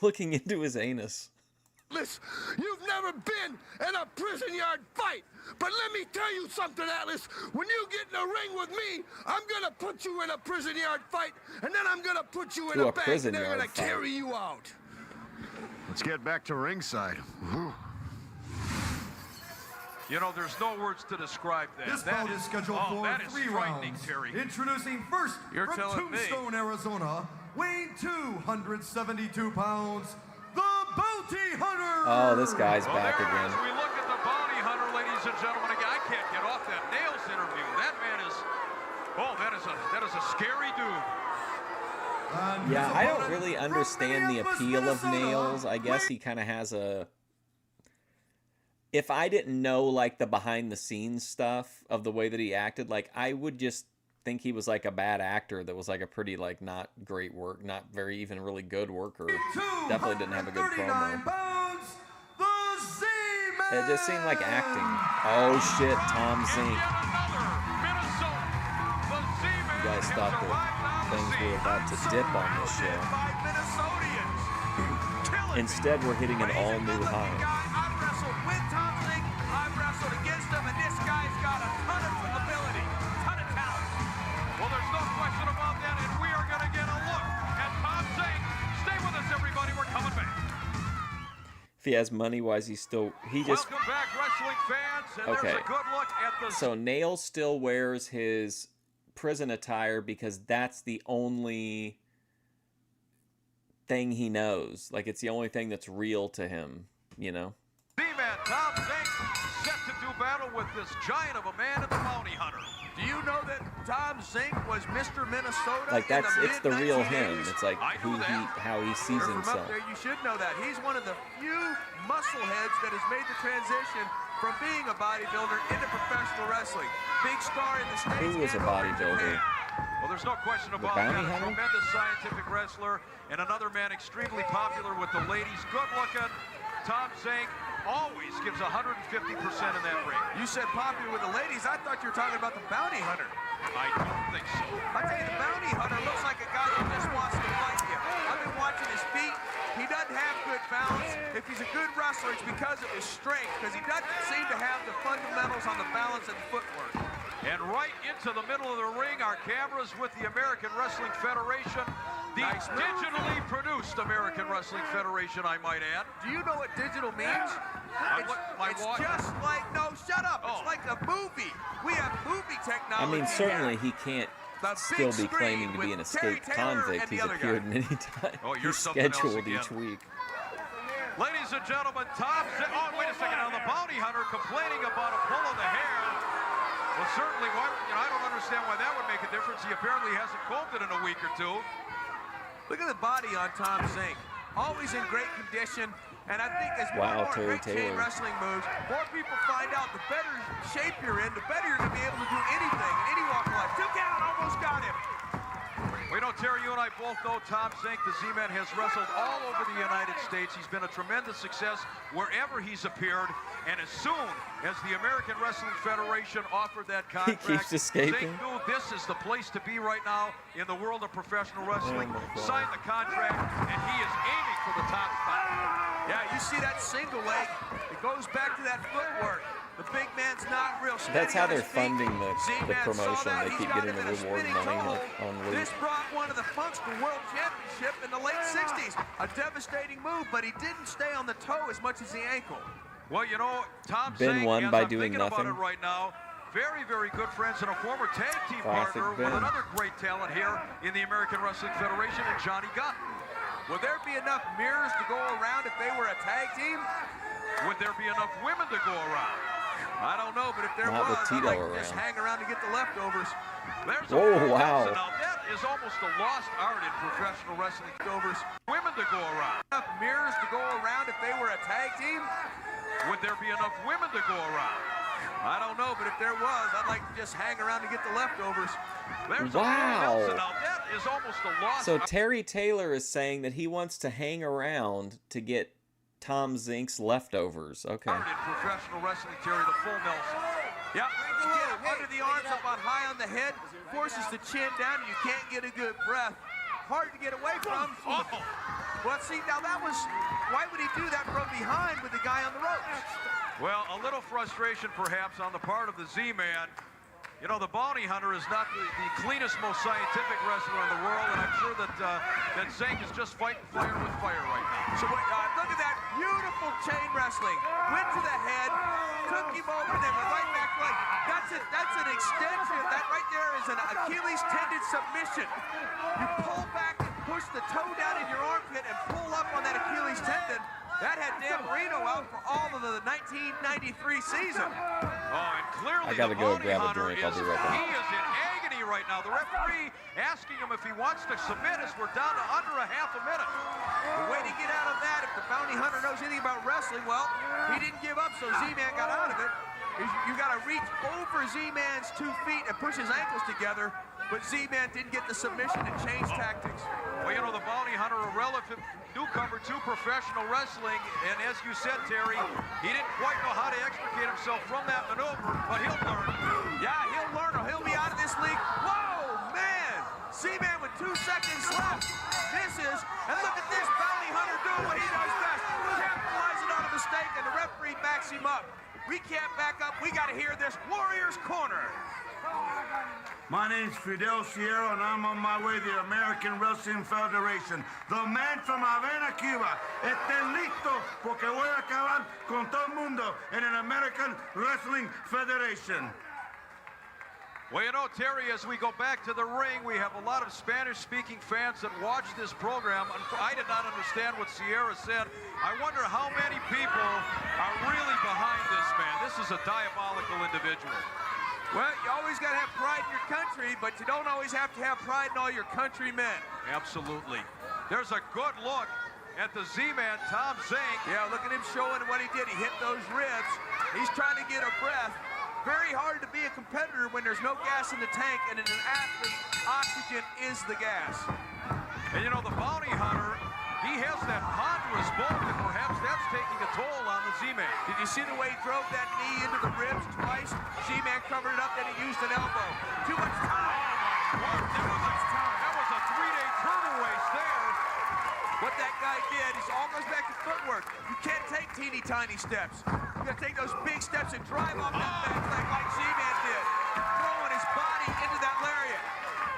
looking into his anus. Atlas, you've never been in a prison yard fight. But let me tell you something, Atlas. When you get in a ring with me, I'm going to put you in a prison yard fight, and then I'm going to put you in a bag, and they're going to carry you out. Let's get back to ringside. You know, there's no words to describe that. This bout is scheduled for 3 rounds. Terry. Introducing first You're from telling me. Tombstone, Arizona, weighing 272 pounds, the Bounty Hunter. Oh, this guy's Well, back there it again. is. We look at the Bounty Hunter, ladies and gentlemen. Again, I can't get off that Nails interview. That man is, that is a scary dude. Yeah, I don't really understand the appeal of Nails. I guess he kind of has a... If I didn't know, like, the behind-the-scenes stuff of the way that he acted, like, I would just think he was, like, a bad actor that was, like, a pretty, like, not great work, not very even really good worker. Definitely didn't have a good promo. It just seemed like acting. Oh, shit, Tom Zenk. You guys thought that things were about to dip on this show. Instead, we're hitting an all-new high. I've wrestled with Tom Zenk, I've wrestled against him, and this guy's got a ton of ability, ton of talent. Well, there's no question about that, and we are going to get a look at Tom Zenk. Stay with us, everybody. We're coming back. If he has money, why is he still... Welcome back, wrestling fans, and Okay. there's a good look at the... So Nails still wears his prison attire because that's the only thing he knows. Like, it's the only thing that's real to him, you know? Z-Man Tom Zenk set to do battle with this giant of a man in the Bounty Hunter. Do you know that Tom Zenk was Mr. Minnesota? Like, it's the real him. It's like how he sees From himself. up there, you should know that. He's one of the few muscle heads that has made the transition from being a bodybuilder into professional wrestling. Big star in the States. Who was a bodybuilder? Well, there's no question about that. A tremendous scientific wrestler and another man extremely popular with the ladies. Good looking. Tom Zenk always gives 150% in that ring. You said popular with the ladies. I thought you were talking about the bounty hunter. I don't think so. I tell you, the bounty hunter looks like a guy that just wants to fight you. I've been watching his feet. He doesn't have good balance. If he's a good wrestler, it's because of his strength, because he doesn't seem to have the fundamentals on the balance and footwork. And right into the middle of the ring, our cameras with the American Wrestling Federation. The digitally produced American Wrestling Federation, I might add. Do you know what digital means? It's just like, no, shut up. It's like a movie. We have movie technology. I mean, certainly he can't still be claiming to be an escaped convict. He's appeared many times. He's scheduled each week. Ladies and gentlemen, Tom Zenk. Oh, wait a second. Now, the bounty hunter complaining about a pull of the hair. Well, certainly, I don't understand why that would make a difference. He apparently hasn't combed it in a week or two. Look at the body on Tom Zenk. Always in great condition. And I think as more and more great chain wrestling moves, more people find out the better shape you're in, the better you're going to be able to do anything in any walk of life. 2 count, almost got him. We know, Terry, you and I both know Tom Zenk, the Z-Man, has wrestled all over the United States. He's been a tremendous success wherever he's appeared. And as soon as the American Wrestling Federation offered that contract, he keeps escaping. Zenk knew this is the place to be right now in the world of professional wrestling. Signed the contract, and he is aiming for the top spot. Yeah, you see that single leg. It goes back to that footwork. The big man's not real steady. That's how they're funding the promotion. They keep getting the reward money on loot. This brought one of the Funks to World Championship in the late 60s. A devastating move, but he didn't stay on the toe as much as the ankle. Well, you know, Tom Been Zenk, won by I'm doing thinking nothing. about it right now. Very, very good friends and a former tag team Classic partner Ben. with another great talent here in the American Wrestling Federation, and Johnny Gunn. Would there be enough mirrors to go around if they were a tag team? Would there be enough women to go around? I don't know, but if there Not with was, Tito I'd like to around. just hang around to get the leftovers. There's Whoa, wow. Now that is almost a lost art in professional wrestling. Leftovers. Women to go around. Enough mirrors to go around if they were a tag team? Would there be enough women to go around? I don't know, but if there was, I'd like to just hang around to get the leftovers. There's Wow. Now that is almost a lost So art. Terry Taylor is saying that he wants to hang around to get Tom Zenk's leftovers. Okay. In professional wrestling, Terry, the full Nelson. Yep, you get him under the arms up on high on the head, forces the chin down, and you can't get a good breath. Hard to get away from. Oh. Well, see, now that was, why would he do that from behind with the guy on the ropes? Well, a little frustration perhaps on the part of the Z-Man. You know, the Bounty Hunter is not the cleanest, most scientific wrestler in the world, and I'm sure that that Zenk is just fighting fire with fire right now. So look at that beautiful chain wrestling. Went to the head, took him over, then went right back to leg. That's an extension. That right there is an Achilles tendon submission. You pull back and push the toe down in your armpit and pull up on that Achilles tendon. That had Dan Marino out for all of the 1993 season. Oh, and clearly I gotta the go Bounty grab a Hunter drink. I'll be right he back. is in agony right now. The referee asking him if he wants to submit as we're down to under a half a minute. The way to get out of that, if the Bounty Hunter knows anything about wrestling, well, he didn't give up, so Z-Man got out of it. You got to reach over Z-Man's 2 feet and push his ankles together, but Z-Man didn't get the submission and change tactics. Well, you know, the Bounty Hunter, a relative newcomer to professional wrestling, and as you said, Terry, he didn't quite know how to extricate himself from that maneuver, but he'll learn. Yeah, he'll learn or he'll be out of this league. Whoa, man! Z-Man with 2 seconds left. Misses, and look at this Bounty Hunter doing what he does best. Capitalizing on a mistake, and the referee backs him up. We can't back up. We got to hear this Warriors Corner. My name's Fidel Sierra, and I'm on my way to the American Wrestling Federation. The man from Havana, Cuba. Estén listos, porque voy a acabar con todo el mundo en el American Wrestling Federation. Well, you know, Terry, as we go back to the ring, we have a lot of Spanish-speaking fans that watch this program. I did not understand what Sierra said. I wonder how many people are really behind this man. This is a diabolical individual. Well, you always got to have pride in your country, but you don't always have to have pride in all your countrymen. Absolutely. There's a good look at the Z-Man, Tom Zenk. Yeah, look at him showing what he did. He hit those ribs. He's trying to get a breath. Very hard to be a competitor when there's no gas in the tank, and in an athlete, oxygen is the gas. And you know, the bounty hunter, he has that ponderous bulk, and perhaps that's taking a toll on the Z-Man. Did you see the way he drove that knee into the ribs twice? Z-Man covered it up, then he used an elbow. Too much time. That was a 3-day turtle race there. What that guy did is all goes back to footwork. You can't take teeny tiny steps. You gotta take those big steps and drive off that back leg like Z-Man did. Throwing his body into that lariat.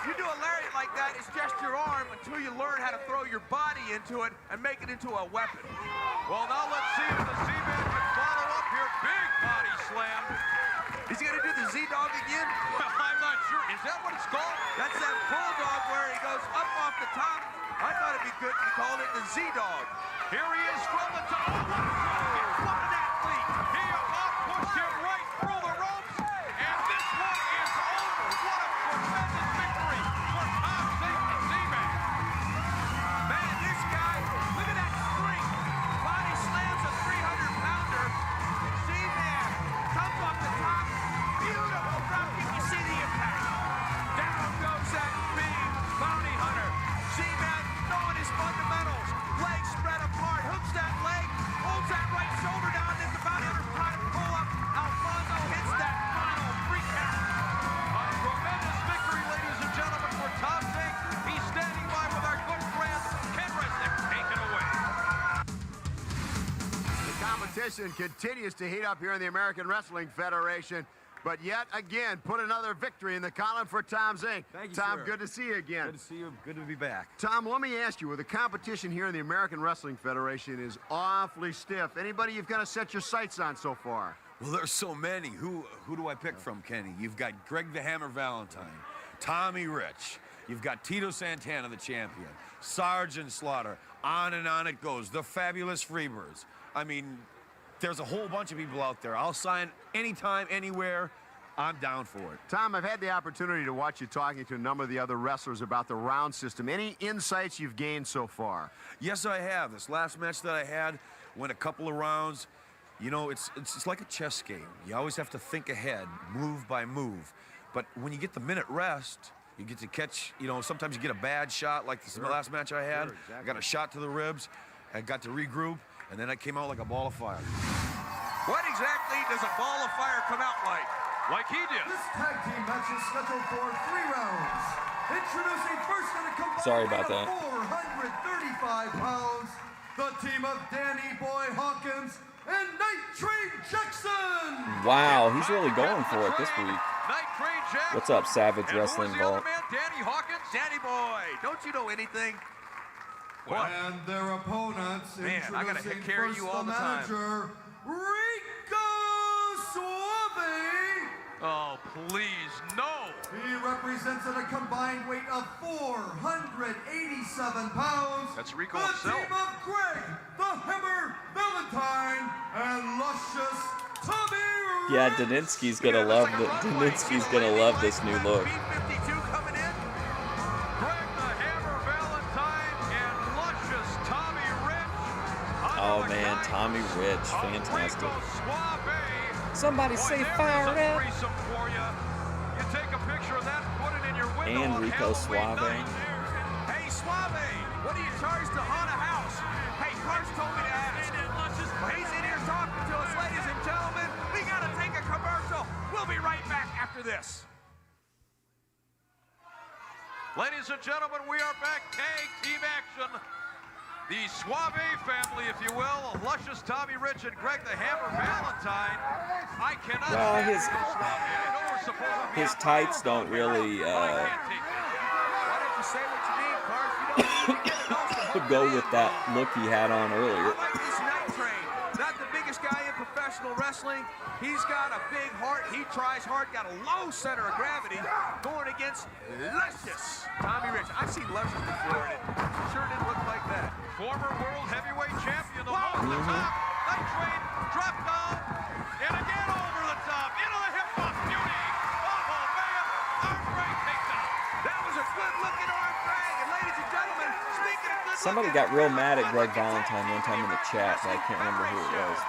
You do a lariat like that, it's just your arm until you learn how to throw your body into it and make it into a weapon. Well, now let's see if the Z-Man can follow up here. Big body slam. Is he gonna do the Z-Dog again? Well, I'm not sure. Is that what it's called? That's that bulldog where he goes up off the top. I thought it'd be good if he called it the Z-Dog. Here he is from the top. What an athlete. He about pushed him right through the ropes. And this one is over. What a tremendous victory for Tom Zenk, the Z-Man. Man, this guy, look at that strength. Body slams a 300-pounder. Z-Man comes off the top. Beautiful drop kick. You see the impact. Down goes that big bounty hunter. Z-Man throwing his fundamentals. Legs spread apart. Hooks that leg. Holds that right shoulder down. As the bounty hunter's trying to pull up. Alfonso hits that final free count. A tremendous victory, ladies and gentlemen, for Tom Zenk. He's standing by with our good friend, Ken Resnick. Take it away. The competition continues to heat up here in the American Wrestling Federation. But yet again, put another victory in the column for Tom Zenk. Thank you, Tom, sir. good to see you again. Good to see you. Good to be back. Tom, let me ask you, well, the competition here in the American Wrestling Federation is awfully stiff. Anybody you've got to set your sights on so far? Well, there's so many. Who do I pick from, Kenny? You've got Greg the Hammer Valentine, Tommy Rich. You've got Tito Santana, the champion, Sergeant Slaughter. On and on it goes. The Fabulous Freebirds. I mean, there's a whole bunch of people out there. I'll sign anytime, anywhere. I'm down for it. Tom, I've had the opportunity to watch you talking to a number of the other wrestlers about the round system. Any insights you've gained so far? Yes, I have. This last match that I had went a couple of rounds. You know, it's like a chess game. You always have to think ahead, move by move. But when you get the minute rest, you get to catch, you know, sometimes you get a bad shot like this last match I had. Exactly. I got a shot to the ribs. I got to regroup, and then I came out like a ball of fire. What exactly does a ball of fire come out like? Like he did. This tag team match is scheduled for 3 rounds. Introducing first in a combined Sorry about weight that. of 435 pounds, the team of Danny Boy Hawkins and Night Train Jackson. Wow, he's really going for it this week. Night Train Jack. What's up, Savage And Wrestling who was the Vault? other man? Danny Hawkins? Danny Boy, don't you know anything? What? And their opponents, Man, I gotta introducing carry first you all the the time. manager, Rico Suave. Oh, please, no. He represents at a combined weight of 487 pounds. That's Rico the himself. team of Greg, the Hammer, Valentine, and Luscious Tommy. Yeah, Daninsky's gonna love this new look. B-52 coming in. Greg the Hammer Valentine and luscious Tommy Rich. Oh man, Tommy Rich, fantastic. Rico Suave. Somebody Boy, say there fire is a up. threesome for you. You take a picture of that, put it in your window And on Rico Halloween Suave. night. Hey, Suave, what do you charge to haunt a house? Hey, Carson told me to ask. Well, he's in here talking to us, ladies and gentlemen. We gotta take a commercial. We'll be right back after this. Ladies and gentlemen, we are back. Tag team action. The Suave family, if you will, luscious Tommy Rich and Greg the Hammer Valentine. I cannot Well, stand his- Rico Suave. I know we're supposed to be His on tights camera, don't really Why don't you say what you mean, Carson? You don't need to get it also. go with that look he had on I earlier. like this Night Train. Not the biggest guy in professional professional wrestling. He's got a big heart. He tries hard. Got a low center of gravity going against Luscious Tommy Rich. I've seen Luscious before, and it sure didn't look like that. Former world heavyweight champion, the low to the top. Night Train dropped down, and again over the top, into the hip hop beauty. Oh, man, arm drag takedown. That was a good-looking arm drag, and ladies and gentlemen, speaking of good Somebody got real mad at Greg Valentine one time in the chat, but I can't remember who it was.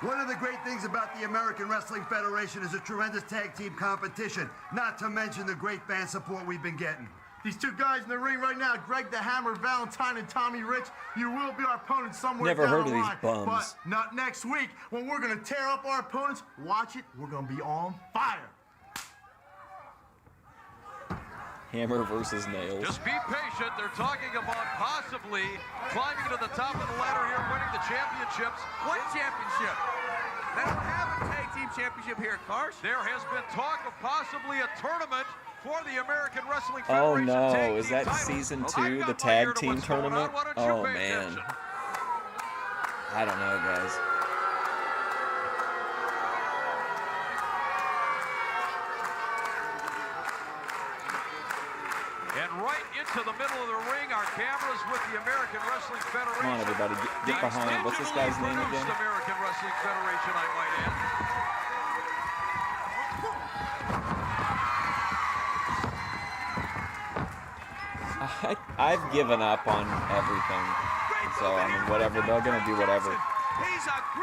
One of the great things about the American Wrestling Federation is a tremendous tag team competition, not to mention the great fan support we've been getting. These two guys in the ring right now, Greg the Hammer Valentine and Tommy Rich, you will be our opponents somewhere Never down heard the of these line, bums. but not next week when we're going to tear up our opponents. Watch it, we're going to be on fire. Hammer versus Nails. Just be patient. They're talking about possibly climbing to the top of the ladder here, winning the championships. What championship? They don't have a tag team championship here, Cars. There has been talk of possibly a tournament for the American Wrestling Oh Federation. no, is that season 2, the tag team tournament? Oh man. I don't know, guys. And right into the middle of the ring, our cameras with the American Wrestling Federation. Come on, everybody, get behind. What's this guy's name again? American Wrestling Federation, I might add. I've given up on everything. So, I mean, whatever. They're going to do whatever.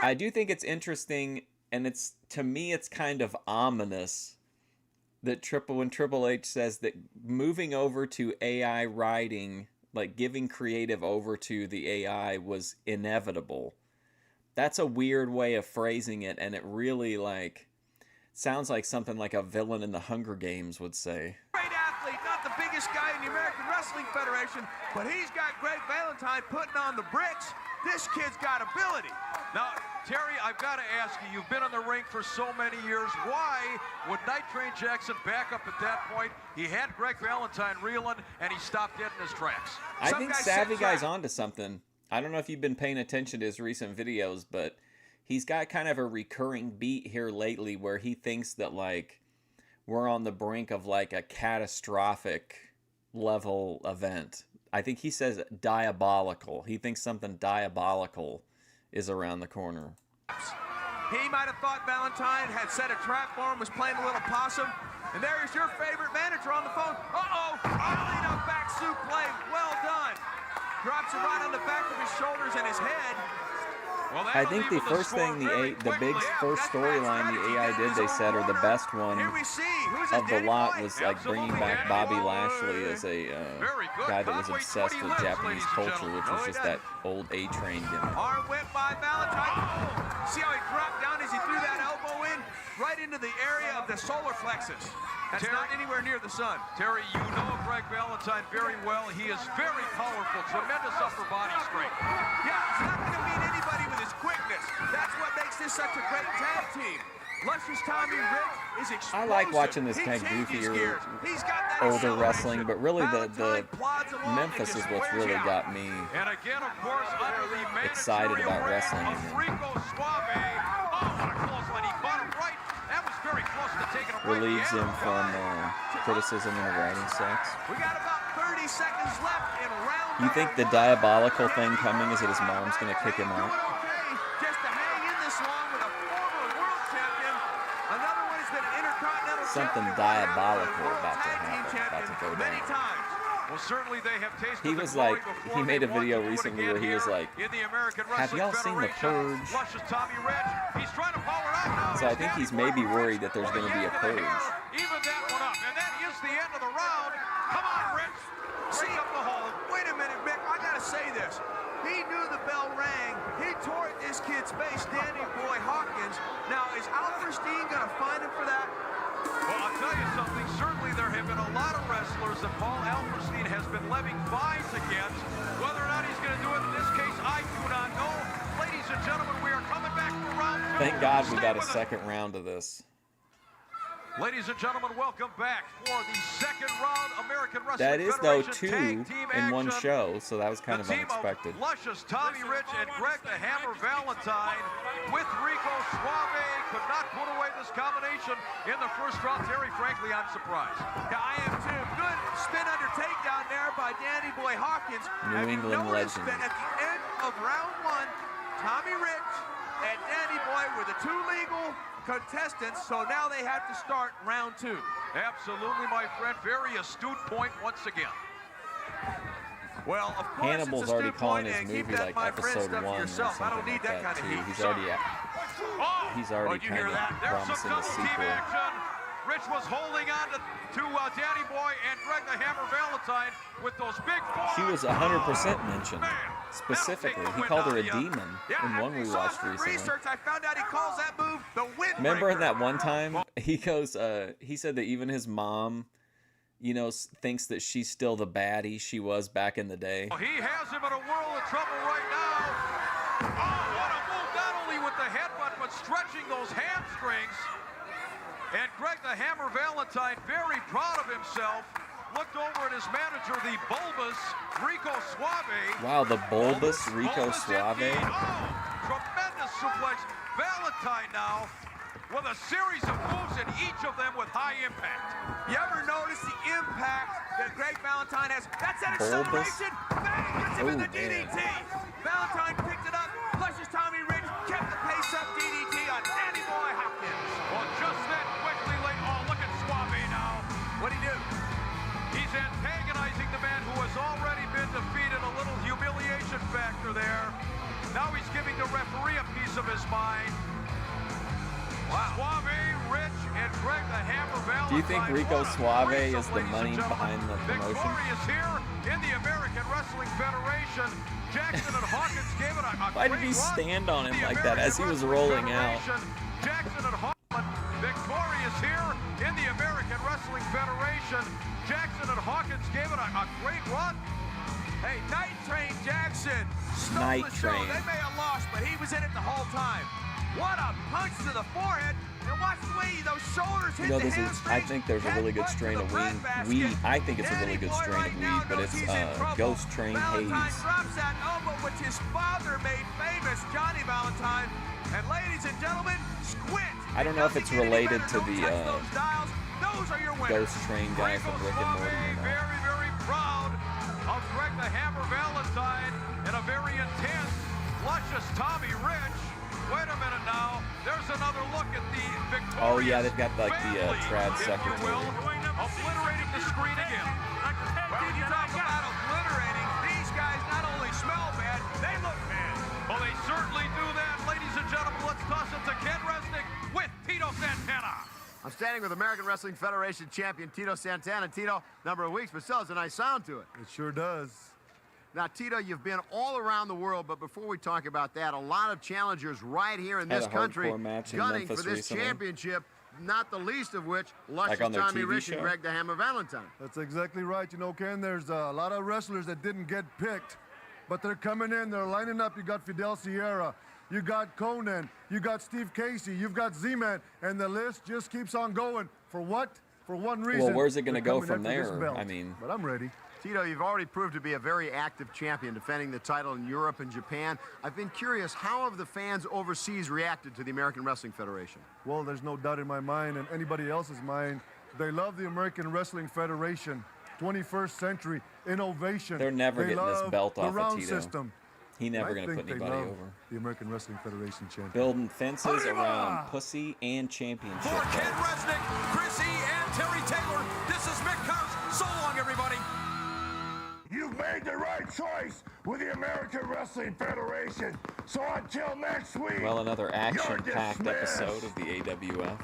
I do think it's interesting, and it's, to me, it's kind of ominous that when Triple H says that moving over to AI writing, like giving creative over to the AI, was inevitable. That's a weird way of phrasing it, and it really, like, sounds like something like a villain in the Hunger Games would say. Great athlete, not the biggest guy in the American Wrestling Federation, but he's got Greg Valentine putting on the bricks. This kid's got ability. Now, Terry, I've got to ask you, you've been in the ring for so many years. Why would Night Train Jackson back up at that point? He had Greg Valentine reeling, and he stopped dead in his tracks. I think Savvy Guy's onto something. I don't know if you've been paying attention to his recent videos, but he's got kind of a recurring beat here lately where he thinks that, like, we're on the brink of, like, a catastrophic level event. I think he says diabolical. He thinks something diabolical is around the corner. He might have thought Valentine had set a trap for him, was playing a little possum. And there's your favorite manager on the phone. Uh-oh, rolling a back suplex. Well done. Drops it right on the back of his shoulders and his head. Well, I think the first thing, the big first storyline the AI did, they said, or the best one of the lot, was like bringing back Bobby Lashley as a guy that was obsessed with Japanese culture, which was just that old A-Train gimmick. Arm whip by Valentine. See how he dropped down as he threw that elbow in? Right into the area of the solar plexus. That's not anywhere near the sun. Terry, you know Greg Valentine very well. He is very powerful, tremendous upper body strength. Yeah, he's not going to beat anybody with his quickness. That's what makes this such a great tag team. Luscious Tommy Rich is explosive. I like watching this kind of goofier, older wrestling, but really the Memphis is what's really got me excited about wrestling. Relieves him from criticism and writing sucks. We got about 30 seconds left in round. You think the diabolical thing coming is that his mom's going to kick him out? Just to hang in this long with a former world champion. Another one has been an intercontinental Something diabolical about to happen, about to go down. Well, certainly they have tasted. He was like, he made a video recently where he was like, have y'all seen The Purge? So I think he's maybe worried that there's going to be a purge. Even that one up, and that is the end of the round. Come on, Rich. See up the hole. Wait a minute, Mick. I got to say this. He knew the bell rang. He tore at this kid's face, Danny Boy Hawkins. Now, is Alperstein going to find him for that? Well, I'll tell you something. Certainly there have been a lot of wrestlers that Paul Alperstein has been levying fines against. Whether or not he's going to do it in this case, I do not know. Ladies and gentlemen, we are coming back for round 2. Thank God we got a second round of this. Ladies and gentlemen, welcome back for the second round American Wrestling That is, though, Federation two Tag Team in one action. show, so that was kind The of team unexpected. Of luscious Tommy Rich and Greg the Hammer Valentine with Rico Suave could not put away this combination in the first round. Terry, frankly, I'm surprised. Yeah, I am too. Good spin under takedown there by Danny Boy Hawkins. New England legend. That at the end of round one, Tommy Rich and Danny Boy were the two legal contestants, so now they have to start round two. Absolutely, my friend. Very astute point once again. Well, of course, Hannibal's it's already astute calling point, his and keep movie that, like my friend, episode stuff 1 or yourself. I don't something need like that that kind too. of heat. He's already you kind hear of that? There's some promising a double team sequel. action. Rich was holding on to Danny Boy and Greg the Hammer Valentine with those big forearms. She was 100% mentioned. Specifically, he called her a demon in one we watched recently. Research, I found out he calls that move the windbreaker. Remember in that one time, he goes, he said that even his mom, you know, thinks that she's still the baddie she was back in the day. He has him in a world of trouble right now. Oh, what a move, not only with the headbutt, but stretching those hamstrings. And Greg the Hammer Valentine, very proud of himself, looked over at his manager, the bulbous Rico Suave. Wow, the bulbous Rico Suave. Oh, tremendous suplex. Valentine now with a series of moves, and each of them with high impact. You ever notice the impact that Greg Valentine has? That's that Bulbous. acceleration. Bang, gets him in the DDT. Valentine picked it up. Flushes Tommy Rich, kept the pace up. DDT on Danny Boy Hopkins. Well, just that quickly late. Oh, look at Suave now. What'd he do? He's antagonizing the man who has already been defeated. A little humiliation factor there. Now he's giving the referee a piece of his mind. Wow. Suave, Rich, and Greg the Hammer Valentine. Do you think Rico Suave is the money behind the promotion? Victorious here in the American Wrestling Federation. Jackson and Hawkins gave it a Why did he stand on him like that as he was rolling out? Jackson and Hawkins victorious here in the American Wrestling Federation. Jackson and Hawkins gave it a great run. Hey, Night Train Jackson stole Night the show. Train. They may have lost, but he was in it the whole time. What a punch to the forehead. And watch the way those shoulders hit You know, the this is, hamstrings. I think there's a really good strain of weed. I think it's a really good strain of weed, but it's Ghost Train Valentine Haze. drops that elbow, which his father made famous, Johnny Valentine. And ladies and gentlemen, squint. I don't know if it's related to the Those are your winners. Ghost Train guy from Rick and Morty. or not. Very, very proud of Greg the Hammer Valentine and a very intense, luscious Tommy Rich. Wait a minute now. There's another look at the victorious Oh yeah, they've got like the trad if you secretary. will, obliterating the screen again. Well, you talk about obliterating. These guys not only smell bad, they look bad. Well, they certainly do that. Ladies and gentlemen, let's toss it to Ken Resnick with Tito Santana. I'm standing with American Wrestling Federation champion Tito Santana. Tito, number of weeks, but still has a nice sound to it. It sure does. Now, Tito, you've been all around the world, but before we talk about that, a lot of challengers right here in this Had a country hardcore match in gunning Memphis for this recently. championship, not the least of which, luscious on their Tommy TV Rich show? and Greg the Hammer Valentine. That's exactly right. You know, Ken, there's a lot of wrestlers that didn't get picked, but they're coming in, they're lining up. You got Fidel Sierra, you got Conan, you got Steve Casey, you've got Z-Man, and the list just keeps on going. For what? For one reason. Well, where's it going to they're go coming from after this there? belt. I mean, but I'm ready. Tito, you've already proved to be a very active champion, defending the title in Europe and Japan. I've been curious, how have the fans overseas reacted to the American Wrestling Federation? Well, there's no doubt in my mind and anybody else's mind. They love the American Wrestling Federation. 21st century innovation. they're never They getting this love belt the off of round Tito. system. He never I going to think put they anybody love over. The American Wrestling Federation champion. Building fences Arriba! around pussy and championship For Ken belts. Resnick, Chrissy, and Terry Taylor, this is Mick Couse. So long, everybody. You've made the right choice with the American Wrestling Federation. So until next week. Well, another you're action-packed dismissed. episode of the AWF.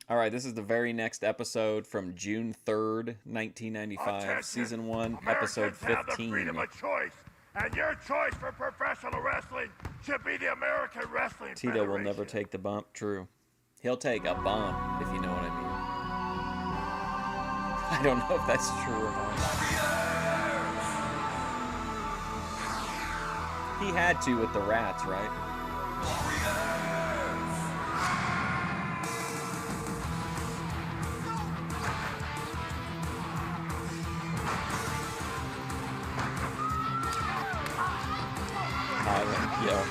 All right, this is the very next episode from June 3rd, 1995, Season 1, Episode Americans have the 15. freedom of choice, and your choice for professional wrestling should be the American Wrestling Tito Federation. will never take the bump. True. He'll take a bump, if you know what I mean. I don't know if that's true or not. He had to with the rats, right? Yeah.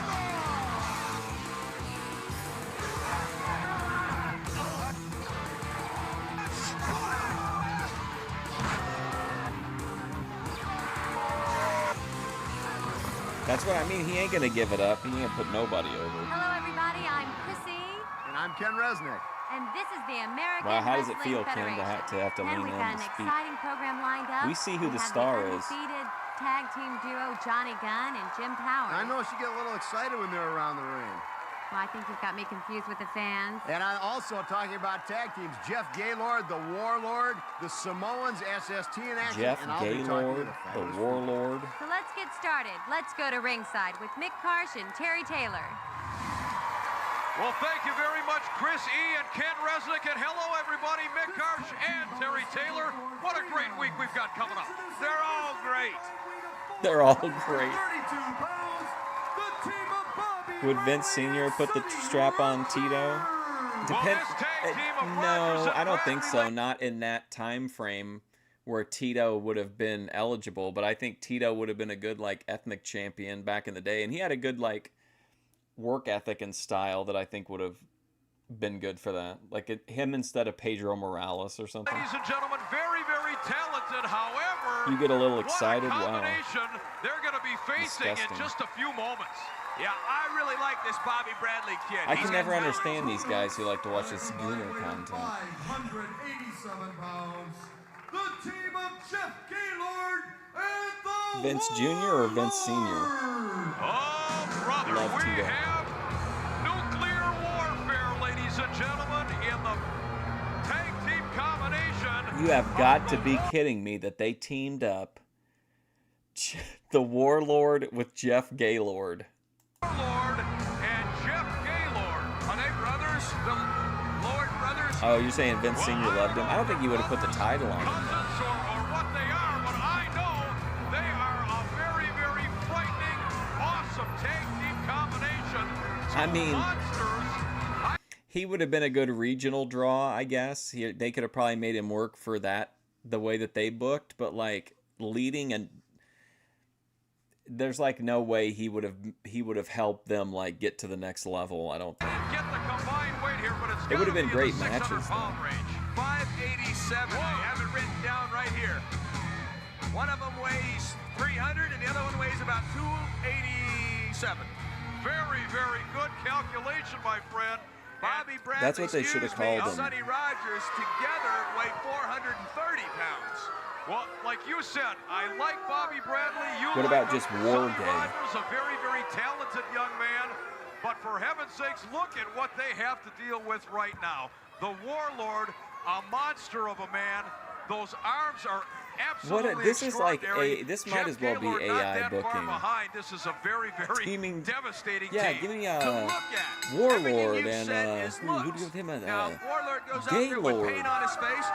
That's what I mean. He ain't gonna give it up. He ain't put nobody over. Hello, everybody. I'm Chrissy. And I'm Ken Resnick. And this is the American Wow, how does it Wrestling feel, Ken, Federation. to have to And lean we've in got and an speak? exciting program lined up. We see who the have star the is. undefeated tag team duo Johnny Gunn and Jim Powers. I know she get a little excited when they're around the ring. Well, I think you've got me confused with the fans. And I'm also talking about tag teams. Jeff Gaylord, the Warlord, the Samoans, SST in action. Jeff and I'll be talking to Gaylord, the Warlord. So let's get started. Let's go to ringside with Mick Karsh and Terry Taylor. Well, thank you very much, Chris E. and Ken Resnick. And hello, everybody, Mick Karsh and Terry Taylor. What a great week we've got coming up. They're all great. They're all great. Would Vince Sr. put the strap on Tito? No, I don't think so. Not in that time frame where Tito would have been eligible. But I think Tito would have been a good ethnic champion back in the day, and he had a good work ethic and style that I think would have been good for that. Him instead of Pedro Morales or something. Ladies and gentlemen, very, very talented. However, You get a little excited. What a Wow. combination they're going to be facing Disgusting. in just a few moments. Yeah, I really like this Bobby Bradley kid. I can never understand these guys who like to watch this Gooner content. 587 pounds, the team of Jeff Gaylord and the Vince Jr. or Vince Sr.? Oh, brother, Love we Tito. have nuclear warfare, ladies and gentlemen, in the tag team combination. You have got to be kidding me that they teamed up the Warlord with Jeff Gaylord. Warlord and Jeff Gaylord. Are they brothers? The Lord brothers? Oh, you're saying Vince Sr. loved him? I don't think he would have put the title on him. Cousins or what they are, but I know they are a very, very frightening, awesome tag team combination. I mean, Monsters. he would have been a good regional draw, I guess. They could have probably made him work for that, the way that they booked, but leading and there's no way he would have helped them get to the next level. I don't think. Get the combined weight here, but it's It would have gotta been be great in the 600 matches, pound range. 587. I have it written down right here. One of them weighs 300 and the other one weighs about 287. Very, very good calculation, my friend. Bobby Bradley, That's what they should have called him. Sonny Rogers together weigh 430 pounds. Well, like you said, I like Bobby Bradley. What about just War Sonny Day? Rogers, a very, very talented young man. But for heaven's sakes, look at what they have to deal with right now. The Warlord, a monster of a man. Those arms are absolutely This is extraordinary. this might Jeff as well be Gaylord not AI that far booking. behind. This is a very, very Teaming- devastating Yeah, team. give me To look at. Warlord Everything you said and is who do you looks. give him a Now, Warlord goes out there with Gaylord. paint on his face.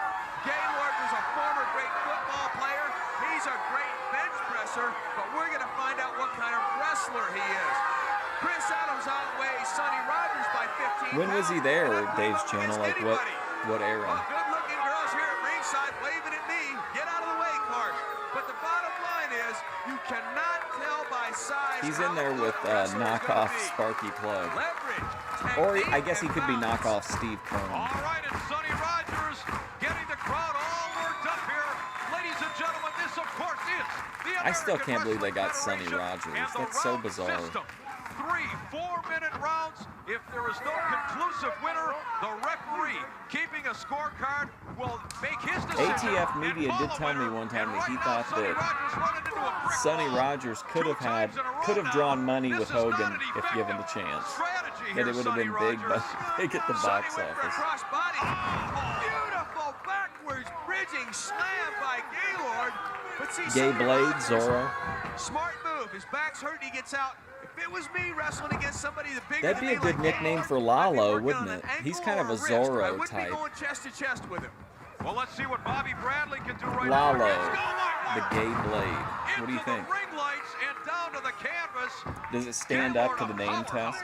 Gaylord was a former great football player. He's a great bench presser, but we're going to find out what kind of wrestler he is. Chris Adams outweighs Sonny Rogers by 15 When was he pounds. there, That Dave's move channel? against What era? Well, good-looking girls here at ringside waving at me. Get out of the way, Karsh. But the bottom line is, you cannot tell by size. He's how in there good with a wrestler is knockoff gonna be. Sparky Plug. Leverage. Or technique, I guess he and could be balance. knockoff Steve Keirn. All right, and Sonny Rogers getting the crowd all worked up here. Ladies and gentlemen, this, of course, is the I still American can't believe they got Wrestling Sonny Federation Rogers. and the That's so round bizarre. System. 3 4-minute rounds. If there is no conclusive winner, the referee keeping a scorecard will make his decision. ATF Media did tell me one time that he thought that Sonny Rogers could have drawn money with Hogan if given the chance. That it would have been big at the box office. Crossbody. Beautiful backwards bridging slam by Gaylord. But see, Gay Sonny Blade, Rogers, Zorro. Smart move. His back's hurt. He gets out. If it was me wrestling against somebody the bigger That'd than be a me, good like nickname Gaylord, for I'd be Lalo, working wouldn't on an it? He's ankle kind of or a wrist. I Zorro wouldn't type. be going chest to chest with him. Well, let's see what Bobby Bradley can do right Lalo, now. Let's go, the Gay Blade. What do you think? Ring lights. and down to the canvas. Does it stand up to the name test?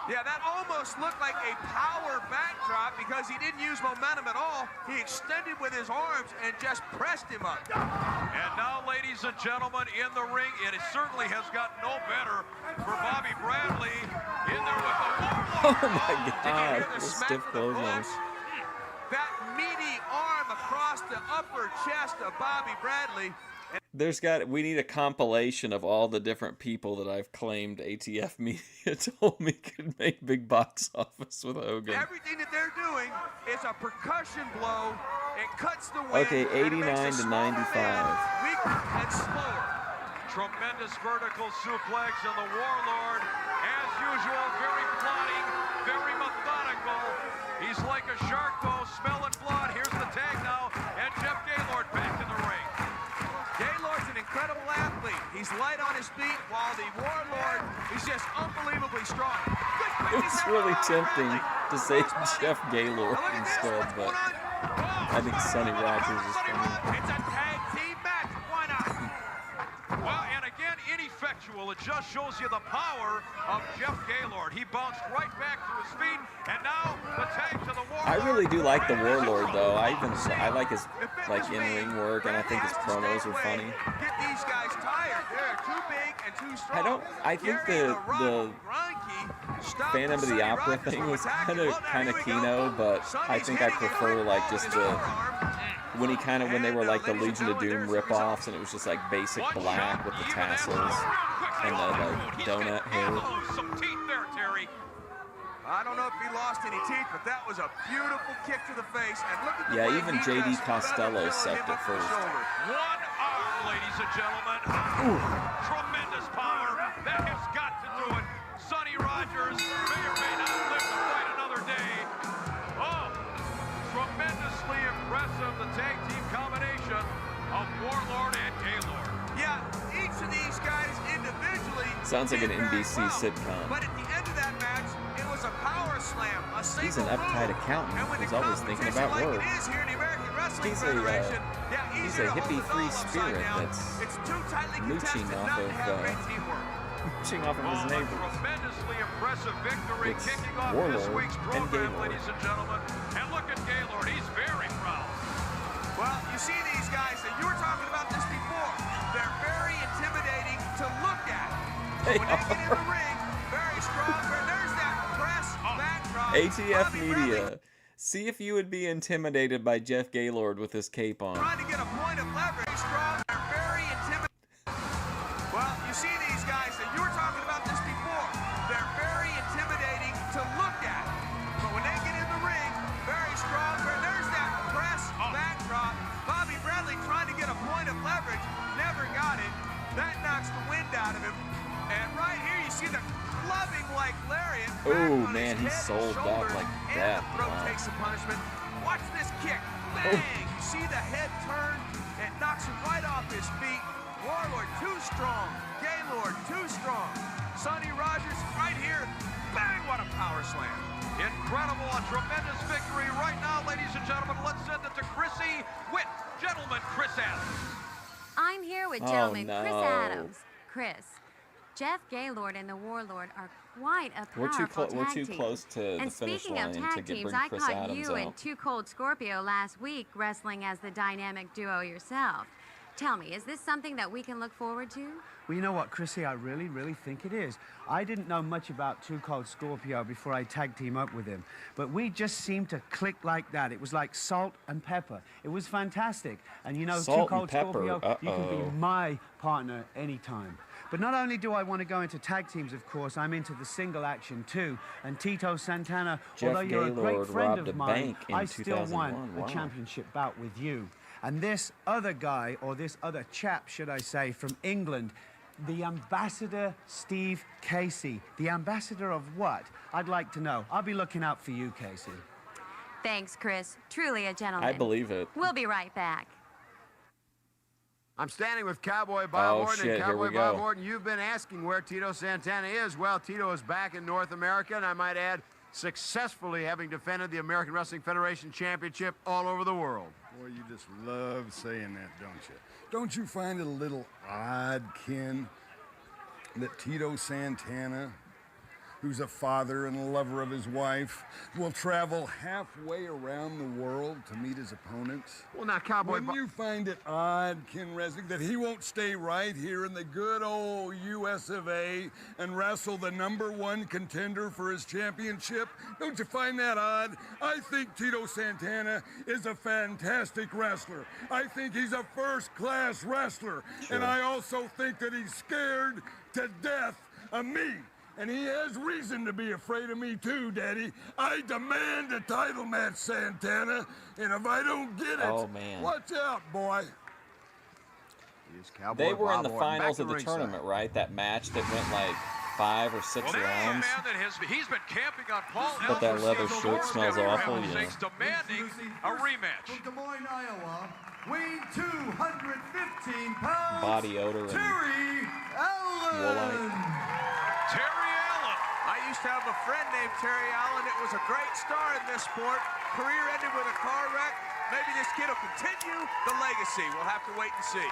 Yeah, that almost looked like a power backdrop because he didn't use momentum at all. He extended with his arms and just pressed him up. And now, ladies and gentlemen, in the ring, it certainly has gotten no better for Bobby Bradley in there with the Warlord. Oh my God, the stiff clotheslines. That meaty arm across the upper chest of Bobby Bradley. We need a compilation of all the different people that I've claimed ATF media told me could make big box office with Hogan. Everything that they're doing is a percussion blow. It cuts the wind. Okay, 89 to 95. Weaker and slower. Tremendous vertical suplex, and the Warlord, as usual, very plotting, very methodical. He's like a shark, though, smelling blood. Here's the tag now, and Jeff Gaylord back in the ring. Gaylord's an incredible athlete. He's light on his feet, while the Warlord is just unbelievably strong. It was really tempting to say Jeff Gaylord instead, but I think Sonny Rogers is funny. It's a tag team match. Why not? Well, and again, ineffectual. It just shows you the power of Jeff Gaylord. He bounced right back to his feet, and now the tag to the Warlord. I really do like the Warlord, though. I like his in-ring work, and I think his promos are funny. Get these guys tired. They're too big and too strong. I think the Phantom of the Opera thing was kind of kino, but I think I prefer like just the when they were like the Legion of Doom ripoffs, and it was just like basic black with the tassels and the like donut hair. Some teeth there, Terry. I don't know if he lost any teeth, but that was a beautiful kick to the face. And look at the Yeah, way even he J.D. just Costello feathered sucked him it up to the first. shoulder. 1 arm, ladies and gentlemen. Tremendous power. That has got to do it. Sonny Rogers may or may not live to fight another day. Oh, tremendously impressive, the tag team combination of Warlord and Gaylord. Yeah, each of these guys individually Sounds like an did very NBC well. sitcom. But at the end of that match, it was a power slam, a single He's an uptight move. accountant. And with He's the always thinking about competition work. like it is here in the American Wrestling He's Federation, a easier to hold the hippie-free dog upside spirit down. that's It's too tightly mooching contested off not to of have great teamwork. mooching off of his A neighbors. tremendously impressive victory, It's kicking off Warlord this week's and program, Gaylord. ladies and gentlemen. And look at Gaylord, he's very proud. Well, you see these guys, and you were talking about this before. They're very intimidating to look at. But when they get in the ring, very strong. There's that press backdrop. ATF Bobby Media. Bradley See if you would be intimidated by Jeff Gaylord with his cape on. trying to get a point of leverage. Strong. They're very intimidating. Well, you see these guys, and you were talking about this before. They're very intimidating to look at. But when they get in the ring, very strong. There's that press backdrop. Bobby Bradley trying to get a point of leverage. Never got it. That knocks the wind out of him. And right here, you see the clubbing like lariat. Oh man, he's sold up like that. And the throat Wow. takes some punishment. Watch this kick. Bang! You see the head turn. It knocks him right off his feet. Warlord too strong. Gaylord too strong. Sonny Rogers right here. Bang! What a power slam. Incredible, a tremendous victory right now, ladies and gentlemen. Let's send it to Chrissy with gentleman Chris Adams. I'm here with Oh, gentleman Chris no. Adams. Chris, Jeff Gaylord and the Warlord are quite a We're too powerful tag team. close to the And finish speaking of line tag to teams, bring I Chris caught Adams you and out. Too Cold Scorpio last week wrestling as the dynamic duo yourself. Tell me, is this something that we can look forward to? Well, you know what, Chrissy, I really, really think it is. I didn't know much about Too Cold Scorpio before I tag team up with him, but we just seemed to click like that. It was like salt and pepper. It was fantastic. And you know, Salt Too and Cold pepper, Scorpio, you can be uh-oh. my partner anytime. But not only do I want to go into tag teams, of course, I'm into the single action too. And Tito Santana, Jeff although you're a great Gaylord friend robbed of a mine, bank in I still 2001. won Wow. a championship bout with you. And this other guy, or this other chap, should I say, from England, the Ambassador Steve Casey. The ambassador of what? I'd like to know. I'll be looking out for you, Casey. Thanks, Chris. Truly a gentleman. I believe it. We'll be right back. I'm standing with Cowboy Bob Oh, Orton. shit, And here we Cowboy Bob go. Orton, you've been asking where Tito Santana is. Well, Tito is back in North America, and I might add, successfully having defended the American Wrestling Federation Championship all over the world. Boy, you just love saying that, don't you? Don't you find it a little odd, Ken, that Tito Santana, who's a father and a lover of his wife, will travel halfway around the world to meet his opponents? Well, now, Cowboy... Wouldn't you find it odd, Ken Resnick, that he won't stay right here in the good old US of A and wrestle the #1 contender for his championship? Don't you find that odd? I think Tito Santana is a fantastic wrestler. I think he's a first-class wrestler. Sure. And I also think that he's scared to death of me. And he has reason to be afraid of me too, Daddy. I demand a title match, Santana. And if I don't get it, oh, man. watch out, boy. They were in the finals of the tournament, right? That match that went like 5 or 6 rounds. He's been camping on Paul. But that leather shirt smells awful, yeah. Demanding a rematch. From Des Moines, Iowa, weighing 215 pounds. Body odor and Terry Allen. woolite. Terry Allen. I used to have a friend named Terry Allen. It was a great star in this sport. Career ended with a car wreck. Maybe this kid will continue the legacy. We'll have to wait and see.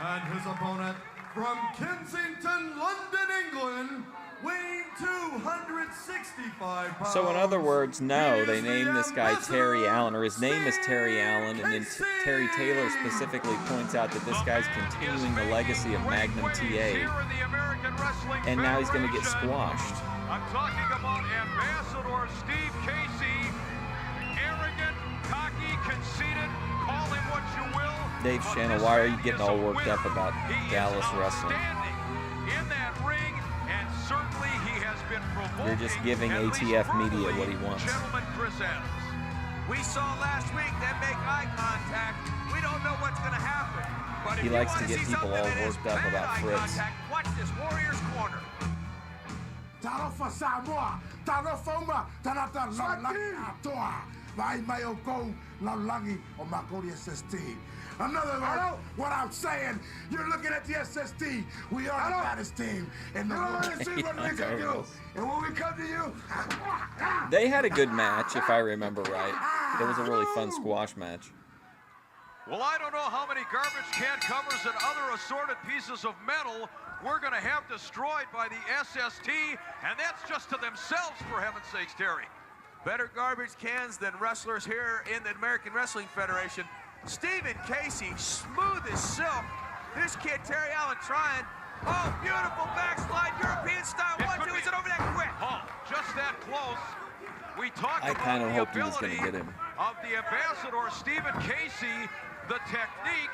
And his opponent from Kensington, London, England, weighing 265 pounds. So in other words, no, they named this guy Terry Allen, or his name is Terry Allen, and then Terry Taylor specifically points out that this guy's continuing the legacy of Magnum TA, and now he's going to get squashed. I'm talking about Ambassador Steve Casey. Arrogant, cocky, conceited, call him what you will. Dave Shannon, why are you getting all worked up about Dallas wrestling? In that ring, and certainly he has been provoking. You're just giving ATF Media what he wants. Gentleman Chris Adams. We saw last week them make eye contact. We don't know what's going to happen. But He likes to get people all worked up about Fritz. Watch this Warriors corner. Tarofa Samoa, tarofa uma, tanata laulangi atoa. Vai mai o kou laulangi o makori SST. In other words, what I'm saying, you're looking at the SST. We are the baddest team in the world. Let's see what we can do. And when we come to you... They had a good match, if I remember right. It was a really fun squash match. Well, I don't know how many garbage can covers and other assorted pieces of metal we're going to have destroyed by the SST, and that's just to themselves, for heaven's sakes, Terry. Better garbage cans than wrestlers here in the American Wrestling Federation. Stephen Casey, smooth as silk. This kid, Terry Allen, trying. Oh, beautiful backslide, European style. 1-2, is it over that quick? Oh, just that close. We talked I about kind of the hoped he was ability going to get him. of the Ambassador, Stephen Casey, the technique,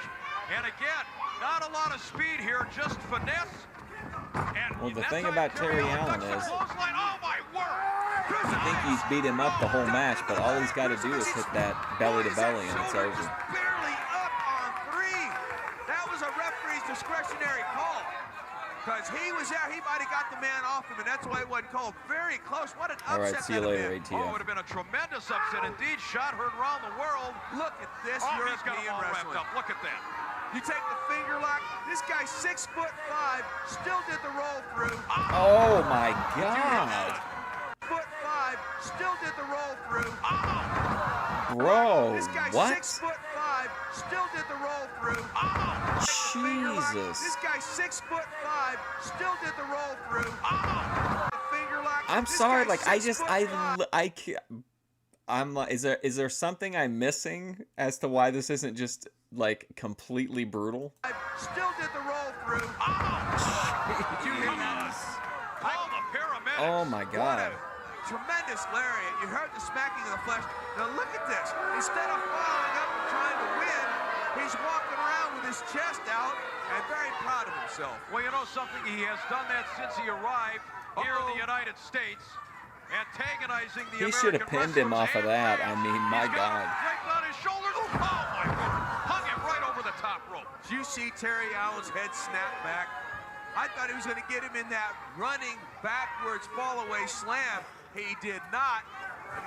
and again, not a lot of speed here, just finesse. And Well, the thing about Terry Allen is, oh my word! I think he's beat him up the whole match, but all he's got to do is hit that belly to belly and it's over. Barely up on 3. That was a referee's discretionary call. Because he was there, he might have got the man off him, and that's why it wasn't called. Very close. What an upset. All right, see you later, ATF. Oh, it would have been a tremendous upset indeed. Shot heard around the world. Look at this European he's got them all wrestling. wrapped up. Look at that. You take the finger lock. This guy's 6'5", still did the roll through. Oh my God. 6'5", still did the roll through. Bro, This guy's what? 6'5", still did the roll through. Jesus. This guy's 6'5", still did the roll through. The finger lock. I'm This sorry, guy's like 6'5". I can't. I'm like, is there something I'm missing as to why this isn't just like completely brutal? Still did the roll through. Did you hear that? Call the paramedics. Oh my God. Tremendous lariat. You heard the smacking of the flesh. Now look at this. Instead of following up and trying to win, he's walking around with his chest out and very proud of himself. Well, you know something? He has done that since he arrived here in the United States, antagonizing the He should have pinned him off of that. I mean, my God. Draped on his shoulders. Oh my word! Hung him right over the top rope. Did you see Terry Allen's head snap back? I thought he was going to get him in that running backwards fall-away slam. He did not.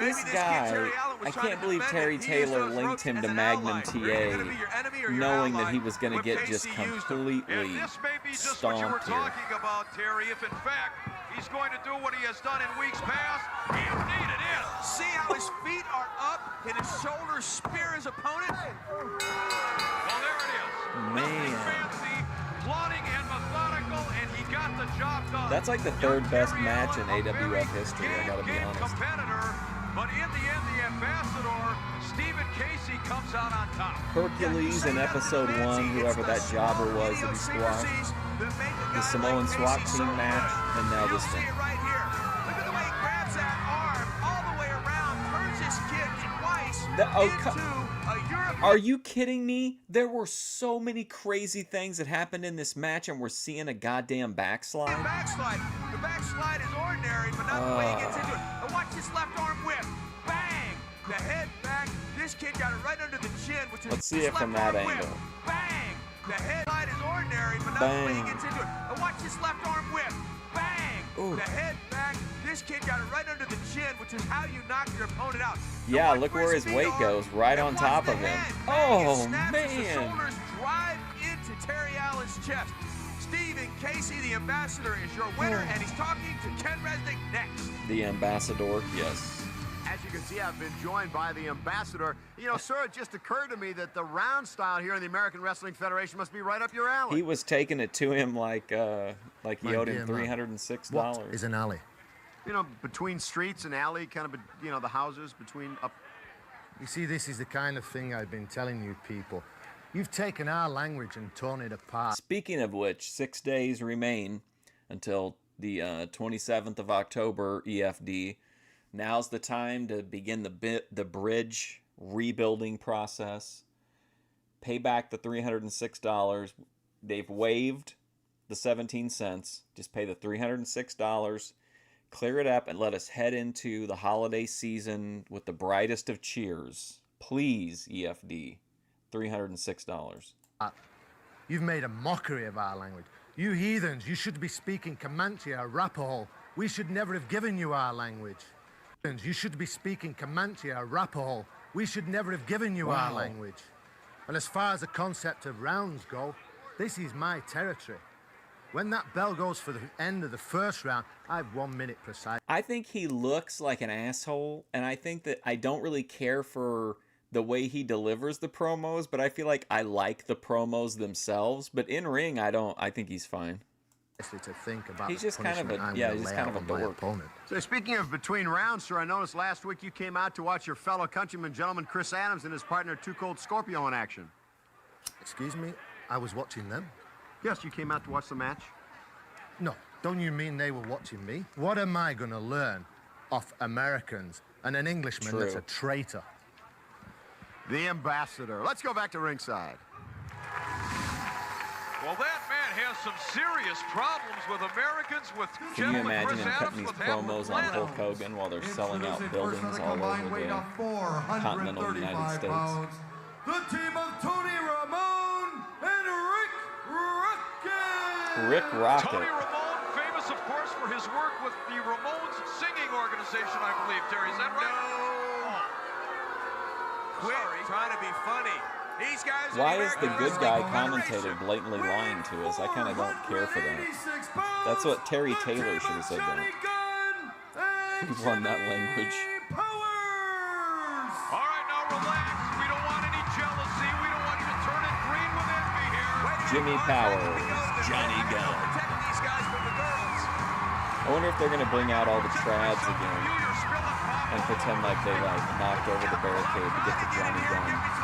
Maybe This kid, guy, Terry Allen, was I trying can't to believe defend Terry it. He used Taylor those linked ropes him as to an Magnum ally. Were you gonna be TA, your enemy or your knowing ally? that he was going to When get just Casey used him. completely And this may be just what you were stomped here. talking about, Terry. If in fact he's going to do what he has done in weeks past, indeed it is. See how his feet are up and his shoulders spear his opponent? Well, there it is. Man. Fancy, plotting and methodical, and job done. That's like the third best match in AWF history, I gotta be honest. Competitor, but in the end, the ambassador, Stephen Casey, comes out on top. Hercules in episode 1, whoever that jobber was that he squashed. The Samoan SWAT team match, and now this thing. Right here. Look at the way he grabs that arm all the way around, turns his kid twice into a European. Are you kidding me? There were so many crazy things that happened in this match, and we're seeing a goddamn backslide. The backslide is ordinary, but not the way he gets into it. And watch this left arm whip. Bang! The head back. This kid got it right under the chin, which is Let's see it from that angle. Bang! The head slide is ordinary, but not the way he gets into it. And watch this left arm whip. Bang! Ooh. The head back. This kid got it right under the chin, which is how you knock your opponent out. Yeah, look where his weight goes, right on top of him. Oh, man! The man. shoulders drive into Terry Allen's chest. Stephen Casey, the ambassador, is your winner, and he's talking to Ken Resnick next. The ambassador, yes. As you can see, I've been joined by the ambassador. You know, sir, it just occurred to me that the round style here in the American Wrestling Federation must be right up your alley. He was taking it to him like he owed him $306. What is an alley? You know, between streets and alley, kind of, you know, the houses between up. You see, this is the kind of thing I've been telling you people. You've taken our language and torn it apart. Speaking of which, 6 days remain until the 27th of October EFD. Now's the time to begin the bridge rebuilding process. Pay back the $306. They've waived the 17 cents. Just pay the $306. Clear it up and let us head into the holiday season with the brightest of cheers. Please, EFD. $306. You've made a mockery of our language. You heathens, you should be speaking Comanche or Arapaho. We should never have given you our language. You should be speaking Comanche or Arapaho. We should never have given you our language. And as far as the concept of rounds go, this is my territory. When that bell goes for the end of the first round, I have 1 minute precise. I think he looks like an asshole, and I think that I don't really care for the way he delivers the promos, but I feel like I like the promos themselves. But in ring, I think he's fine. To think about he's just kind of a dork. So speaking of between rounds, sir, I noticed last week you came out to watch your fellow countryman, gentleman Chris Adams, and his partner, Cold Scorpio, in action. Excuse me? I was watching them? Yes, you came out to watch the match? No, don't you mean they were watching me? What am I going to learn off Americans and an Englishman that's a traitor? The ambassador. Let's go back to ringside. Well, that man has some serious problems with Americans, with Can you gentleman imagine Chris him Adams, cutting these with promos on Hulk Hogan while they're selling out buildings all over the continental United States? The team of Tony Ramone and Rick Rocket. Tony Ramone, famous, of course, for his work with the Ramones singing organization, I believe, Terry. Is that right? No. Quit trying to be funny. These guys Why is the good guy commentator blatantly lying to us? I kind of don't care for that. That's what Terry Taylor should have said that. He won that language. All right, now relax. We don't want any jealousy. We don't want you to turn it green with envy here. Jimmy Powers, Johnny Gunn. I wonder if they're going to bring out all the trads again and pretend like they knocked over the barricade to get to Johnny Gunn.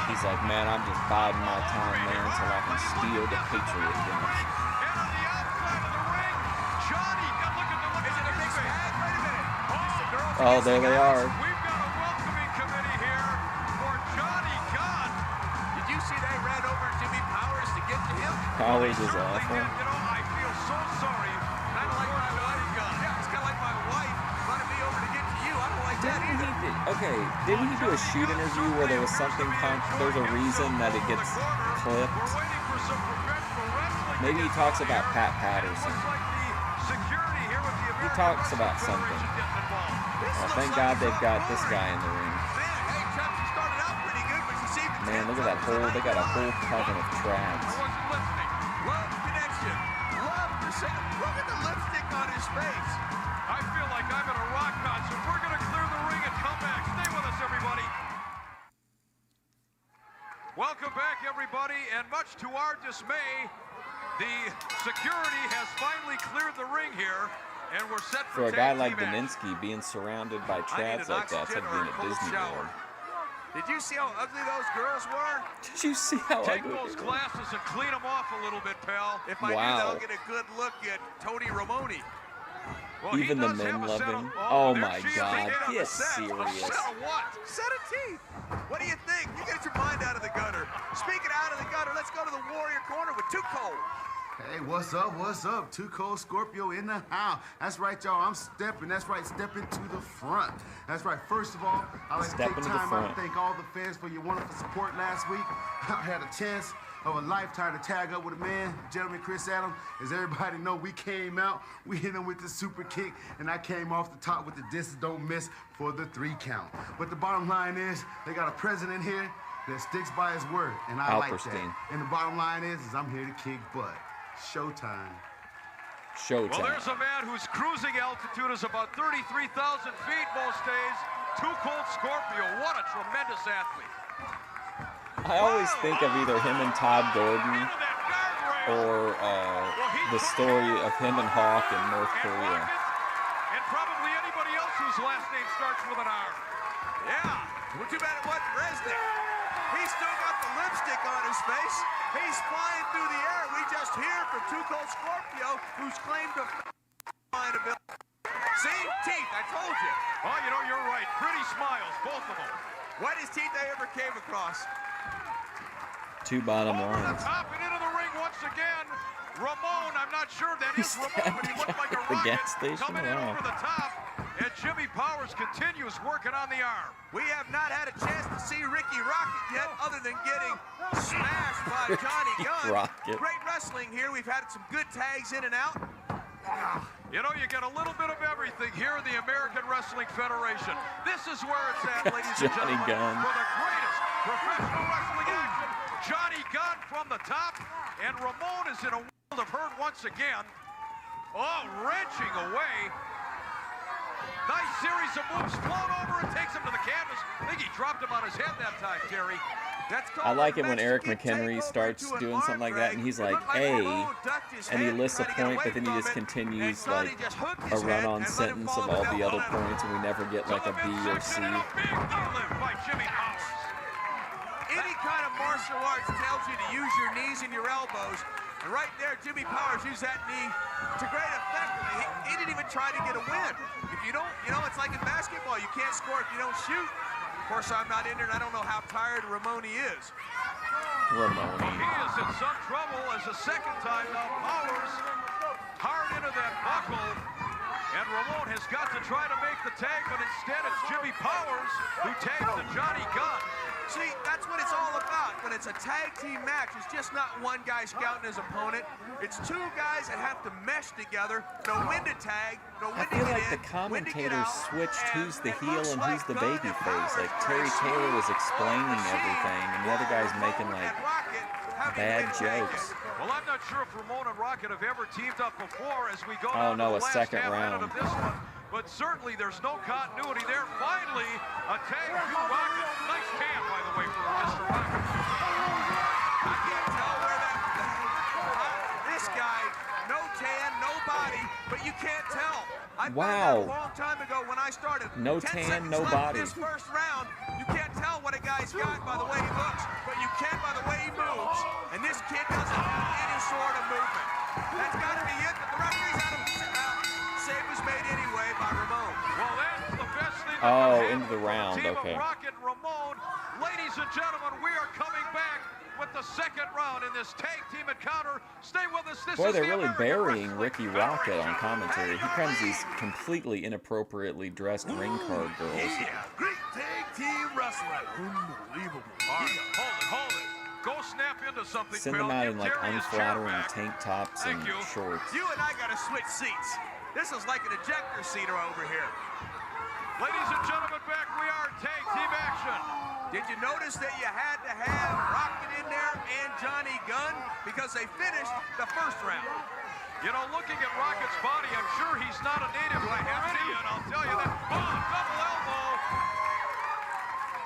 He's like, man, I'm just biding my time there until I can steal the Patriot finish. Oh, there they are. We've got a welcoming committee here for Johnny Gunn. Did you see they ran over Jimmy Powers to get to him? Powers is awful. You know, I feel so sorry. Kind of like my Johnny Gunn. Yeah, it's kind of like my wife running me over to get to you. I don't like that either. Didn't he do a shoot interview where there was something, there's a reason that it gets clipped? Maybe he talks about Pat Patterson. He talks about something. Well, thank God they've got this guy in the ring. Man, look at that whole, they got a whole coven of trads. Love connection. Love percent. Look at the lipstick on his face. I feel like I'm at a rock concert. We're going to clear the ring and come back. Stay with us, everybody. Welcome. Welcome back, everybody, and much to our dismay, the security has finally cleared the ring here, and we're set For for a guy tag like team action. Beninsky, being surrounded by I need chads an like that, it's like oxygen or being a at cold Disney shower. World. Did you see how ugly those girls were? Did you see how Take ugly those they were? glasses and clean them off a little bit, pal. If I do, Wow. they'll get a good look at Tony Ramone. Well, he Even the does men have a love set him. of- Oh there my she is God, again on the get set. serious. A set of what? Set of teeth. What do you think? You get your mind out of the gutter. Speaking out of the gutter, let's go to the Warrior Corner with Too Cold. Hey, what's up? What's up? Too Cold Scorpio in the house. That's right, y'all. I'm stepping. That's right, stepping to the front. That's right. First of all, I'd like to Step take into the time out front. to thank all the fans for your wonderful support last week. I had a chance of a lifetime to tag up with a man, gentleman Chris Adams. As everybody know, we came out, we hit him with the super kick, and I came off the top with the distance don't miss for the 3 count. But the bottom line is, they got a president here that sticks by his word, and I like that. Alperstein. And the bottom line is I'm here to kick butt. Showtime. Showtime. Well, there's a man whose cruising altitude is about 33,000 feet most days. Too Cold Scorpio. What a tremendous athlete. I always think of either him and Todd Gordon or the story of him and Hawk in North Korea. And probably anybody else whose last name starts with an R. Yeah, well, too bad it wasn't Resnick. He's still got the lipstick on his face. He's flying through the air. We just hear from Too Cold Scorpio, who's claimed to find a bill. See? Teeth, I told you. Oh, you know, you're right. Pretty smiles, both of them. Whitest teeth I ever came across. 2 bottom Over the lines. top and into the ring once again. Ramon, I'm not sure that is Ramon, but he looked like a the rocket gas station. coming in Wow. over the top. And Jimmy Powers continues working on the arm. We have not had a chance to see Ricky Rocket yet, other than getting smashed by Johnny Gunn. Rocket. Great wrestling here. We've had some good tags in and out. You know, you get a little bit of everything here in the American Wrestling Federation. This is where it's at, ladies and Johnny gentlemen. Gunn. For the greatest professional wrestling action, Johnny Gunn from the top, and Ramon is in a world of hurt once again. Oh, wrenching away. Nice series of moves, float over and takes him to the canvas. I think he dropped him on his head that time, Terry. That's I like it when Eric McHenry starts doing something like that and he's like, A, and he lists a point, but then he just continues like a run-on sentence of all the other points, and we never get like a B or C. Big knee lift by Jimmy Powers. Any kind of martial arts tells you to use your knees and your elbows. And right there, Jimmy Powers used that knee to great effect. He didn't even try to get a win. If you don't, you know, it's like in basketball. You can't score if you don't shoot. Of course, I'm not in there, and I don't know how tired Ramone is. Ramone. He is in some trouble as a second time now. Powers hard into that buckle. And Ramon has got to try to make the tag, but instead it's Jimmy Powers who tags to Johnny Gunn. See, that's what it's all about. When it's a tag team match, it's just not one guy scouting his opponent. It's 2 guys that have to mesh together, know when to tag, know I when to feel get like in, the when to get commentators out. switched who's the it heel looks and who's the Gunn baby and face. Powers Like are Terry a Taylor was machine. explaining everything, and the other guy's making like And Rocket have bad been tagged. jokes. Well, I'm not sure if Ramon and Rocket have ever teamed up before as we go Oh, down no, a to the last second half minute round. of this one. But certainly there's no continuity there. Finally, a tag to Rocket. Nice tan, by the way, for Mr. Rocket. I can't tell where that... this guy, no tan, no body, but you can't tell. I found out a long time ago when I started. No 10 tan, seconds no left body. in this first round, you can't tell what a guy's got by the way he looks, but you can by the way he moves. And this kid doesn't have any sort of movement. That's got to be it, but the referee's out of save was made anyway by Ramon. Well, that's the best thing. Oh, into the round, Team okay. of Rocket and Ramon. Ladies and gentlemen, we are coming back with the second round in this tag team encounter. Stay with us. This Boy, is they're the really American burying Ricky Rocket on commentary. Here comes these completely inappropriately dressed ring card girls. Yeah, great tag team wrestling. Unbelievable. All right, hold it. Go snap into something, Send them Bill. out Give in like Terry his chair unflattering back. tank tops and Thank you. shorts. You and I got to switch seats. This is like an ejector seater over here. Ladies and gentlemen, back we are tag team action. Did you notice that you had to have Rocket in there and Johnny Gunn because they finished the first round? You know, looking at Rocket's body, I'm sure he's not a native Floridian, I'll tell you that. Oh, double elbow.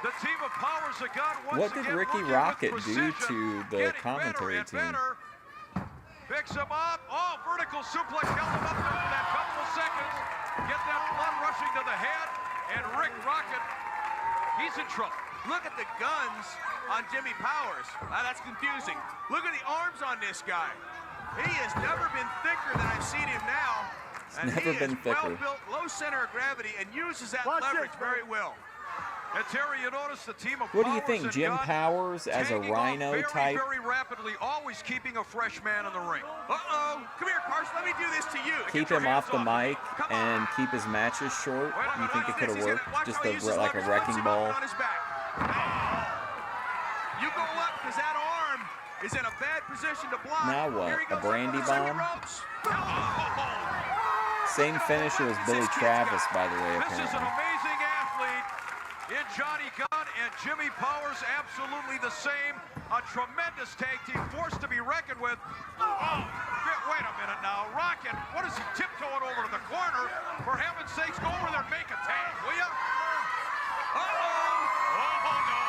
The team of Powers fires a gun once What did again, Ricky working Rocket with do precision, to the getting commentary better and team? better. Picks him up. Oh, vertical suplex held him up there for that couple of seconds. Get that blood rushing to the head. And Rick Rocket, he's in trouble. Look at the guns on Jimmy Powers. That's confusing. Look at the arms on this guy. He has never been thicker than I've seen him now. And never he been is thicker. well built, low center of gravity, and uses that leverage very well. And Terry, you notice the team of What do you Powers think, and Jim Gunn Powers as a tagging off Rhino very, type? very rapidly, always keeping a fresh man in the ring. Uh-oh. Come here, Carson. Let me do this to you. Keep him off the mic and keep his matches short? You think it could have worked? Just like a wrecking ball? On his back. You go up because that arm is in a bad position to block. Now what? A brandy bomb? Same finisher as Billy Travis, by the way, This is an apparently. amazing athlete in Johnny Gunn and Jimmy Powers, absolutely the same. A tremendous tag team, forced to be reckoned with. Oh, wait a minute now. Rocket, what is he tiptoeing over to the corner? For heaven's sakes, go over there and make a tag, will ya? Uh-oh. Oh, no.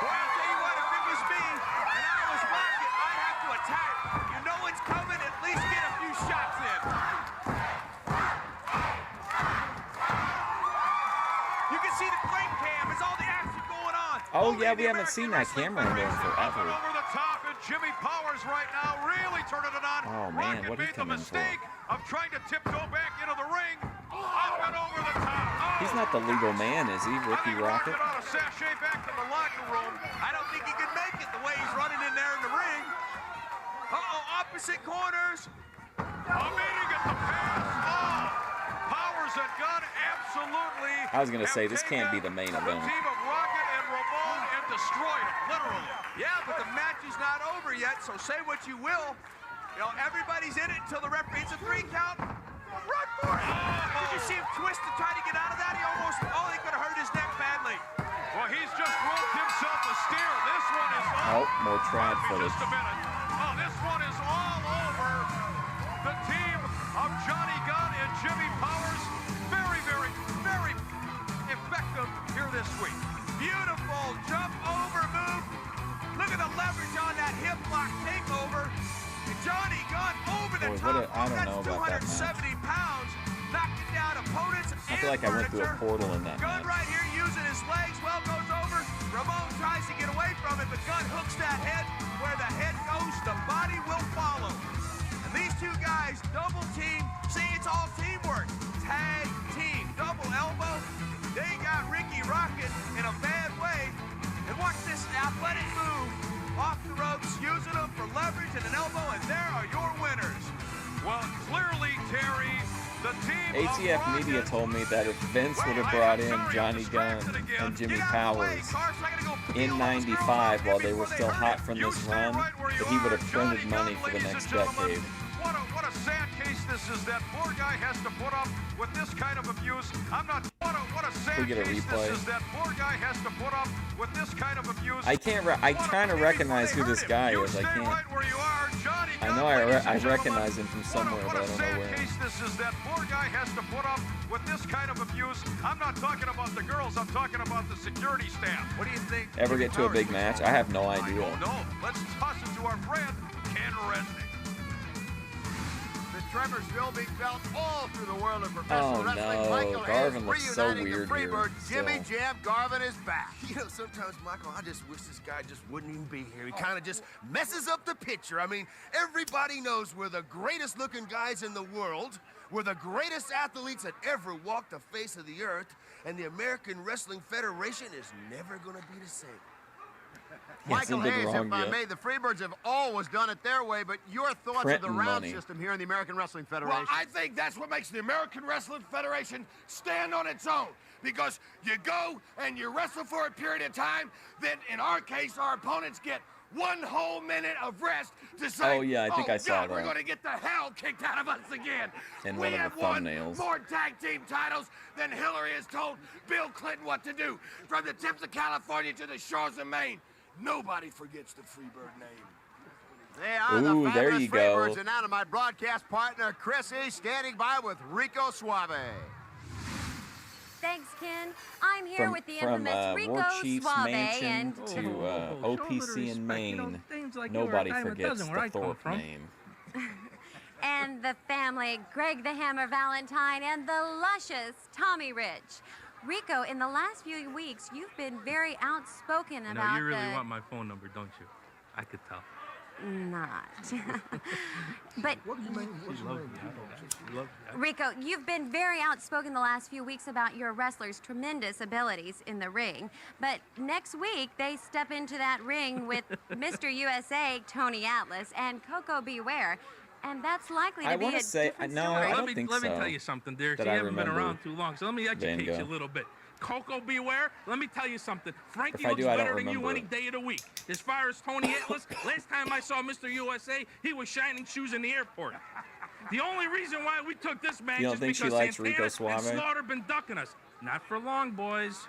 Boy, I'll tell you what, if it was me and I was Rocket, I'd have to attack. You know it's coming, at least get a few shots in. You can see the plate cam. It's all the action going on. Oh, yeah, we haven't seen that camera in there forever. Over the top, and Jimmy Powers right now really turning it on. Oh, man, Rocket what he made the coming for? mistake of trying to tiptoe back into the ring. Up and over the top. Oh. He's not the legal man, is he, Ricky Rocket? Ought to sashay back to the locker room. I don't think he could make it the way he's running in there in the ring. Uh-oh, opposite corners. A meeting at the pass. Oh, Powers and Gunn absolutely. I was going to say, this can't be the main The event. team of Rocket and Ramon and destroyed it, literally. Yeah, but the match is not over yet, so say what you will. You know, everybody's in it until the referee. It's a 3 count. Run for it. Did you see him twist to try to get out of that? He almost, he could have hurt his neck badly. Well, he's just roped himself a steer. This one is Oh, more trad footage. Just a minute. Oh, this one is all over. The team of Johnny Gunn and Jimmy Powers. Very, very, very effective here this week. Beautiful jump over move. Look at the leverage on that hip lock takeover. And Johnny Gunn over the top. I don't know about that That's 270 match. pounds. Knocking down opponents. I feel like I went through a portal in that Gunn match. right here using his legs. Well, goes over. Ramon tries to get away from it, but Gunn hooks that head. Where the head goes, the body will follow. And these two guys, double team. See, it's all teamwork. Tag team, double elbow. They got Ricky Rocket in a bad way. And watch this athletic move off the ropes, using them for leverage and an elbow, and there are your winners. Well, clearly, Terry, the team ATF of Media Rocket told me that if Vince would have brought in Johnny Gunn and Jimmy Powers in '95 while they were still hot from this run, that he would have printed money for the next decade. What a sad case this is. That poor guy has to put up with this kind of abuse. I'm not. What a sad We get a case replay. this is. That poor guy has to put up with this kind of abuse. I can't. I'm trying to recognize who this guy is. I can't. I know I recognize him from somewhere, but I don't know where. Case this is. That poor guy has to put up with this kind of abuse. I'm not talking about the girls. I'm talking about the security staff. What do you think? Ever get to a big match? I have no idea. No. Let's toss it to our friend Ken Resnick. The tremors still being felt all through the world of professional Oh, wrestling. no. Michael Garvin Hayes looks so reuniting weird the here Freebird. Jimmy still. Jam Garvin is back. You know, sometimes, Michael, I just wish this guy just wouldn't even be here. He kind of just messes up the picture. I mean, everybody knows we're the greatest looking guys in the world. We're the greatest athletes that ever walked the face of the earth. And the American Wrestling Federation is never going to be the same. Michael been Hayes, wrong if I yet. may, the Freebirds have always done it their way, but your thoughts of the Printing round money. system here in the American Wrestling Federation? Well, I think that's what makes the American Wrestling Federation stand on its own. Because you go and you wrestle for a period of time, then in our case, our opponents get 1 whole minute of rest to say, Oh, yeah, I think I saw God, we're that. going to get the hell kicked out of us again. In We one of have the won thumbnails. more tag team titles than Hillary has told Bill Clinton what to do. From the tips of California to the shores of Maine, nobody forgets the Freebird name. They are Ooh, the there fabulous you go. Freebirds, and now to my broadcast partner, Chris E., standing by with Rico Suave. Thanks, Ken. I'm here From with the infamous Rico War Chief's Suave mansion and to OPC in Maine, nobody forgets the Thorpe name. and the family, Greg the Hammer Valentine and the luscious Tommy Rich. Rico, in the last few weeks, you've been very outspoken about you really want my phone number, don't you? I could tell. Not. But Rico, you've been very outspoken the last few weeks about your wrestlers' tremendous abilities in the ring. But next week, they step into that ring with Mr. USA, Tony Atlas, and Coco Beware. And that's likely to be a different story. I don't think so. Let me tell you something, dear. You haven't been around too long, so let me educate you a little bit. Coco Beware, let me tell you something. Frankie looks better than you any day of the week. As far as Tony Atlas, last time I saw Mr. USA, he was shining shoes in the airport. The only reason why we took this match is because Santana and Slaughter been ducking us. Not for long, boys.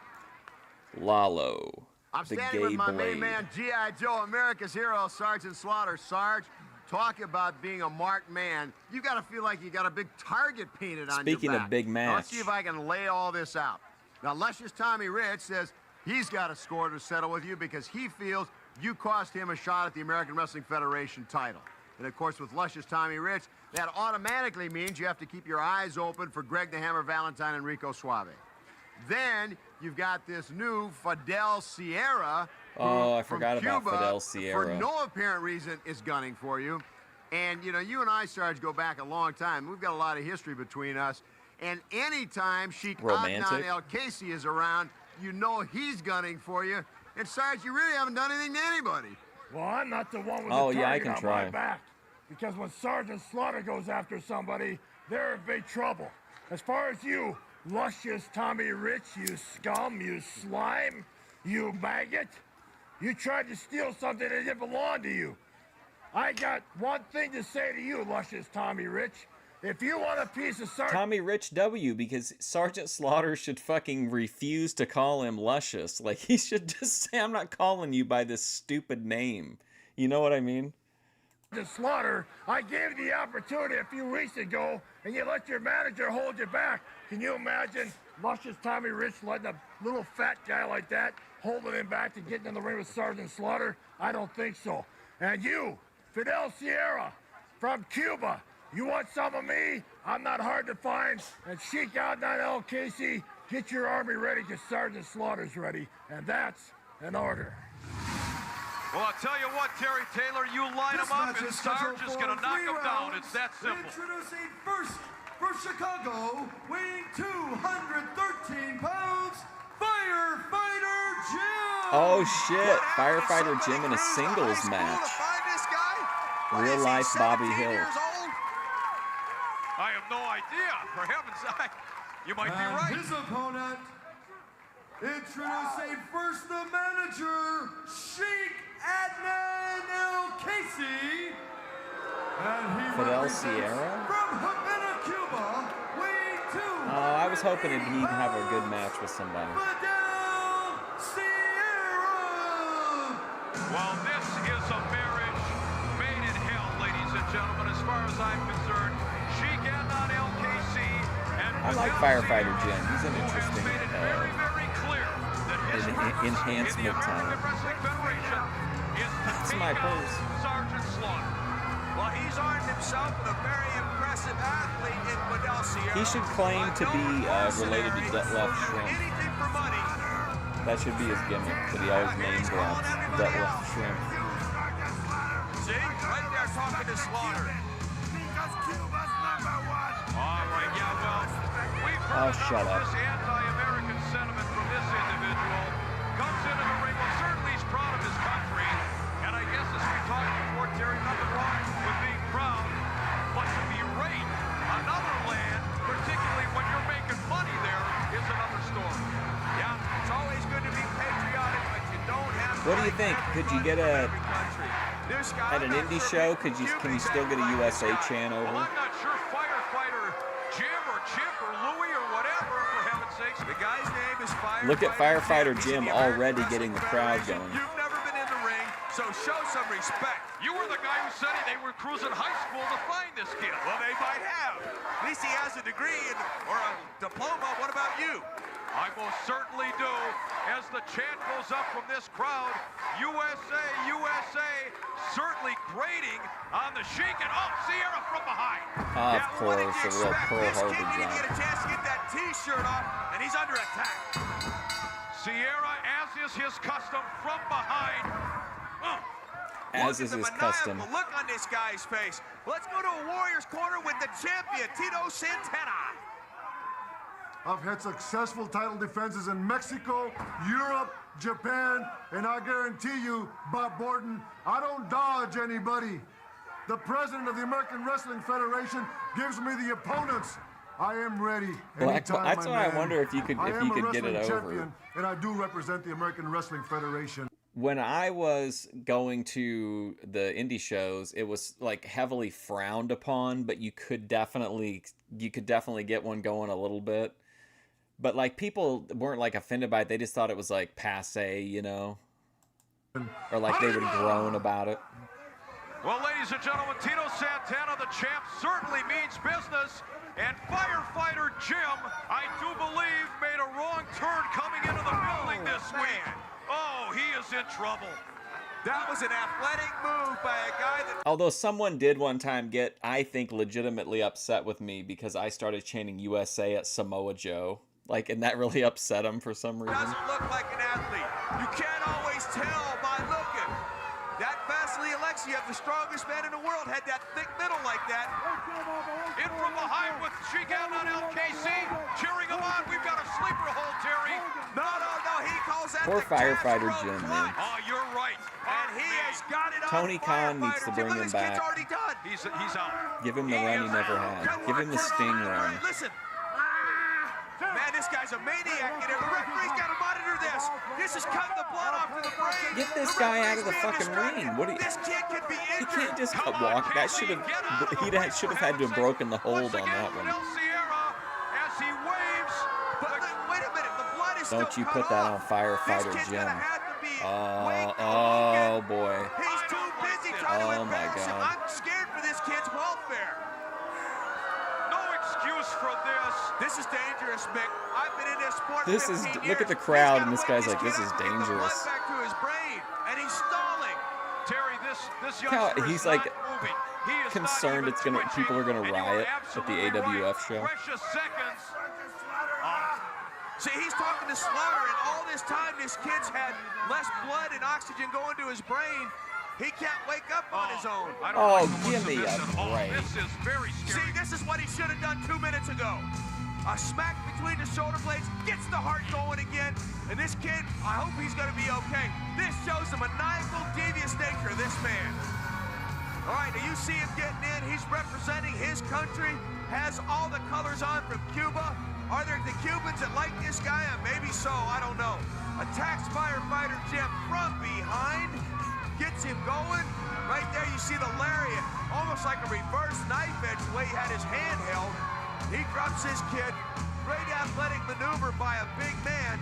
Lalo, I'm standing with my main man, G.I. Joe, America's hero, Sergeant Slaughter. Sarge, talk about being a marked man. You got to feel like you got a big target painted on your back. Speaking of big match. Now, let's see if I can lay all this out. Now, luscious Tommy Rich says he's got a score to settle with you because he feels you cost him a shot at the American Wrestling Federation title. And, of course, with luscious Tommy Rich, that automatically means you have to keep your eyes open for Greg the Hammer Valentine and Rico Suave. Then you've got this new Fidel Sierra. Oh, I forgot about Fidel Sierra. For no apparent reason is gunning for you. And, you know, you and I, Sarge, go back a long time. We've got a lot of history between us. And anytime Sheik Adnan El Casey is around, you know he's gunning for you. And, Sarge, you really haven't done anything to anybody. Well, I'm not the one with the target on my back. Because when Sergeant Slaughter goes after somebody, they're in big trouble. As far as you, luscious Tommy Rich, you scum, you slime, you maggot, you tried to steal something that didn't belong to you. I got one thing to say to you, luscious Tommy Rich. If you want a piece of Sergeant... Tommy Rich W, because Sergeant Slaughter should fucking refuse to call him luscious. Like, he should just say, I'm not calling you by this stupid name. You know what I mean? Slaughter, I gave you the opportunity a few weeks ago, and you let your manager hold you back. Can you imagine luscious Tommy Rich letting a little fat guy like that holding him back to getting in the ring with Sergeant Slaughter? I don't think so. And you, Fidel Sierra, from Cuba, you want some of me? I'm not hard to find. And Sheik Adnan El Casey, get your army ready because Sergeant Slaughter's ready. And that's an order. Well, I'll tell you what, Terry Taylor, you line them up and Sarge is going to knock them down. It's that simple. Introducing first for Chicago, weighing 213 pounds, Firefighter Jim. Oh, shit. Firefighter Jim in a singles match. Real life Bobby Hill. I have no idea. For heaven's sake, you might be right. His opponent, introducing first the manager, Sheik Adnan El Casey. And he Fidel Sierra? From Havana, Cuba, weighing 200. Oh, I was hoping he'd have a good match with somebody. Fidel Sierra. Well, this is a marriage made in hell, ladies and gentlemen, as far as I'm concerned. Sheik Adnan El Casey and I like Firefighter Jim. He's an interesting very clear that his enhancement talent. That's my purse. Sergeant Slaughter. Well, he's armed himself with a very impressive athlete in Fidel Sierra. He should claim to be related to Detlef Shrimp. Anything for money. That should be his gimmick, that he always name drops. Detlef Shrimp. See? Right there talking to Slaughter. All right, yeah, well, we've heard enough of this anti-American sentiment from this individual. Comes into the ring, well, certainly he's proud of his country. And I guess as we talked before, Terry, nothing wrong with being proud. But to berate another land, particularly when you're making money there, is another story. Yeah, it's always good to be patriotic, but you don't have to. What do you think? Could you get at an indie show? Can you still get a USA chant over? Well, I'm not sure Firefighter Jim or Chip or Louie or whatever, for heaven's sakes. The guy's name is Firefighter. Look at Firefighter Jim already getting the crowd going. You've never been in the ring, so show some respect. You were the guy who said they were cruising high school to find this kid. Well, they might have. At least he has a degree or a diploma. What about you? I most certainly do. As the chant goes up from this crowd, USA, USA, certainly grating on the Sheik, and Sierra from behind. Of course, a real Pearl Harbor He didn't job. get a chance to get that T-shirt off, and he's under attack. Sierra, as is his custom, from behind. As is his custom. Look on this guy's face. Let's go to a Warriors corner with the champion, Tito Santana. I've had successful title defenses in Mexico, Europe, Japan, and I guarantee you, Bob Borden, I don't dodge anybody. The president of the American Wrestling Federation gives me the opponents. I am ready. That's why I wonder if you could get it over. Champion, and I do represent the American Wrestling Federation. When I was going to the indie shows, it was like heavily frowned upon, but you could definitely get one going a little bit. But like people weren't like offended by it; they just thought it was like passe, you know, or like they would groan about it. Well, ladies and gentlemen, Tito Santana, the champ, certainly means business. And firefighter Jim, I do believe, made a wrong turn coming into the building this week. Oh, he is in trouble. That was an athletic move by a guy that... Although someone did one time get, I think, legitimately upset with me because I started chanting USA at Samoa Joe. Like, and that really upset him for some reason. Doesn't look like an athlete. You can't always tell by looking. That Vasily Alexiev, the strongest man in the world, had that thick middle like that. In from behind with Sheik out on LKC, cheering him on. We've got a sleeper hold, Terry. No, he calls that Poor the firefighter Castro Jim, clutch. man. Oh, you're right. And he has got it on Tony Khan needs to bring him back. He's out. Give him the run he never had. Give him the Sting run. Listen. Man, this guy's a maniac. And the referee's got to monitor this. This is cutting the blood off to the brain. Get this guy out of the fucking ring. What? This kid can be He injured. can't just walk. That should have. Should have had to have broken the hold on that one. As he waves. But wait a minute. The blood is Don't you put that on firefighter Jim. Oh boy. He's too busy trying to Oh my embarrass him. God. I'm scared for this kid's welfare. No excuse for this. This is dangerous, Mick. I've been in this sport. This is. 15 Look at years. the crowd, and He's this gotta guy's wake like, "This is kid up and get the dangerous." blood back to his brain, and he's stalling. Terry, this Look how youngster he's is like not moving. He is concerned not even twitching, people are gonna and you riot are at the absolutely AWF right. show. Precious seconds. See, he's talking to Slaughter, and all this time, this kid's had less blood and oxygen going to his brain. He can't wake up on his own. Oh, give me a break. This is very scary. See, this is what he should have done 2 minutes ago. A smack between the shoulder blades gets the heart going again. And this kid, I hope he's going to be okay. This shows the maniacal, devious nature of this man. All right, now you see him getting in. He's representing his country, has all the colors on from Cuba. Are there the Cubans that like this guy? Maybe so, I don't know. Attacks firefighter Jim from behind. Gets him going. Right there, you see the lariat. Almost like a reverse knife edge, the way he had his hand held. He drops his kid. Great athletic maneuver by a big man.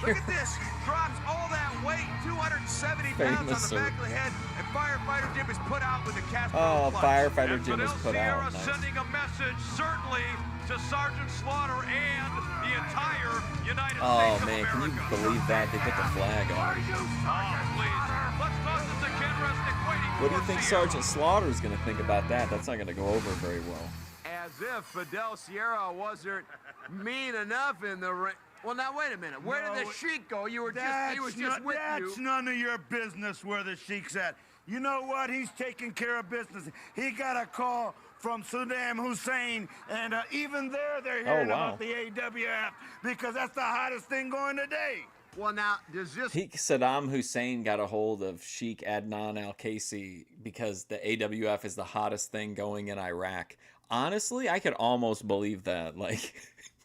Look at this. Drops all that weight, 270 pounds on the back of the head, and firefighter Jim is put out with a cast. Oh, firefighter Jim is Fidel put Sierra out. Nice. sending a message, certainly, to Sergeant Slaughter and the entire United States Oh of man, can you America. believe that? They put the flag on. Oh, please. Let's talk to the Ken Resnick waiting What do you for think Sierra. Sergeant Slaughter's gonna think about that? That's not gonna go over very well. As if Fidel Sierra wasn't mean enough in the ring. Well, now wait a minute. Where did the Sheik go? You were just he was just with you. That's none of your business where the Sheik's at. You know what? He's taking care of business. He got a call from Saddam Hussein, and even there they're hearing about the AWF because that's the hottest thing going today. Well, now, does this... Saddam Hussein got a hold of Sheikh Adnan al-Kaisi because the AWF is the hottest thing going in Iraq. Honestly, I could almost believe that. Like,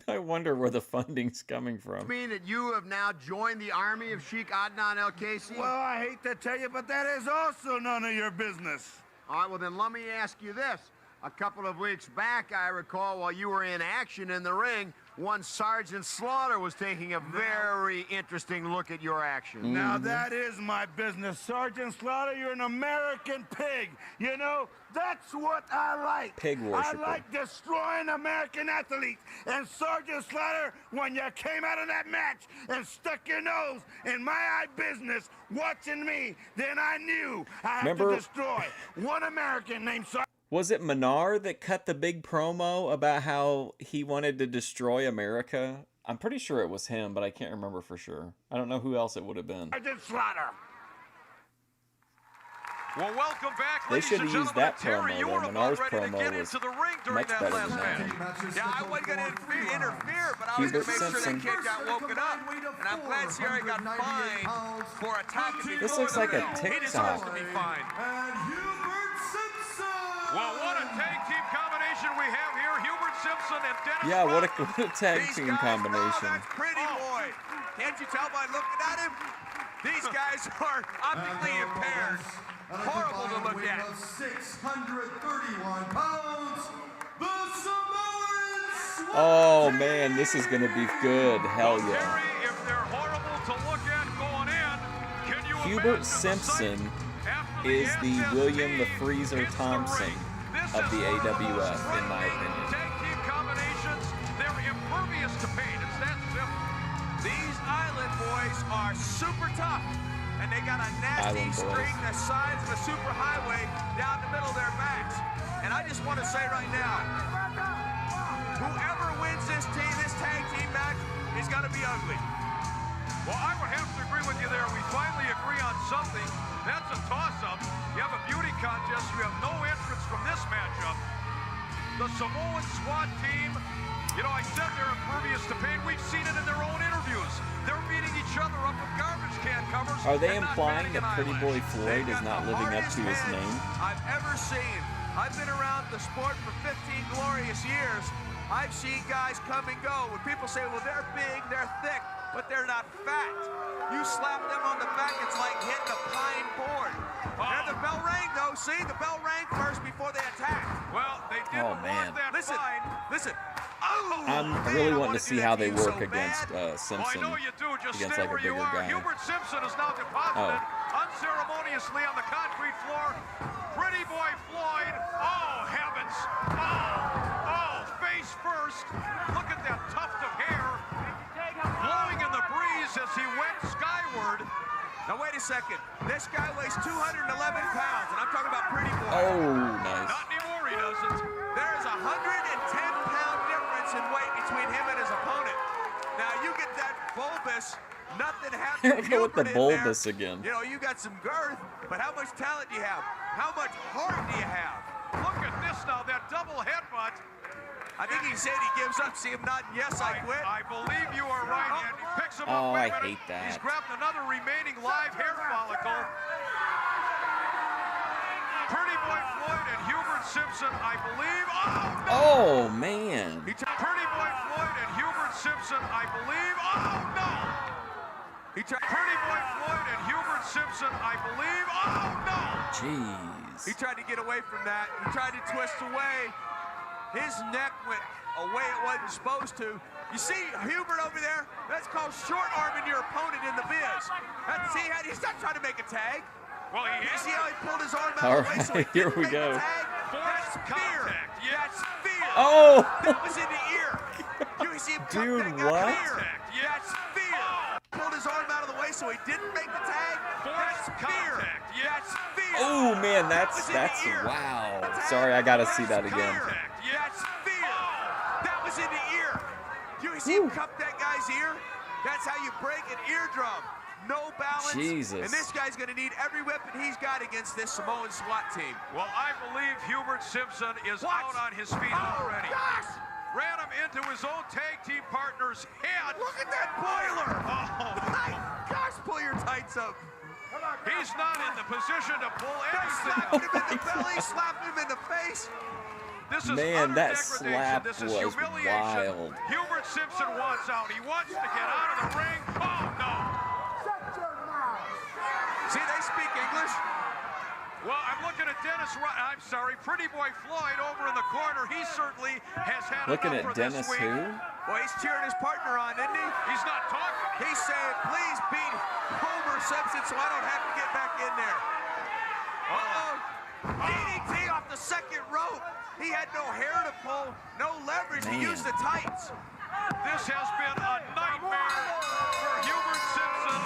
I wonder where the funding's coming from. You mean that you have now joined the army of Sheikh Adnan al-Kaisi? Well, I hate to tell you, but that is also none of your business. All right, well, then let me ask you this. A couple of weeks back, I recall, while you were in action in the ring, one Sergeant Slaughter was taking a very interesting look at your action. Now that is my business. Sergeant Slaughter, you're an American pig. You know, that's what I like. Pig worshiper. I like destroying American athletes. And Sergeant Slaughter, when you came out of that match and stuck your nose in my eye business watching me, then I knew I had to destroy one American named Sergeant. Was it Menard that cut the big promo about how he wanted to destroy America? I'm pretty sure it was him, but I can't remember for sure. I don't know who else it would have been. Sergeant Slaughter. Well, welcome back, They should have used that promo, you though. were about Menard's ready to promo get was into the ring during much that better last than that. match. Yeah, I wasn't going to interfere, but I was Hubert going to make sure that Simpson. kid got woken up. And I'm glad Sierra got fined for attacking me. This looks like a He deserves to TikTok. be fined. And Hubert Simpson. Well, what a tag team combination we have here. Hubert Simpson and Dennis Yeah, what a Rodman. tag team combination. That's pretty boy. Can't you tell by looking at him? These guys are optically impaired. Horrible to look at. 631 pounds, the Samoans. Oh, man, this is going to be good. Hell yeah. Terry, if they're horrible to look at going in, can you Hubert Simpson is the William the Freezer Thompson of the AWF, in my opinion. tag team combinations, they're impervious to pain. It's that simple. These Island boys are super tough. And they got a nasty string the size of a super highway down the middle of their backs. And I just want to say right now, whoever wins this tag team match is going to be ugly. Well, I would have to agree with you there. We finally agree on something. That's a toss-up. You have a beauty contest. You have no entrance from this matchup. The Samoan SWAT team, you know, I said they're impervious to pain. We've seen it in their own interviews. They're beating each other up with garbage can covers. Are they and not implying batting that an Pretty eyelash. Boy Floyd is not living up to his name? I've ever seen. I've been around the sport for 15 glorious years. I've seen guys come and go. When people say, well, they're big, they're thick, but they're not fat. You slap them on the back, it's like hitting a pine board. And the bell rang, though. See, the bell rang first before they attacked. Well, they didn't want that fine. Listen. I'm really wanting to see how they work against Simpson, Well, I know you do. Just against stay like a where you bigger are. guy. Hubert Simpson is now deposited unceremoniously on the concrete floor. Pretty Boy Floyd. Oh, heavens. Oh, face first. Look at that tuft of hair blowing in the breeze as he went skyward. Now, wait a second. This guy weighs 211 pounds, and I'm talking about Pretty Boy. Oh, nice. Not anymore, he doesn't. There is a 110-pound difference in weight between him and his opponent. Now, you get that bulbous, nothing happens. Go with the bulbous again. You know, you got some girth, but how much talent do you have? How much heart do you have? Look at this now, that double headbutt. I think he said he gives up. See him nodding, yes, I quit. I believe you are right, and he picks him Oh, up. I Wait a minute. hate that. He's grabbed another remaining live hair follicle. Pretty Boy Floyd and Hubert Simpson, I believe. Oh, no! Oh, man. Pretty Boy Floyd and Hubert Simpson, I believe. Oh, no! Pretty Boy Floyd and Hubert Simpson, I believe. Oh, no! Jeez. He tried to get away from that. He tried to twist away. His neck went away it wasn't supposed to. You see Hubert over there? That's called short-arming your opponent in the biz. He's not trying to make a tag. Well, You see how he pulled his arm out All of the way so he right, here didn't we make go. the tag? That's fear. That's fear. Oh! That was in the ear. You see him tuck Dude, that guy what? Fear. That's fear. Pulled his arm out of the way so he didn't make the tag. That's fear. That's fear. Oh, man, that's wow. Sorry, I gotta see that again. That's fear. That was in the ear. You see him cup that guy's ear? That's how you break an eardrum. No balance. Jesus. And this guy's going to need every weapon he's got against this Samoan SWAT team. Well, I believe Hubert Simpson is out on his feet already. Gosh! Ran him into his own tag team partner's head. Look at that boiler! Oh, My gosh, pull your tights up. he's not in the position to pull Slap anything. him in the belly, slap him in the face. This is Man, utter that degradation. slap This is was humiliation. wild. Hubert Simpson wants out. He wants to get out of the ring. Oh, no. See, they speak English. Well, I'm looking at Pretty Boy Floyd over in the corner. He certainly has had Looking enough at for this Dennis week. who? Boy, he's cheering his partner on, isn't he? He's not talking. He's saying, please beat Homer Simpson so I don't have to get back in there. Uh-oh. DDT off the second rope. He had no hair to pull, no leverage. Man. He used the tights. This has been a nightmare for Hubert Simpson.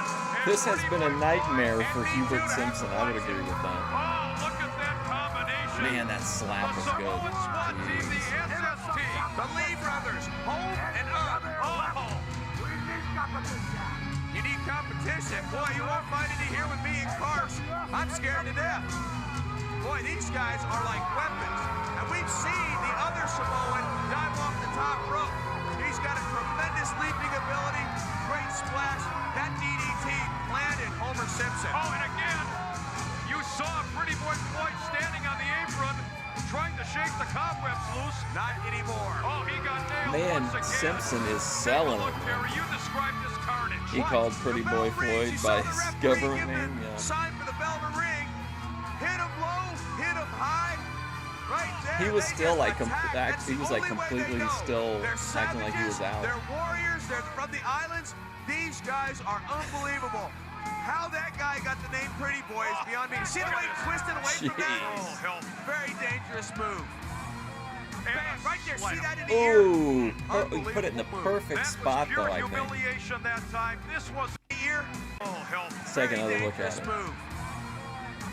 This has been a nightmare for Hubert Simpson. I would agree with that. Oh, look at that combination. Man, that slap was good. Samoan SWAT team, the Jeez. SST. The Lee brothers, home and up. Oh. You need competition. Boy, you won't find any here with me in cars. I'm scared to death. Boy, these guys are like weapons. And we've seen the other Samoan dive off the top rope. He's got a tremendous leaping ability. Great splash. That DDT landed Homer Simpson. Oh, and again, you saw Pretty Boy Floyd standing on the apron, trying to shake the cobwebs loose. Not anymore. Oh, he got nailed Man, once again. Simpson is Take a selling look, it. Terry. You described this carnage. He called Pretty Boy Floyd by his government name. Yeah. Sign for the bell to ring. Hit him low, hit him high. Right there. He was They still just like attack. That's he was the like only way they completely go. still They're acting like he was savages, out. They're warriors. They're from the islands. These guys are unbelievable. How that guy got the name Pretty Boy is beyond me. See the way he twisted away from that? Oh, hell. Very dangerous move. Bam, right there. See that in the Ooh, ear? he put it in the perfect That spot was though, pure I think. humiliation that time. This was The ear. oh hell. Let's take another look at Dangerous it. move.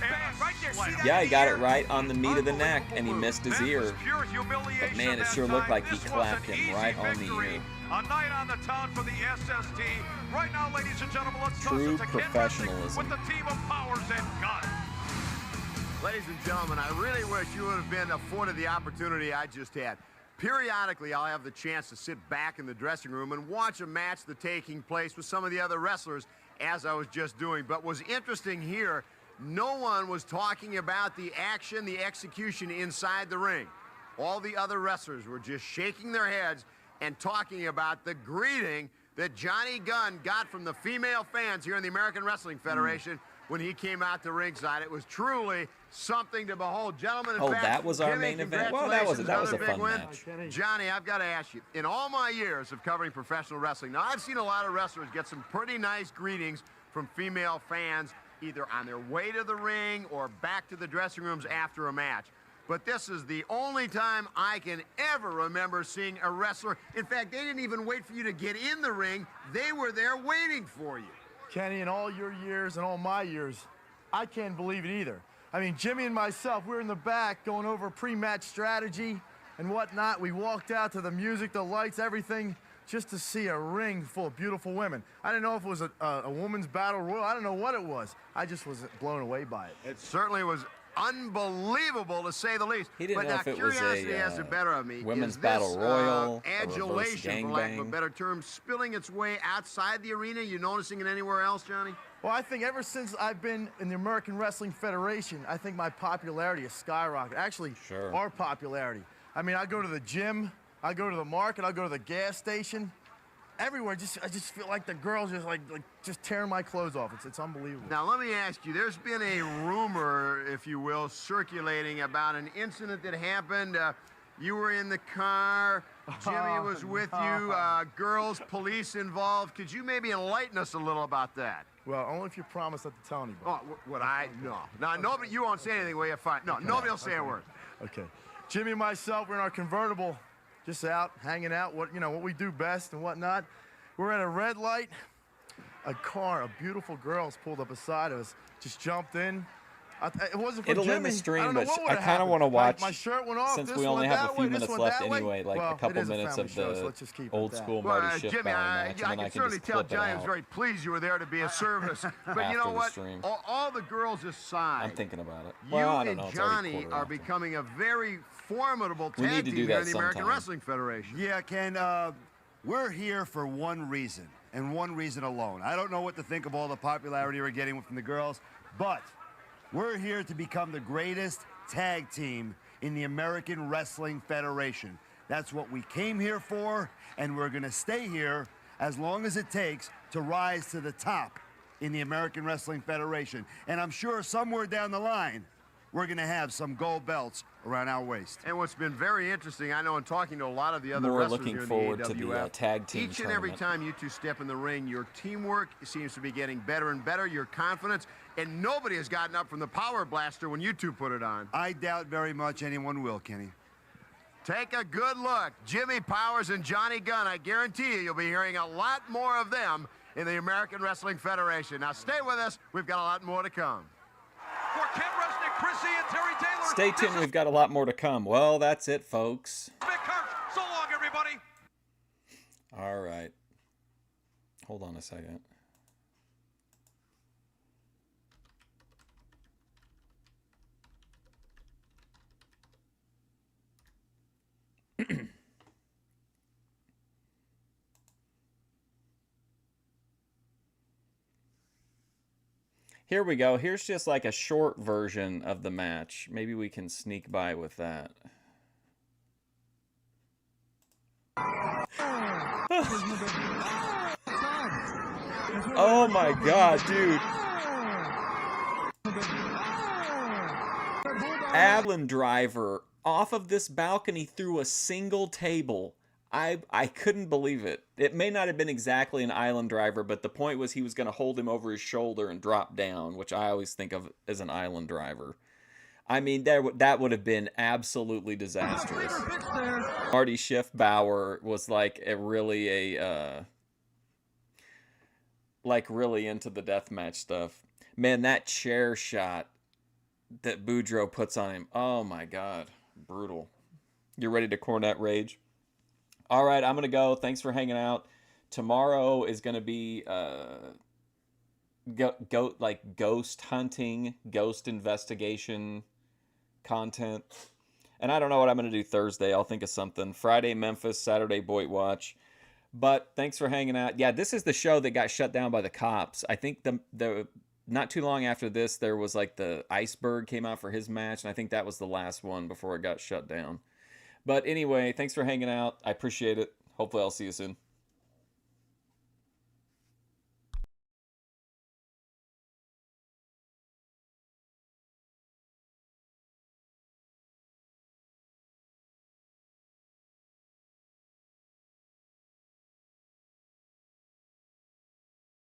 Bam, right there. See that Yeah, in he the got ear? it right on the meat of the neck, and he missed his That ear. was pure humiliation But man, it that sure looked time. like he This was clapped an him easy right on the victory. ear. A night on the town for the SST. Right now, ladies and gentlemen, let's True toss it to Ken professionalism. with the team of Powers and Gun. Ladies and gentlemen, I really wish you would have been afforded the opportunity I just had. Periodically, I'll have the chance to sit back in the dressing room and watch a match that's taking place with some of the other wrestlers, as I was just doing. But what's interesting here, no one was talking about the action, the execution inside the ring. All the other wrestlers were just shaking their heads and talking about the greeting that Johnny Gunn got from the female fans here in the American Wrestling Federation when he came out to ringside. It was truly something to behold. Gentlemen, in Oh, fact, that was our Jimmy, main event? Well, that was a congratulations, another fun big win. match. Johnny, I've got to ask you, in all my years of covering professional wrestling, now I've seen a lot of wrestlers get some pretty nice greetings from female fans, either on their way to the ring or back to the dressing rooms after a match. But this is the only time I can ever remember seeing a wrestler. In fact, they didn't even wait for you to get in the ring. They were there waiting for you. Kenny, in all your years and all my years, I can't believe it either. I mean, Jimmy and myself, we're in the back going over pre-match strategy and whatnot. We walked out to the music, the lights, everything, just to see a ring full of beautiful women. I didn't know if it was a women's battle royal. I don't know what it was. I just was blown away by it. It certainly was unbelievable, to say the least. He didn't but know now if it was curiosity has the better of me. women's Is battle this, royal, a reverse adulation, for lack of a gangbang? better term, spilling its way outside the arena? You noticing it anywhere else, Johnny? Well, I think ever since I've been in the American Wrestling Federation, I think my popularity has skyrocketed. Actually, our popularity. I mean, I go to the gym, I go to the market, I go to the gas station. Everywhere, I just feel like the girls just tearing my clothes off. It's unbelievable. Now, let me ask you, there's been a rumor, if you will, circulating about an incident that happened. You were in the car, Jimmy was with you, girls, police involved. Could you maybe enlighten us a little about that? Well, only if you promise not to tell anybody. Oh, would I? No. Now, nobody, you won't say anything, will you? Fine. No, nobody will say a word. Okay. Jimmy and myself, we're in our convertible, just out, hanging out, what we do best and whatnot. We're at a red light. A car, a beautiful girl's pulled up beside us, just jumped in. It wasn't for It'll Jimmy. end the stream, I don't know but what I would've kind of happened. want to watch, My shirt went off. since this we only went have that a few way, this minutes went left that way. anyway, like Well, a couple it is a minutes family of show, so the let's just keep it old at that. school Well, Marty Schiff Jimmy, Bauer I match, and can then I can certainly just tell clip it Johnny was out. very pleased you were there to be a service. But you After know the what? stream. All the girls aside, I'm thinking about it. you Well, I don't and know. It's already Johnny quarter are after. becoming a very formidable We tag need to team do here that in the American sometime. Wrestling Federation. Yeah, Ken, we're here for one reason, and one reason alone. I don't know what to think of all the popularity we're getting from the girls, but we're here to become the greatest tag team in the American Wrestling Federation. That's what we came here for, and we're going to stay here as long as it takes to rise to the top in the American Wrestling Federation. And I'm sure somewhere down the line, we're going to have some gold belts around our waist. And what's been very interesting, I know in talking to a lot of the other More wrestlers looking here in forward the to the AWF, tag team each and every tournament. time you two step in the ring, your teamwork seems to be getting better and better, your confidence, and nobody has gotten up from the power blaster when you two put it on. I doubt very much anyone will, Kenny. Take a good look. Jimmy Powers and Johnny Gunn, I guarantee you'll be hearing a lot more of them in the American Wrestling Federation. Now stay with us. We've got a lot more to come. For Ken Resnick, Chrissy, and Terry Taylor. Stay tuned. We've got a lot more to come. Well, that's it, folks. Vic Hart. So long, everybody. All right. Hold on a second. Here we go. Here's just like a short version of the match. Maybe we can sneak by with that. Oh my God, dude. Island driver off of this balcony through a single table. I couldn't believe it. It may not have been exactly an island driver, but the point was he was going to hold him over his shoulder and drop down, which I always think of as an island driver. I mean, that would have been absolutely disastrous. Marty Schiff-Bauer was like really into the deathmatch stuff. Man, that chair shot that Boudreaux puts on him. Oh my God. Brutal. You ready to Cornette Rage? All right, I'm going to go. Thanks for hanging out. Tomorrow is going to be ghost hunting, ghost investigation content. And I don't know what I'm going to do Thursday. I'll think of something. Friday, Memphis. Saturday, Boyd Watch. But thanks for hanging out. Yeah, this is the show that got shut down by the cops. I think the not too long after this, there was like the Iceberg came out for his match. And I think that was the last one before it got shut down. But anyway, thanks for hanging out. I appreciate it. Hopefully I'll see you soon.